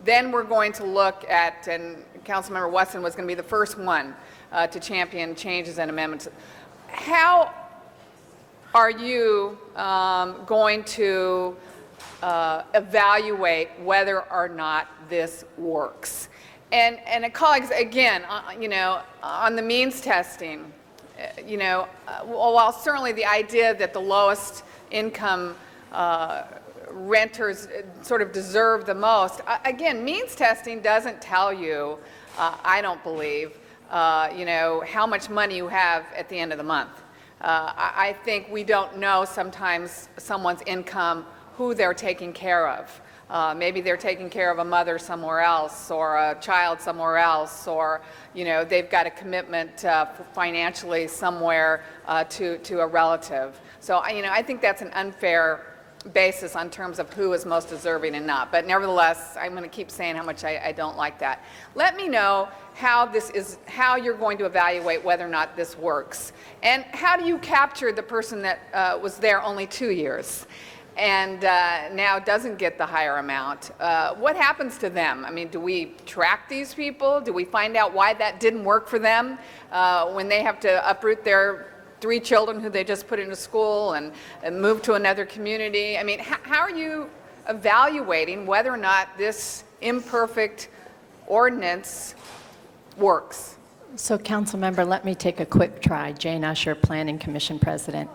then we're going to look at, and Councilmember Wesson was going to be the first one to champion changes and amendments. How are you going to evaluate whether or not this works? And colleagues, again, on the means testing, while certainly the idea that the lowest income renters sort of deserve the most, again, means testing doesn't tell you, I don't believe, how much money you have at the end of the month. I think we don't know sometimes someone's income, who they're taking care of. Maybe they're taking care of a mother somewhere else or a child somewhere else, or they've got a commitment financially somewhere to a relative. So I think that's an unfair basis on terms of who is most deserving and not. But nevertheless, I'm going to keep saying how much I don't like that. Let me know how you're going to evaluate whether or not this works. And how do you capture the person that was there only 2 years and now doesn't get the higher amount? What happens to them? I mean, do we track these people? Do we find out why that didn't work for them when they have to uproot their 3 children who they just put into school and move to another community? I mean, how are you evaluating whether or not this imperfect ordinance works? So, council member, let me take a quick try. Jane Usher, Planning Commission President.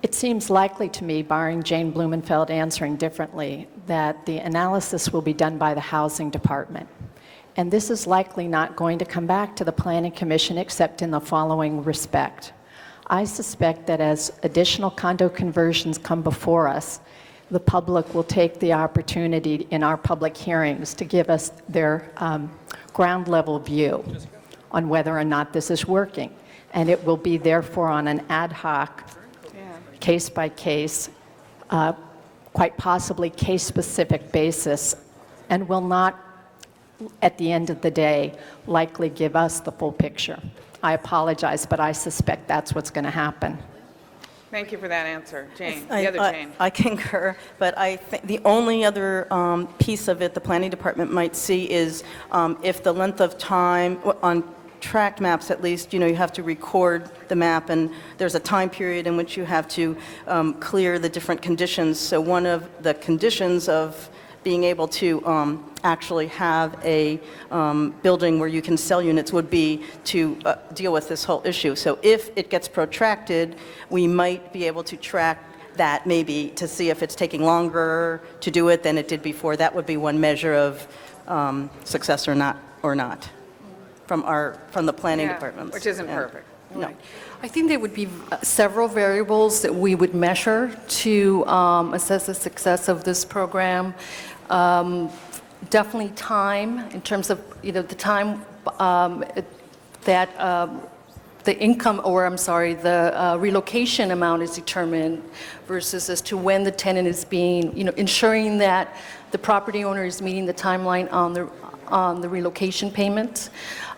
It seems likely to me, barring Jane Blumenfeld answering differently, that the analysis will be done by the Housing Department. And this is likely not going to come back to the Planning Commission except in the following respect. I suspect that as additional condo conversions come before us, the public will take the opportunity in our public hearings to give us their ground level view on whether or not this is working. And it will be therefore on an ad hoc, case by case, quite possibly case specific basis, and will not, at the end of the day, likely give us the full picture. I apologize, but I suspect that's what's going to happen. Thank you for that answer. Jane, the other Jane. I concur, but I think the only other piece of it the Planning Department might see is if the length of time, on tract maps at least, you have to record the map, and there's a time period in which you have to clear the different conditions. So one of the conditions of being able to actually have a building where you can sell units would be to deal with this whole issue. So if it gets protracted, we might be able to track that maybe to see if it's taking longer to do it than it did before. That would be one measure of success or not from the planning department. Which isn't perfect. No. I think there would be several variables that we would measure to assess the success of this program. Definitely time, in terms of the time that the income, or I'm sorry, the relocation amount is determined versus as to when the tenant is being, ensuring that the property owner is meeting the timeline on the relocation payment.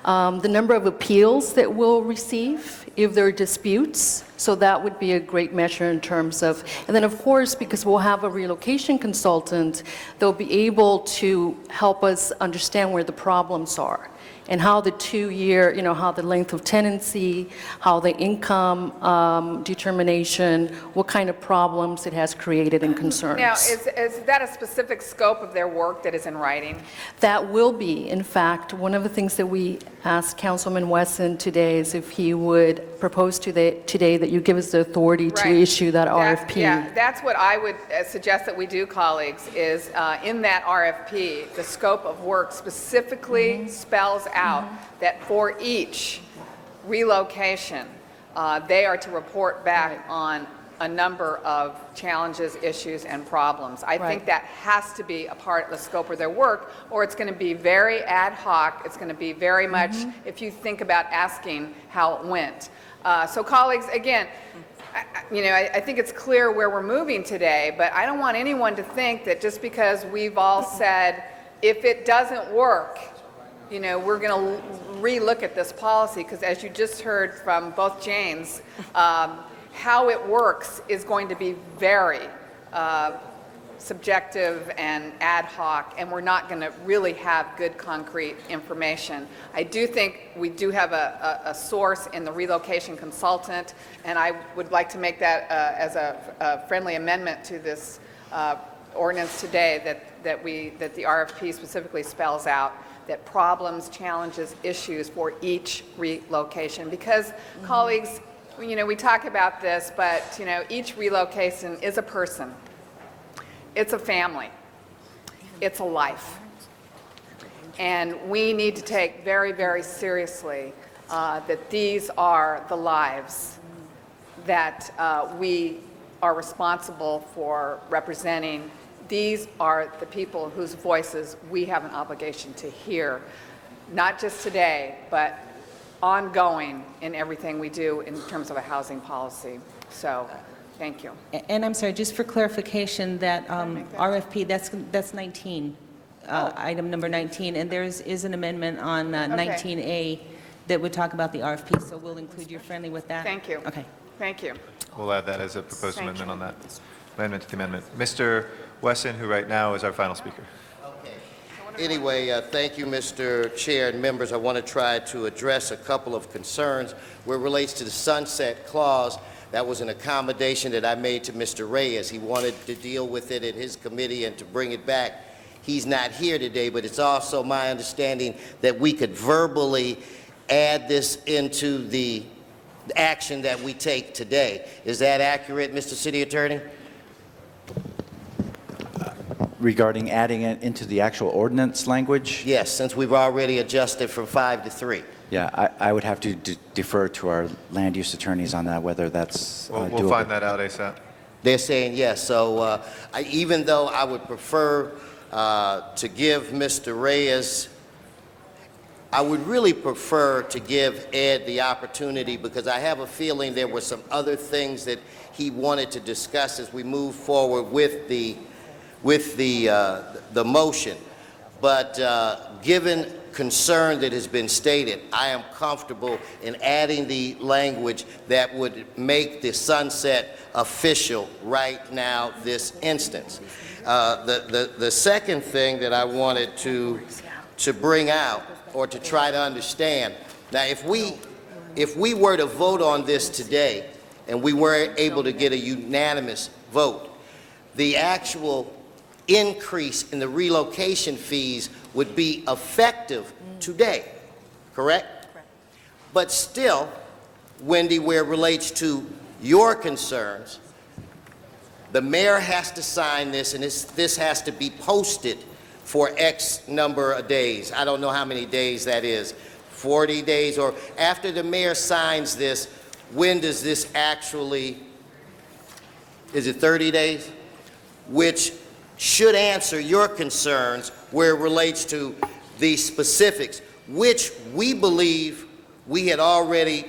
The number of appeals that we'll receive if there are disputes. So that would be a great measure in terms of, and then of course, because we'll have a relocation consultant, they'll be able to help us understand where the problems are and how the 2-year, how the length of tenancy, how the income determination, what kind of problems it has created and concerns. Now, is that a specific scope of their work that is in writing? That will be. In fact, one of the things that we asked Councilman Wesson today is if he would propose today that you give us the authority to issue that RFP. Yeah, that's what I would suggest that we do, colleagues, is in that RFP, the scope of work specifically spells out that for each relocation, they are to report back on a number of challenges, issues, and problems. I think that has to be a part of the scope of their work, or it's going to be very ad hoc. It's going to be very much, if you think about asking how it went. So colleagues, again, I think it's clear where we're moving today, but I don't want anyone to think that just because we've all said, if it doesn't work, we're going to relook at this policy, because as you just heard from both Janes, how it works is going to be very subjective and ad hoc, and we're not going to really have good concrete information. I do think we do have a source in the relocation consultant, and I would like to make that as a friendly amendment to this ordinance today, that the RFP specifically spells out that problems, challenges, issues for each relocation. Because, colleagues, you know, we talk about this, but, you know, each relocation is a person. It's a family. It's a life. And we need to take very, very seriously that these are the lives that we are responsible for representing. These are the people whose voices we have an obligation to hear, not just today, but ongoing in everything we do in terms of a housing policy. So, thank you. And I'm sorry, just for clarification, that RFP, that's 19, item number 19, and there is an amendment on 19A that would talk about the RFP, so we'll include your friendly with that. Thank you. Okay. Thank you. We'll add that as a proposed Thank amendment you. on that. Amendment to the amendment. Mr. Wesson, who right now is our final speaker. Anyway, thank you, Mr. Chair and members. I want to try to address a couple of concerns where it relates to the sunset clause. That was an accommodation that I made to Mr. Reyes. He wanted to deal with it in his committee and to bring it back. He's not here today, but it's also my understanding that we could verbally add this into the action that we take today. Is that accurate, Mr. City Attorney? Regarding adding it into the actual ordinance language? Yes, since we've already adjusted from 5 to 3. Yeah, I would have to defer to our land use attorneys on that, whether that's doable. We'll find that out ASAP. They're saying yes. So even though I would prefer to give Mr. Reyes, I would really prefer to give Ed the opportunity, because I have a feeling there were some other things that he wanted to discuss as we move forward with the motion. But given concern that has been stated, I am comfortable in adding the language that would make the sunset official right now, this instance. The second thing that I wanted to bring out, or to try to understand, now if we were to vote on this today and we were able to get a unanimous vote, the actual increase in the relocation fees would be effective today, correct? But still, Wendy, where it relates to your concerns, the mayor has to sign this, and this has to be posted for X number of days. I don't know how many days that is, 40 days, or after the mayor signs this, when does this actually, is it 30 days? Which should answer your concerns where it relates to the specifics, which we believe we had already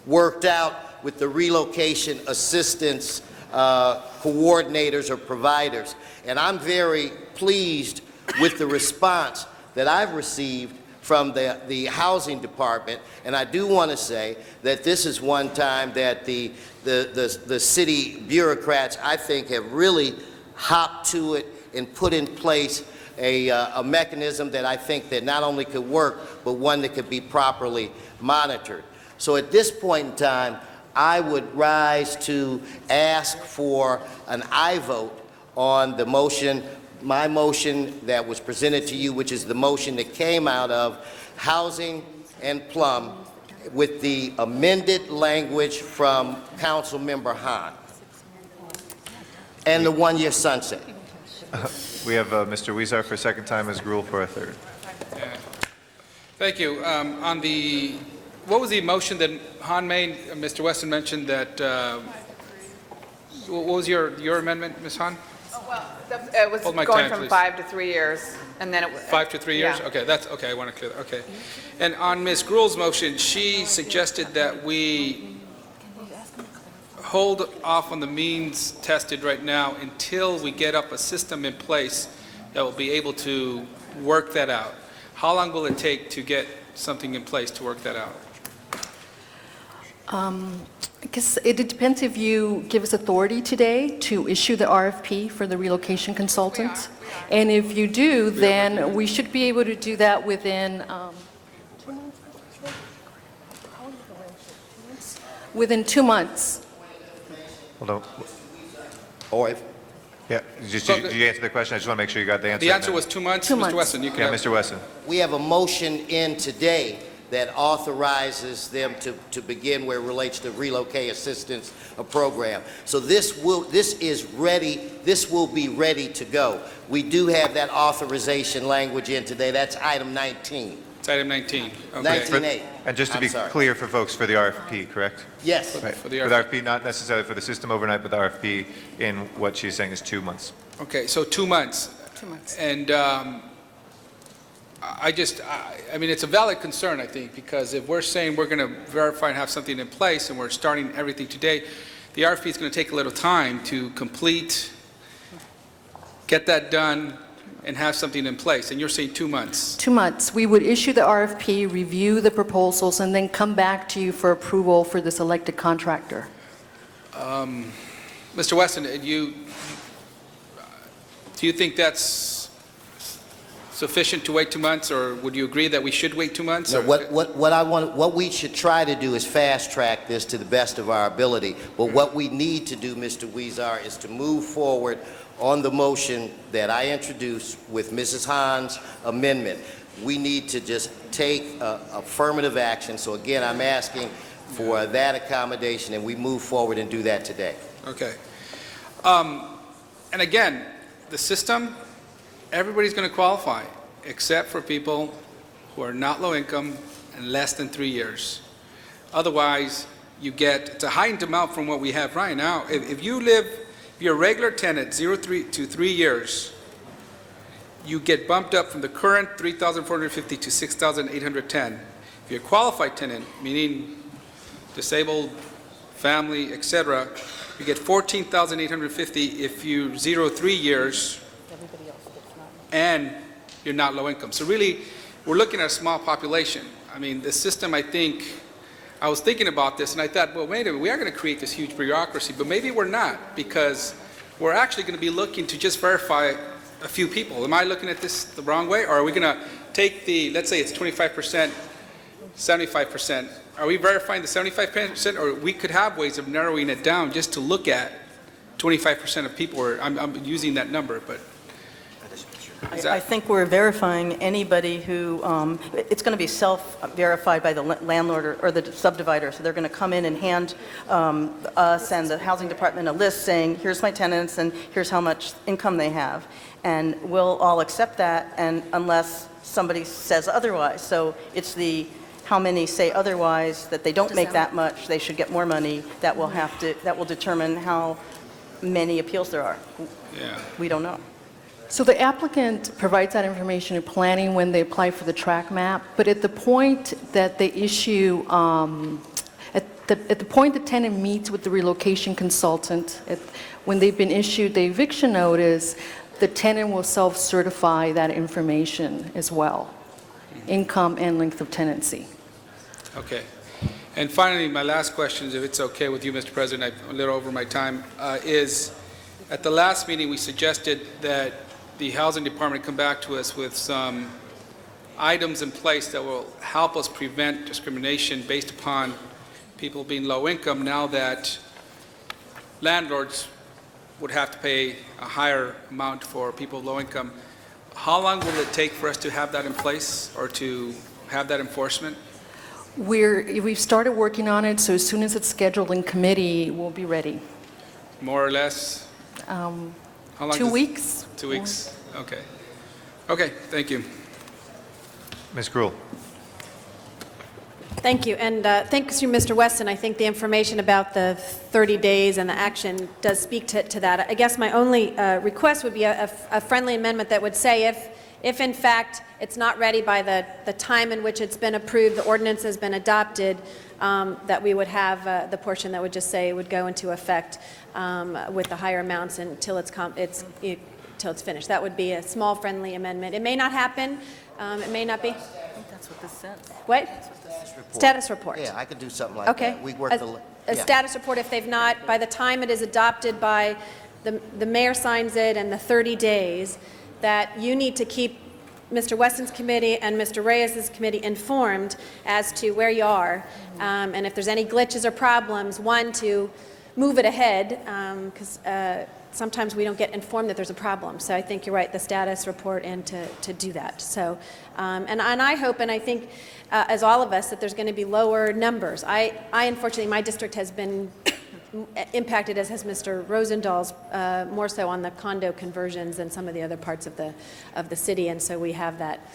worked out with the relocation assistance coordinators or providers. And I'm very pleased with the response that I've received from the housing department. And I do want to say that this is one time that the city bureaucrats, I think, have really hopped to it and put in place a mechanism that I think that not only could work, but one that could be properly monitored. So at this point in time, I would rise to ask for an aye vote on the motion, my motion that was presented to you, which is the motion that came out of Housing and Plum with the amended language from Councilmember Hahn and the one-year sunset. We have Mr. Weezer for a second time, Ms. Gruhl for a third. Thank you. On the, what was the motion that Han made? Mr. Weston mentioned that, what was your amendment, Ms. Han? It was Hold my going time, from please. 5 to 3 years, and then it was... 5 to 3 years? Yeah. Okay, that's, okay, I want to clear that, okay. And on Ms. Gruhl's motion, she suggested that we hold off on the means tested right now until we get up a system in place that will be able to work that out. How long will it take to get something in place to work that out? I guess it depends if you give us authority today to issue the RFP for the relocation consultants. And if you do, then we should be able to do that within 2 months. Hold on. Or if, Yeah, did you answer the question? I just want to make sure you got the answer. The answer was 2 months. 2 Mr. months. Wesson, you can Yeah, have... Mr. Wesson. We have a motion in today that authorizes them to begin where it relates to relocate assistance program. So this is ready, this will be ready to go. We do have that authorization language in today. That's item 19. It's item 19. Okay. 19A. And just to I'm be sorry. clear for folks, for the RFP, correct? Yes. Right. For the For the RFP, not necessarily for the system overnight, but the RFP in what she's saying is 2 months. Okay, so 2 months. 2 months. And I mean, it's a valid concern, I think, because if we're saying we're going to verify and have something in place and we're starting everything today, the RFP is going to take a little time to complete, get that done, and have something in place. And you're saying 2 months. 2 months. We would issue the RFP, review the proposals, and then come back to you for approval for this elected contractor. Mr. Weston, do you think that's sufficient to wait 2 months, or would you agree that we should wait 2 months? No, or- what we should try to do is fast-track this to the best of our ability. But what we need to do, Mr. Weezer, is to move forward on the motion that I introduced with Mrs. Hahn's amendment. We need to just take affirmative action. So again, I'm asking for that accommodation, and we move forward and do that today. Okay. And again, the system, everybody's going to qualify, except for people who are not low income and less than 3 years. Otherwise, it's a heightened amount from what we have right now. If you're a regular tenant, 0 to 3 years, you get bumped up from the current $3,450 to $6,810. If you're a qualified tenant, meaning disabled, family, etc., you get $14,850 if you 0 to 3 years and you're not low income. So really, we're looking at a small population. I mean, the system, I was thinking about this and I thought, well, wait a minute, we are going to create this huge bureaucracy, but maybe we're not, because we're actually going to be looking to just verify a few people. Am I looking at this the wrong way? Or are we going to take let's say it's 25%, 75%. Are we verifying the 75%, or we could have ways of narrowing it down just to look at 25% of people, or I'm using that number, but I think we're verifying anybody who, it's going to be self-verified by the landlord or the subdivider, so they're going to come in and hand us and the housing department a list saying, here's my tenants and here's how much income they have. And we'll all accept that, and unless somebody says otherwise. So it's how many say otherwise, that they don't make that much, they should get more money, that will determine how many appeals there are. yeah. We don't know. So the applicant provides that information in planning when they apply for the track map, but at the point that they issue, at the point the tenant meets with the relocation consultant, when they've been issued the eviction notice, the tenant will self-certify that information as well, income and length of tenancy. Okay. And finally, my last question, if it's okay with you, Mr. President, I'm a little over my time, is at the last meeting, we suggested that the housing department come back to us with some items in place that will help us prevent discrimination based upon people being low income, now that landlords would have to pay a higher amount for people low income. How long will it take for us to have that in place, or to have that enforcement? We've started working on it, so as soon as it's scheduled in committee, we'll be ready. More or less? How long 2 weeks. 2 weeks, okay. Okay, thank you. Ms. Gruhl. Thank you, and thanks to Mr. Weston. I think the information about the 30 days and the action does speak to that. I guess my only request would be a friendly amendment that would say if in fact it's not ready by the time in which it's been approved, the ordinance has been adopted, that we would have the portion that would just say it would go into effect with the higher amounts until it's finished. That would be a small friendly amendment. It may not happen. It may not be. I think that's what this says. What? Status report. Yeah, I could do something like Okay. that. We work A status report, if they've not, by the time it is adopted by the mayor signs it and the 30 days, that you need to keep Mr. Weston's committee and Mr. Reyes's committee informed as to where you are, and if there's any glitches or problems, one, to move it ahead, because sometimes we don't get informed that there's a problem. So I think you're right, the status report and to do that. So, and I hope, and I think, as all of us, that there's going to be lower numbers. I unfortunately, my district has been impacted, as has Mr. Rosenthal's, more so on the condo conversions than some of the other parts of the city, and so we have that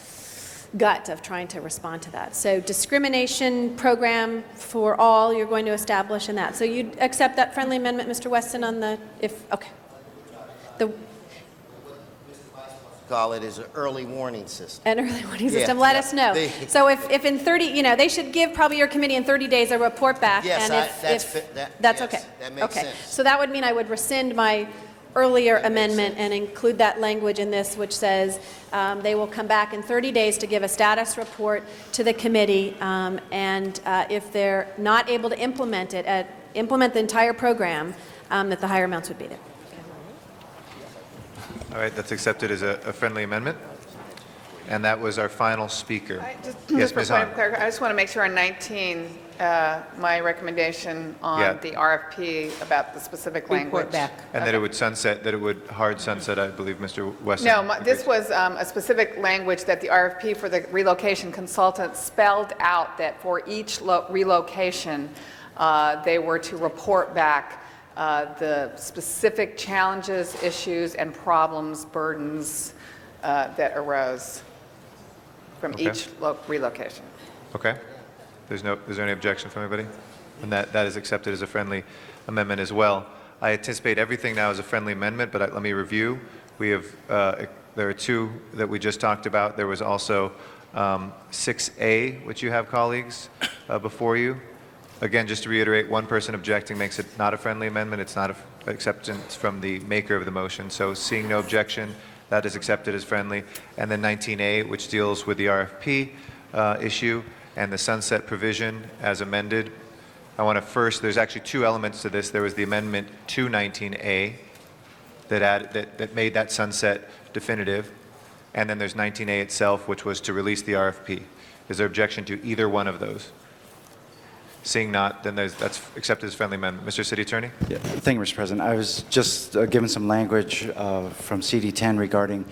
gut of trying to respond to that. So discrimination program for all, you're going to establish in that. So you accept that friendly amendment, Mr. Weston, on the, okay. Call it is an early warning system. An early warning system, Yeah, let yeah. us know. So if in 30, they should give probably your committee in 30 days a report back. Yes, and yes, that's okay. that makes Okay. sense. So that would mean I would rescind my earlier amendment and include that language in this, which says they will come back in 30 days to give a status report to the committee, and if they're not able to implement the entire program, that the higher amounts would be there. All right, that's accepted as a friendly amendment. And that was our final speaker. Yes, Ms. Hahn. I just want to make sure on 19, my recommendation on the RFP about the specific language. Report back. And that it would sunset, that it would hard sunset, I believe Mr. Weston. No, this was a specific language that the RFP for the relocation consultant spelled out that for each relocation, they were to report back the specific challenges, issues, and problems, burdens that arose from each relocation. Okay. Is there any objection from anybody? And that is accepted as a friendly amendment as well. I anticipate everything now as a friendly amendment, but let me review. We have, there are two that we just talked about. There was also 6A, which you have, colleagues, before you. Again, just to reiterate, one person objecting makes it not a friendly amendment. It's not an acceptance from the maker of the motion. So seeing no objection, that is accepted as friendly. And then 19A, which deals with the RFP issue and the sunset provision as amended. I want to first, there's actually two elements to this. There was the amendment to 19A that made that sunset definitive. And then there's 19A itself, which was to release the RFP. Is there objection to either one of those? Seeing not, then that's accepted as friendly amendment. Mr. City Attorney? Yeah, thank you, Mr. President. I was just given some language from CD10 regarding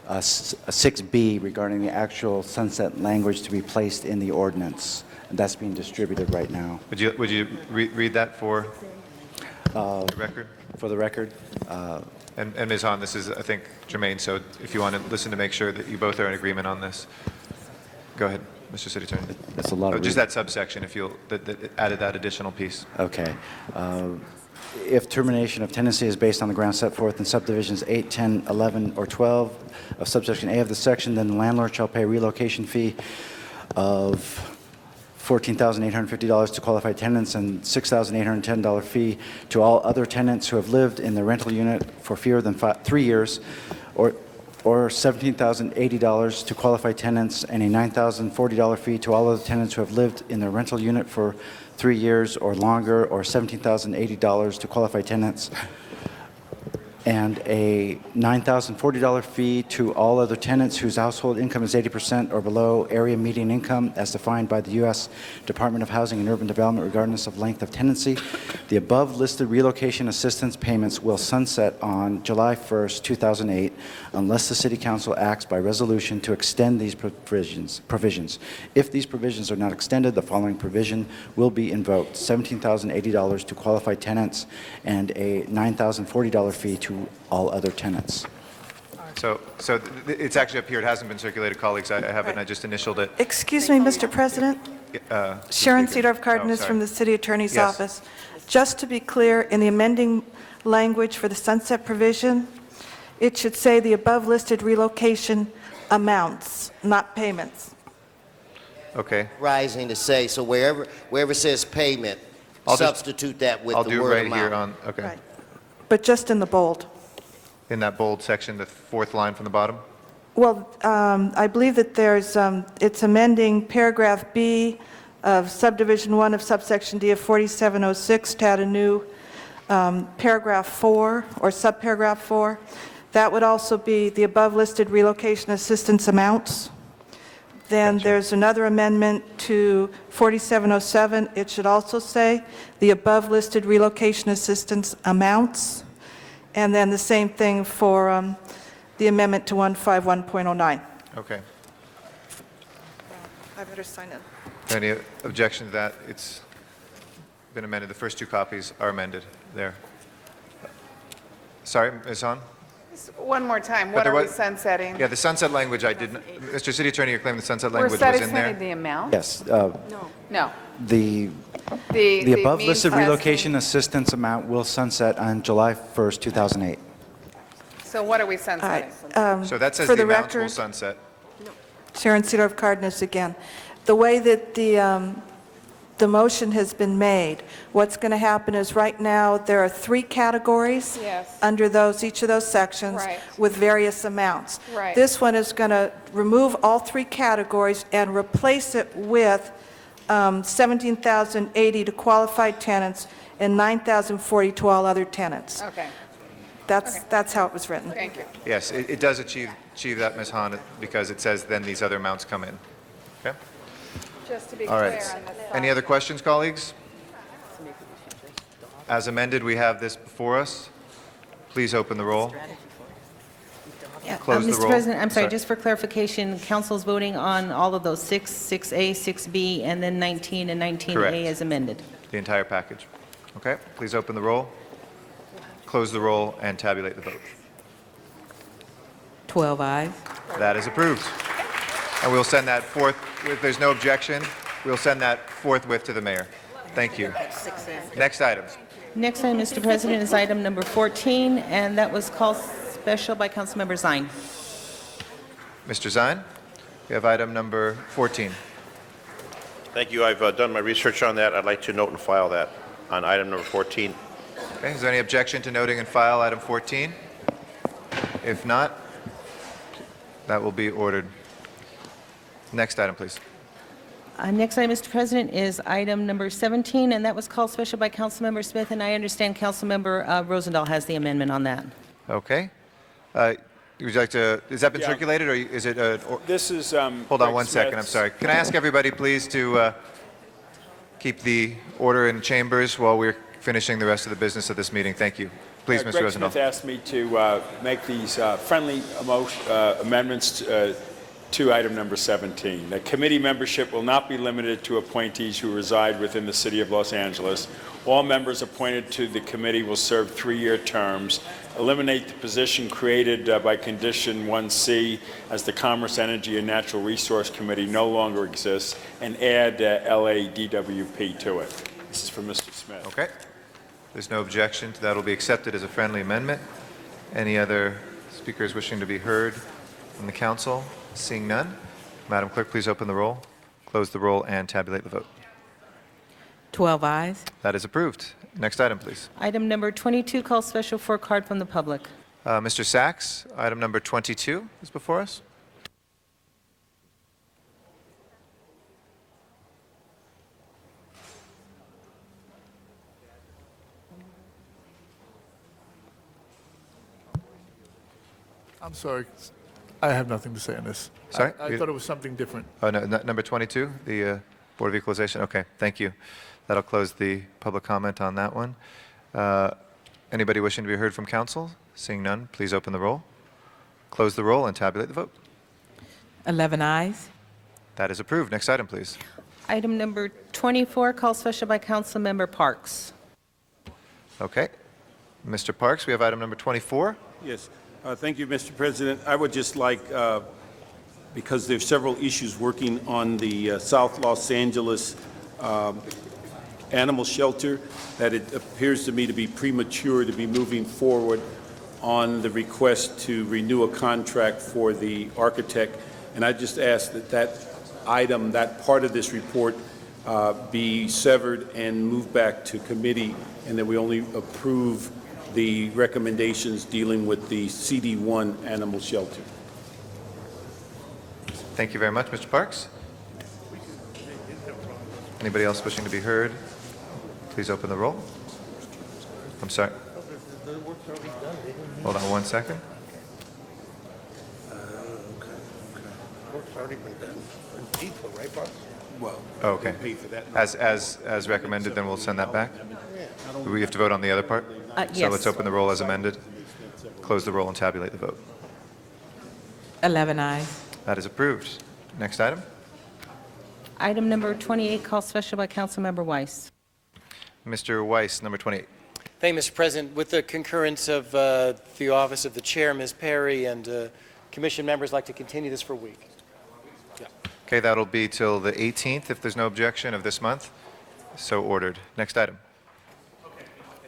6B, regarding the actual sunset language to be placed in the ordinance. And that's being distributed right now. Would you read that for the record? For the record. And Ms. Hahn, this is, I think, germane, so if you want to listen to make sure that you both are in agreement on this. Go ahead, Mr. City Attorney. That's a lot of just that subsection, if you'll, that added that additional piece. Okay. If termination of tenancy is based on the grounds set forth in subdivisions 8, 10, 11, or 12 of subsection A of the section, then the landlord shall pay a relocation fee of $14,850 to qualified tenants and $6,810 fee to all other tenants who have lived in the rental unit for fewer than 3 years, or $17,080 to qualified tenants and a $9,040 fee to all other tenants who have lived in the rental unit for 3 years or longer, or $17,080 to qualified tenants, and a $9,040 fee to all other tenants whose household income is 80% or below area median income as defined by the U.S. Department of Housing and Urban Development regardless of length of tenancy. The above listed relocation assistance payments will sunset on July 1st, 2008, unless the City Council acts by resolution to extend these provisions. If these provisions are not extended, the following provision will be invoked: $17,080 to qualified tenants and a $9,040 fee to all other tenants. So it's actually up here. It hasn't been circulated, colleagues. I have it, and I just initialed it. Excuse me, Mr. President. Sharon Cedorf Cardenas from the City Attorney's Office. Just to be clear, in the amending language for the sunset provision, it should say the above listed relocation amounts, not payments. Okay. Rising to say, so wherever it says payment, substitute that with the word amount. I'll do right here on, okay. Right. But just in the bold. In that bold section, the fourth line from the bottom? Well, I believe that there's, it's amending paragraph B of subdivision 1 of subsection D of 4706 to add a new paragraph 4 or subparagraph 4. That would also be the above listed relocation assistance amounts. Then there's another amendment to 4707. It should also say the above listed relocation assistance amounts. And then the same thing for the amendment to 151.09. Okay. I better sign in. Any objection to that? It's been amended. The first two copies are amended there. Sorry, Ms. Han? One more time, But what there are we was- sunsetting? Yeah, the sunset language I didn't, Mr. City Attorney, you're claiming the sunset We're language was in setting there? the amount? Yes. No. The The above means listed testing. relocation assistance amount will sunset on July 1st, 2008. So what are we sunsetting? So that says For the the amounts will record- sunset. Sharon Cedar of Cardenas again. The way that the motion has been made, what's going to happen is right now, there are 3 categories Yes. under each of those sections Right. with various amounts. Right. This one is going to remove all 3 categories and replace it with $17,080 to qualified tenants and $9,040 to all other tenants. Okay, That's how it was written. thank you. Yes, it does achieve that, Ms. Han, because it says then these other amounts come in. Okay? Just to be All clear right. on this. Any other questions, colleagues? As amended, we have this before us. Please open the roll. Close the Mr. roll. President, I'm sorry, Sorry. just for clarification, council's voting on all of those 6, 6A, 6B, and then 19 and 19A Correct. as amended. The entire package. Okay, please open the roll, close the roll, and tabulate the vote. 12 ayes. That is approved. And we'll send that forth, if there's no objection, we'll send that forthwith to the mayor. Thank you. Next items. Next item, Mr. President, is item number 14, and that was called special by Councilmember Zine. Mr. Zine, we have item number 14. Thank you. I've done my research on that. I'd like to note and file that on item number 14. Okay, is there any objection to noting and file item 14? If not, that will be ordered. Next item, please. Next item, Mr. President, is item number 17, and that was called special by Councilmember Smith, and I understand Councilmember Rosendahl has the amendment on that. Okay. Would you like to, has that been Yeah. circulated, or is it, This is, hold on one second, I'm sorry. Can I ask everybody, please, to keep the order in chambers while we're finishing the rest of the business of this meeting? Thank you. Please, Mr. Greg Rosendahl. Smith asked me to make these friendly amendments to item number 17. The committee membership will not be limited to appointees who reside within the city of Los Angeles. All members appointed to the committee will serve 3-year terms. Eliminate the position created by condition 1C as the Commerce, Energy, and Natural Resource Committee no longer exists, and add LADWP to it. This is from Mr. Smith. Okay. There's no objection. That will be accepted as a friendly amendment. Any other speakers wishing to be heard from the council? Seeing none. Madam Clerk, please open the roll, close the roll, and tabulate the vote. 12 ayes. That is approved. Next item, please. Item number 22, called special for a card from the public. Mr. Sachs, item number 22 is before us. I'm sorry. I have nothing to say on this. Sorry? I thought it was something different. Oh, no, number 22, the Board of Equalization. Okay, thank you. That'll close the public comment on that one. Anybody wishing to be heard from council? Seeing none, please open the roll, close the roll, and tabulate the vote. 11 ayes. That is approved. Next item, please. Item number 24, called special by Councilmember Parks. Okay. Mr. Parks, we have item number 24. Yes. Thank you, Mr. President. I would just like, because there's several issues working on the South Los Angeles animal shelter, that it appears to me to be premature to be moving forward on the request to renew a contract for the architect. And I just ask that that item, that part of this report, be severed and moved back to committee, and that we only approve the recommendations dealing with the CD1 animal shelter. Thank you very much, Mr. Parks. Anybody else wishing to be heard? Please open the roll. I'm sorry. Hold on one second. already been done. Paid for, right, Bob? Well, Oh, okay. paid for that. As recommended, then we'll send that back? Do we have to vote on the other part? So Yes. let's open the roll as amended, close the roll, and tabulate the vote. 11 ayes. That is approved. Next item? Item number 28, called special by Councilmember Weiss. Mr. Weiss, number 28. Thank you, Mr. President. With the concurrence of the office of the chair, Ms. Perry, and commission members, I'd like to continue this for a week. Okay, that'll be till the 18th, if there's no objection, of this month. So ordered. Next item.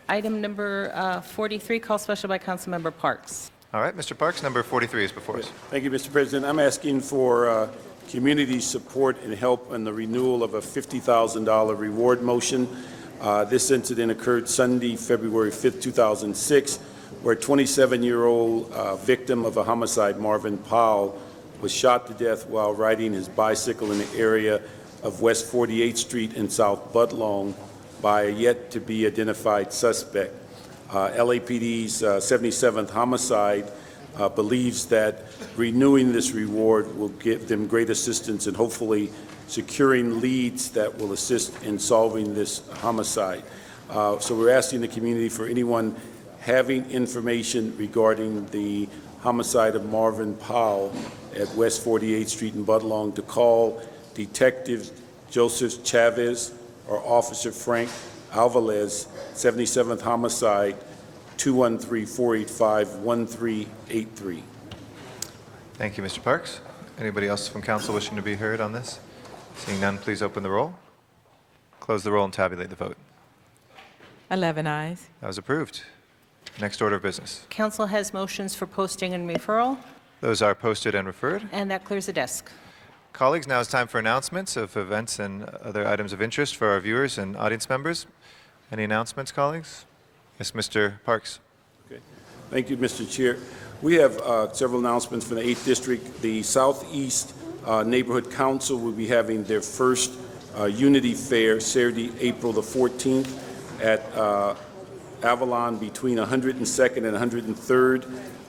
Item number 43, called special by Councilmember Parks. All right, Mr. Parks, number 43 is before us. Thank you, Mr. President. I'm asking for community support and help on the renewal of a $50,000 reward motion. This incident occurred Sunday, February 5th, 2006, where a 27-year-old victim of a homicide, Marvin Powell, was shot to death while riding his bicycle in the area of West 48th Street and South Budlong by a yet-to-be-identified suspect. LAPD's 77th Homicide believes that renewing this reward will give them great assistance in hopefully securing leads that will assist in solving this homicide. So we're asking the community for anyone having information regarding the homicide of Marvin Powell at West 48th Street in Budlong to call Detective Joseph Chavez or Officer Frank Alvarez, 77th Homicide, 213-485-1383. Thank you, Mr. Parks. Anybody else from council wishing to be heard on this? Seeing none, please open the roll, close the roll, and tabulate the vote. 11 ayes. That was approved. Next order of business. Council has motions for posting and referral, Those are posted and referred. and that clears the desk. Colleagues, now is time for announcements of events and other items of interest for our viewers and audience members. Any announcements, colleagues? Yes, Mr. Parks. Okay. Thank you, Mr. Chair. We have several announcements from the 8th District. The Southeast Neighborhood Council will be having their first Unity Fair Saturday, April the 14th at Avalon between 102nd and 103rd,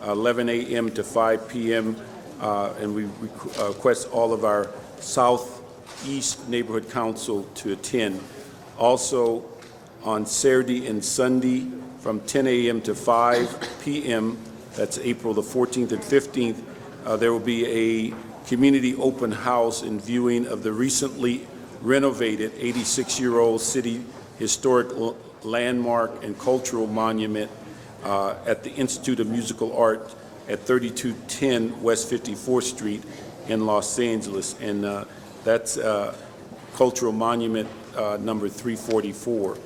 11 a.m. to 5 p.m. And we request all of our Southeast Neighborhood Council to attend. Also, on Saturday and Sunday from 10 a.m. to 5 p.m., that's April the 14th and 15th, there will be a community open house and viewing of the recently renovated 86-year-old city historic landmark and cultural monument at the Institute of Musical Art at 3210 West 54th Street in Los Angeles. And that's cultural monument number 344.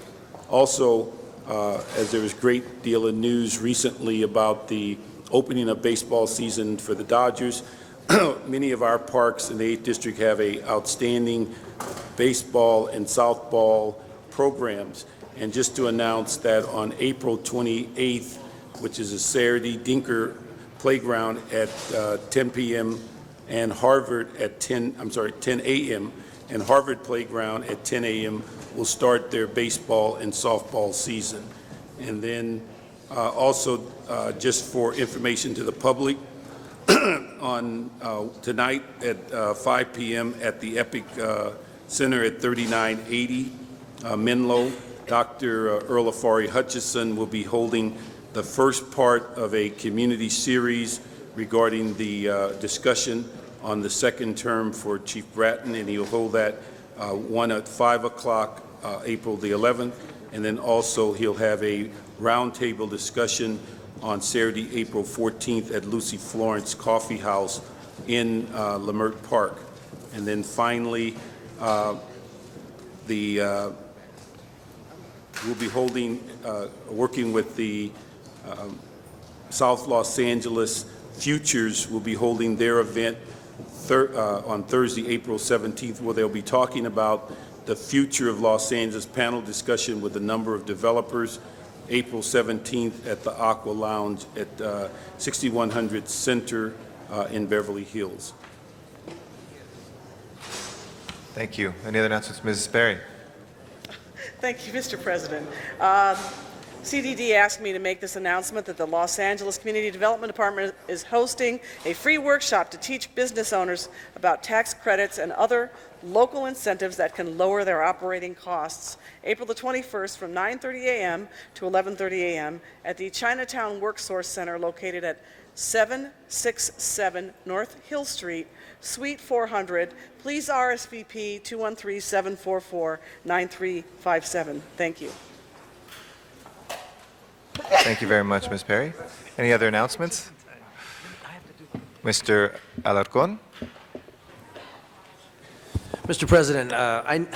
Also, as there was a great deal of news recently about the opening of baseball season for the Dodgers, many of our parks in the 8th District have a outstanding baseball and softball programs. And just to announce that on April 28th, which is a Saturday, Dinker Playground at 10 p.m. and Harvard at 10 a.m. and Harvard Playground at 10 a.m. will start their baseball and softball season. And then also, just for information to the public, on tonight at 5 p.m. at the Epic Center at 3980 Menlo, Dr. Earl Afari Hutchison will be holding the first part of a community series regarding the discussion on the second term for Chief Bratton, and he'll hold that one at 5 o'clock, April the 11th, and then also he'll have a roundtable discussion on Saturday, April 14th at Lucy Florence Coffee House in Lamert Park. And then finally, we'll be holding, working with the South Los Angeles Futures will be holding their event on Thursday, April 17th, where they'll be talking about the future of Los Angeles, panel discussion with a number of developers, April 17th at the Aqua Lounge at 6100 Center in Beverly Hills. Thank you. Any other announcements, Mrs. Berry? Thank you, Mr. President. CDD asked me to make this announcement that the Los Angeles Community Development Department is hosting a free workshop to teach business owners about tax credits and other local incentives that can lower their operating costs. April the 21st from 9:30 a.m. to 11:30 a.m. at the Chinatown WorkSource Center located at 767 North Hill Street, Suite 400. Please RSVP 213-744-9357. Thank you. Thank you very much, Ms. Perry. Any other announcements? Mr. Alarcon? Mr. President, I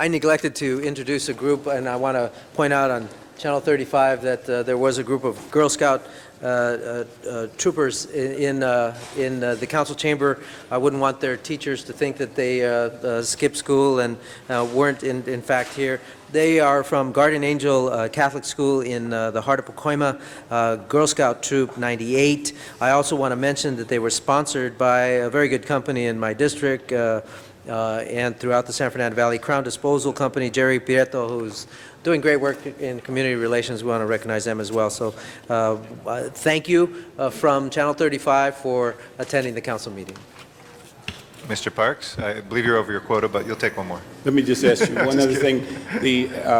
neglected to introduce a group, and I want to point out on Channel 35 that there was a group of Girl Scout troopers in the council chamber. I wouldn't want their teachers to think that they skipped school and weren't in fact here. They are from Guardian Angel Catholic School in the heart of Pacoima, Girl Scout Troop 98. I also want to mention that they were sponsored by a very good company in my district and throughout the San Fernando Valley, Crown Disposal Company, Jerry Prieto, who's doing great work in community relations. We want to recognize them as well. So thank you from Channel 35 for attending the council meeting. Mr. Parks, I believe you're over your quota, but you'll take one more. Let me just ask you one other thing.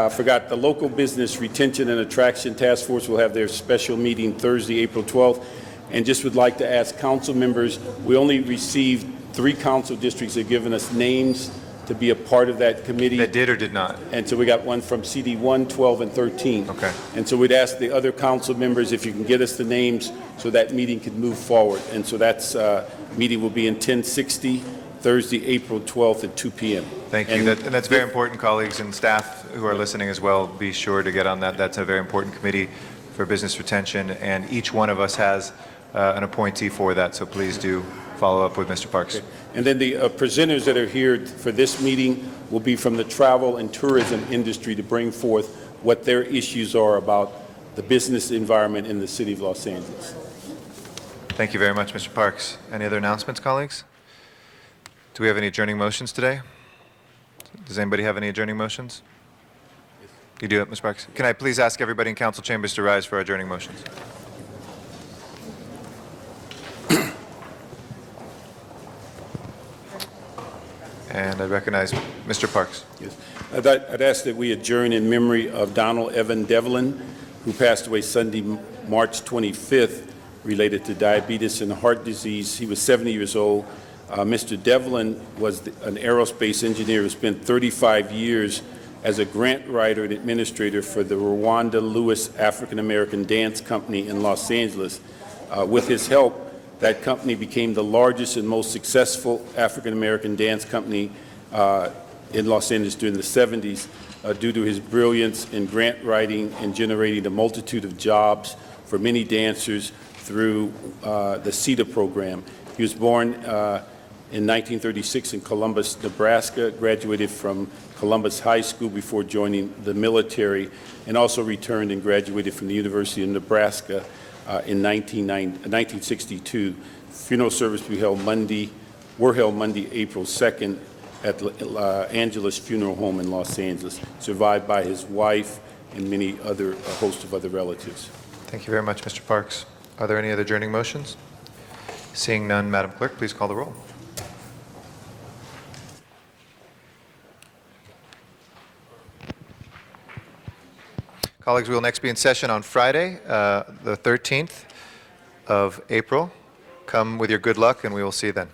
Forgot the Local Business Retention and Attraction Task Force will have their special meeting Thursday, April 12th, and just would like to ask council members, we only received 3 council districts that have given us names to be a part of that committee. That did or did not? And so we got one from CD 1, 12, and 13. Okay. And so we'd ask the other council members if you can get us the names so that meeting can move forward. And so that's meeting will be in 1060, Thursday, April 12th at 2 p.m. Thank you. And that's very important, colleagues and staff who are listening as well. Be sure to get on that. That's a very important committee for business retention, and each one of us has an appointee for that, so please do follow up with Mr. Parks. Okay. And then the presenters that are here for this meeting will be from the travel and tourism industry to bring forth what their issues are about the business environment in the city of Los Angeles. Thank you very much, Mr. Parks. Any other announcements, colleagues? Do we have any adjourning motions today? Does anybody have any adjourning motions? You do it, Mr. Parks. Can I please ask everybody in council chambers to rise for our adjourning motions? And I recognize Mr. Parks. Yes. I'd ask that we adjourn in memory of Donald Evan Devlin, who passed away Sunday, March 25th, related to diabetes and heart disease. He was 70 years old. Mr. Devlin was an aerospace engineer who spent 35 years as a grant writer and administrator for the Rwanda Lewis African American Dance Company in Los Angeles. With his help, that company became the largest and most successful African American dance company in Los Angeles during the 70s due to his brilliance in grant writing and generating a multitude of jobs for many dancers through the CETA program. He was born in 1936 in Columbus, Nebraska, graduated from Columbus High School before joining the military, and also returned and graduated from the University of Nebraska in 1962. Funeral service were held Monday, April 2nd at Angeles Funeral Home in Los Angeles, survived by his wife and many other, a host of other relatives. Thank you very much, Mr. Parks. Are there any other adjourning motions? Seeing none, Madam Clerk, please call the roll. Colleagues, we will next be in session on Friday, the 13th of April. Come with your good luck, and we will see you then.